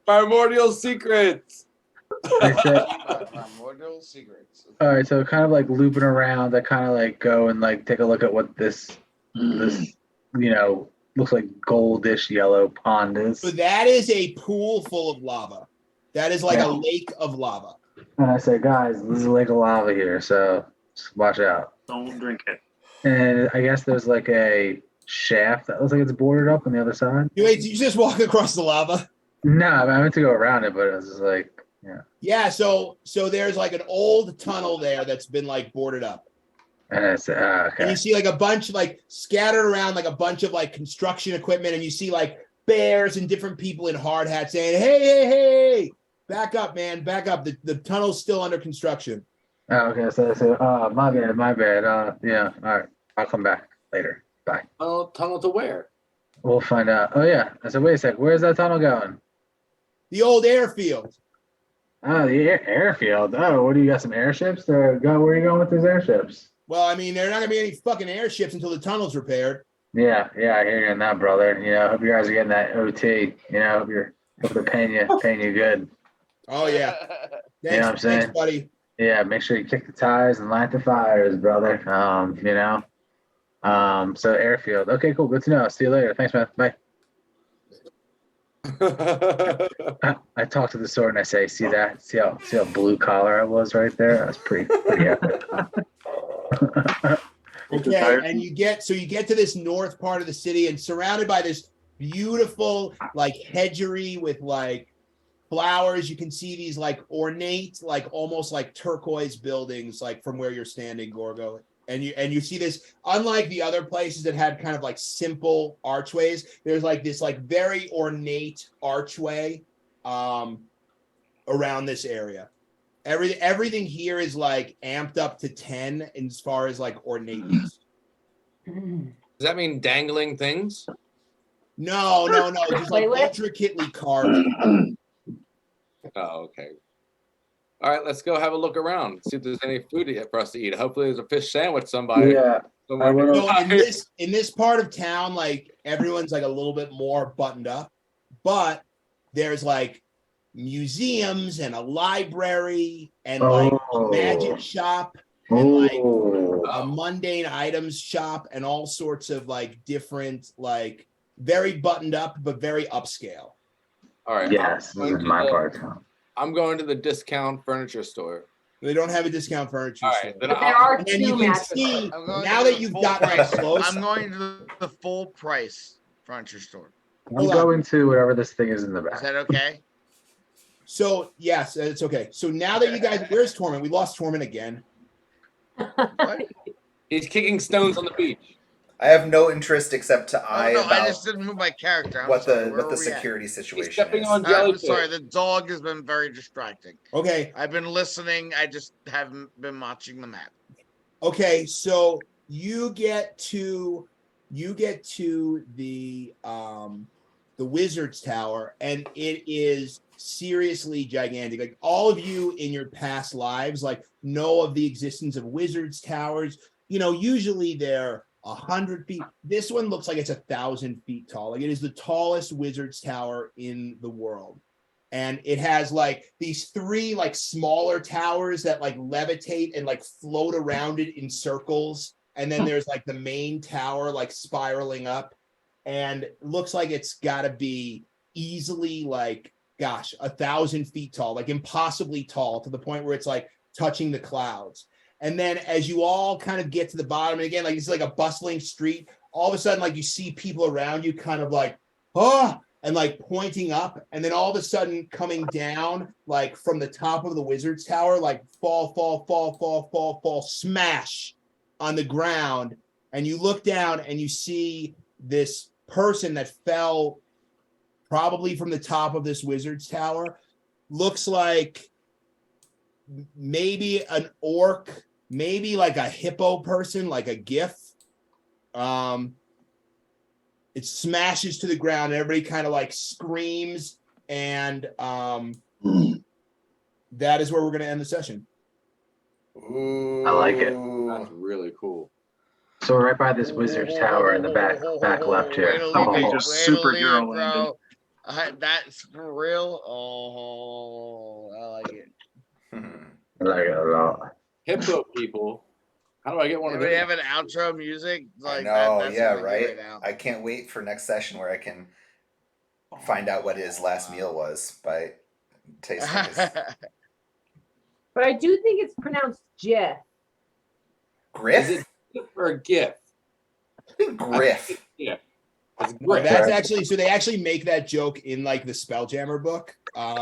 Primordial secrets? Primordial secrets. All right, so kind of like looping around, I kind of like go and like take a look at what this looks like goldish yellow pond is. So that is a pool full of lava. That is like a lake of lava. And I say, guys, this is a lake of lava here, so just watch out. Don't drink it. And I guess there's like a shaft that looks like it's boarded up on the other side. You just walk across the lava? No, I meant to go around it, but it was just like, yeah. Yeah, so there's like an old tunnel there that's been like boarded up. And I said, okay. And you see like a bunch like scattered around like a bunch of like construction equipment, and you see like bears and different people in hard hats saying, hey, back up, man, back up. The tunnel's still under construction. Oh, okay, so my bad. Yeah, all right. I'll come back later. Bye. Tunnel to where? We'll find out. Oh yeah. I said, wait a sec. Where's that tunnel going? The old airfield. Oh, the airfield. Oh, what do you got? Some airships? Where are you going with those airships? Well, I mean, there are not gonna be any fucking airships until the tunnel's repaired. Yeah, I hear you on that, brother. Hope you guys are getting that OT. Hope they're paying you good. Oh yeah. You know what I'm saying? Thanks, buddy. Yeah, make sure you kick the tires and light the fires, brother. So airfield. Okay, cool. Good to know. See you later. Thanks, man. Bye. I talk to the sword and I say, see that? See how blue collar I was right there? That's pretty epic. Okay, and you get to this north part of the city and surrounded by this beautiful like hedgery with like flowers. You can see these like ornate, like almost like turquoise buildings, like from where you're standing, Gorgo. And you see this, unlike the other places that had kind of like simple archways, there's like this like very ornate archway around this area. Everything here is like amped up to 10 as far as like ornateness. Does that mean dangling things? No, just like intricately carved. Oh, okay. All right, let's go have a look around. See if there's any food for us to eat. Hopefully, there's a fish sandwich somebody. Yeah. So in this part of town, like everyone's like a little bit more buttoned up, but there's like museums and a library and like a magic shop and like a mundane items shop and all sorts of like different, like very buttoned up but very upscale. All right. Yes, this is my part of town. I'm going to the discount furniture store. They don't have a discount furniture store. Then But there are And then two you can magic see stores. now that you've gotten like close. I'm going to the full price furniture store. I'm going to whatever this thing is in the back. Is that okay? So yes, it's okay. So now that you guys, where's Torment? We lost Torment again. He's kicking stones on the beach. I have no interest except to I about just didn't move my character. I'm what sorry. the Where what the were we at? security situation stepping is. on I'm jellyfish. sorry. The dog has been very distracting. Okay. I've been listening. I just haven't been watching the map. Okay. So you get to the Wizard's Tower, and it is seriously gigantic. Like all of you in your past lives, like know of the existence of Wizard's Towers. Usually they're 100 feet. This one looks like it's 1,000 feet tall. Like it is the tallest Wizard's Tower in the world. And it has like these 3 like smaller towers that like levitate and like float around it in circles. And then there's like the main tower like spiraling up. And it looks like it's got to be easily like, 1,000 feet tall, like impossibly tall, to the point where it's like touching the clouds. And then as you all kind of get to the bottom, and again, like it's like a bustling street, all of a sudden, like you see people around you kind of like, and like pointing up. And then all of a sudden coming down, like from the top of the Wizard's Tower, like fall, smash on the ground. And you look down and you see this person that fell probably from the top of this Wizard's Tower. Looks like maybe an orc, maybe like a hippo person, like a gif. It smashes to the ground and everybody kind of like screams, and that is where we're going to end the session. Ooh. I like it. That's really cool. So we're right by this Wizard's Tower in the back left here. Just superhero landing. That's for real. Oh, I like it. I like it a lot. Hippo people. How do I get one of Do those? we have an outro music? I Like know, that's yeah, what I do right. now. I can't wait for next session where I can find out what his last meal was by tasting his But I do think it's pronounced Jeff. Griff. Is it GIF or a GIF? I think Griff. Yeah. Right, that's actually, so they actually make that joke in like the Spelljammer book. I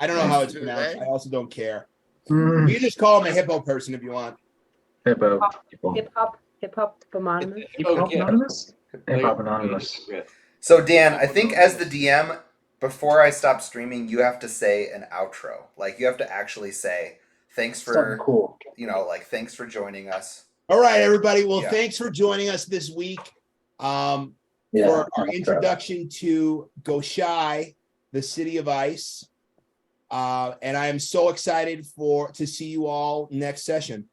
don't know how it's Do pronounced. they? I also don't care. You can just call him a hippo person if you want. Hippo people. Hip hop anonymous. Hippo GIF. Hip Hop Anonymous. So Dan, I think as the DM, before I stop streaming, you have to say an outro. Like you have to actually say thanks for Something cool. like thanks for joining us. All right, everybody. Well, Yeah. thanks for joining us this week Yeah, for our introduction to Goshai, the city of ice. And I am so excited to see you all next session.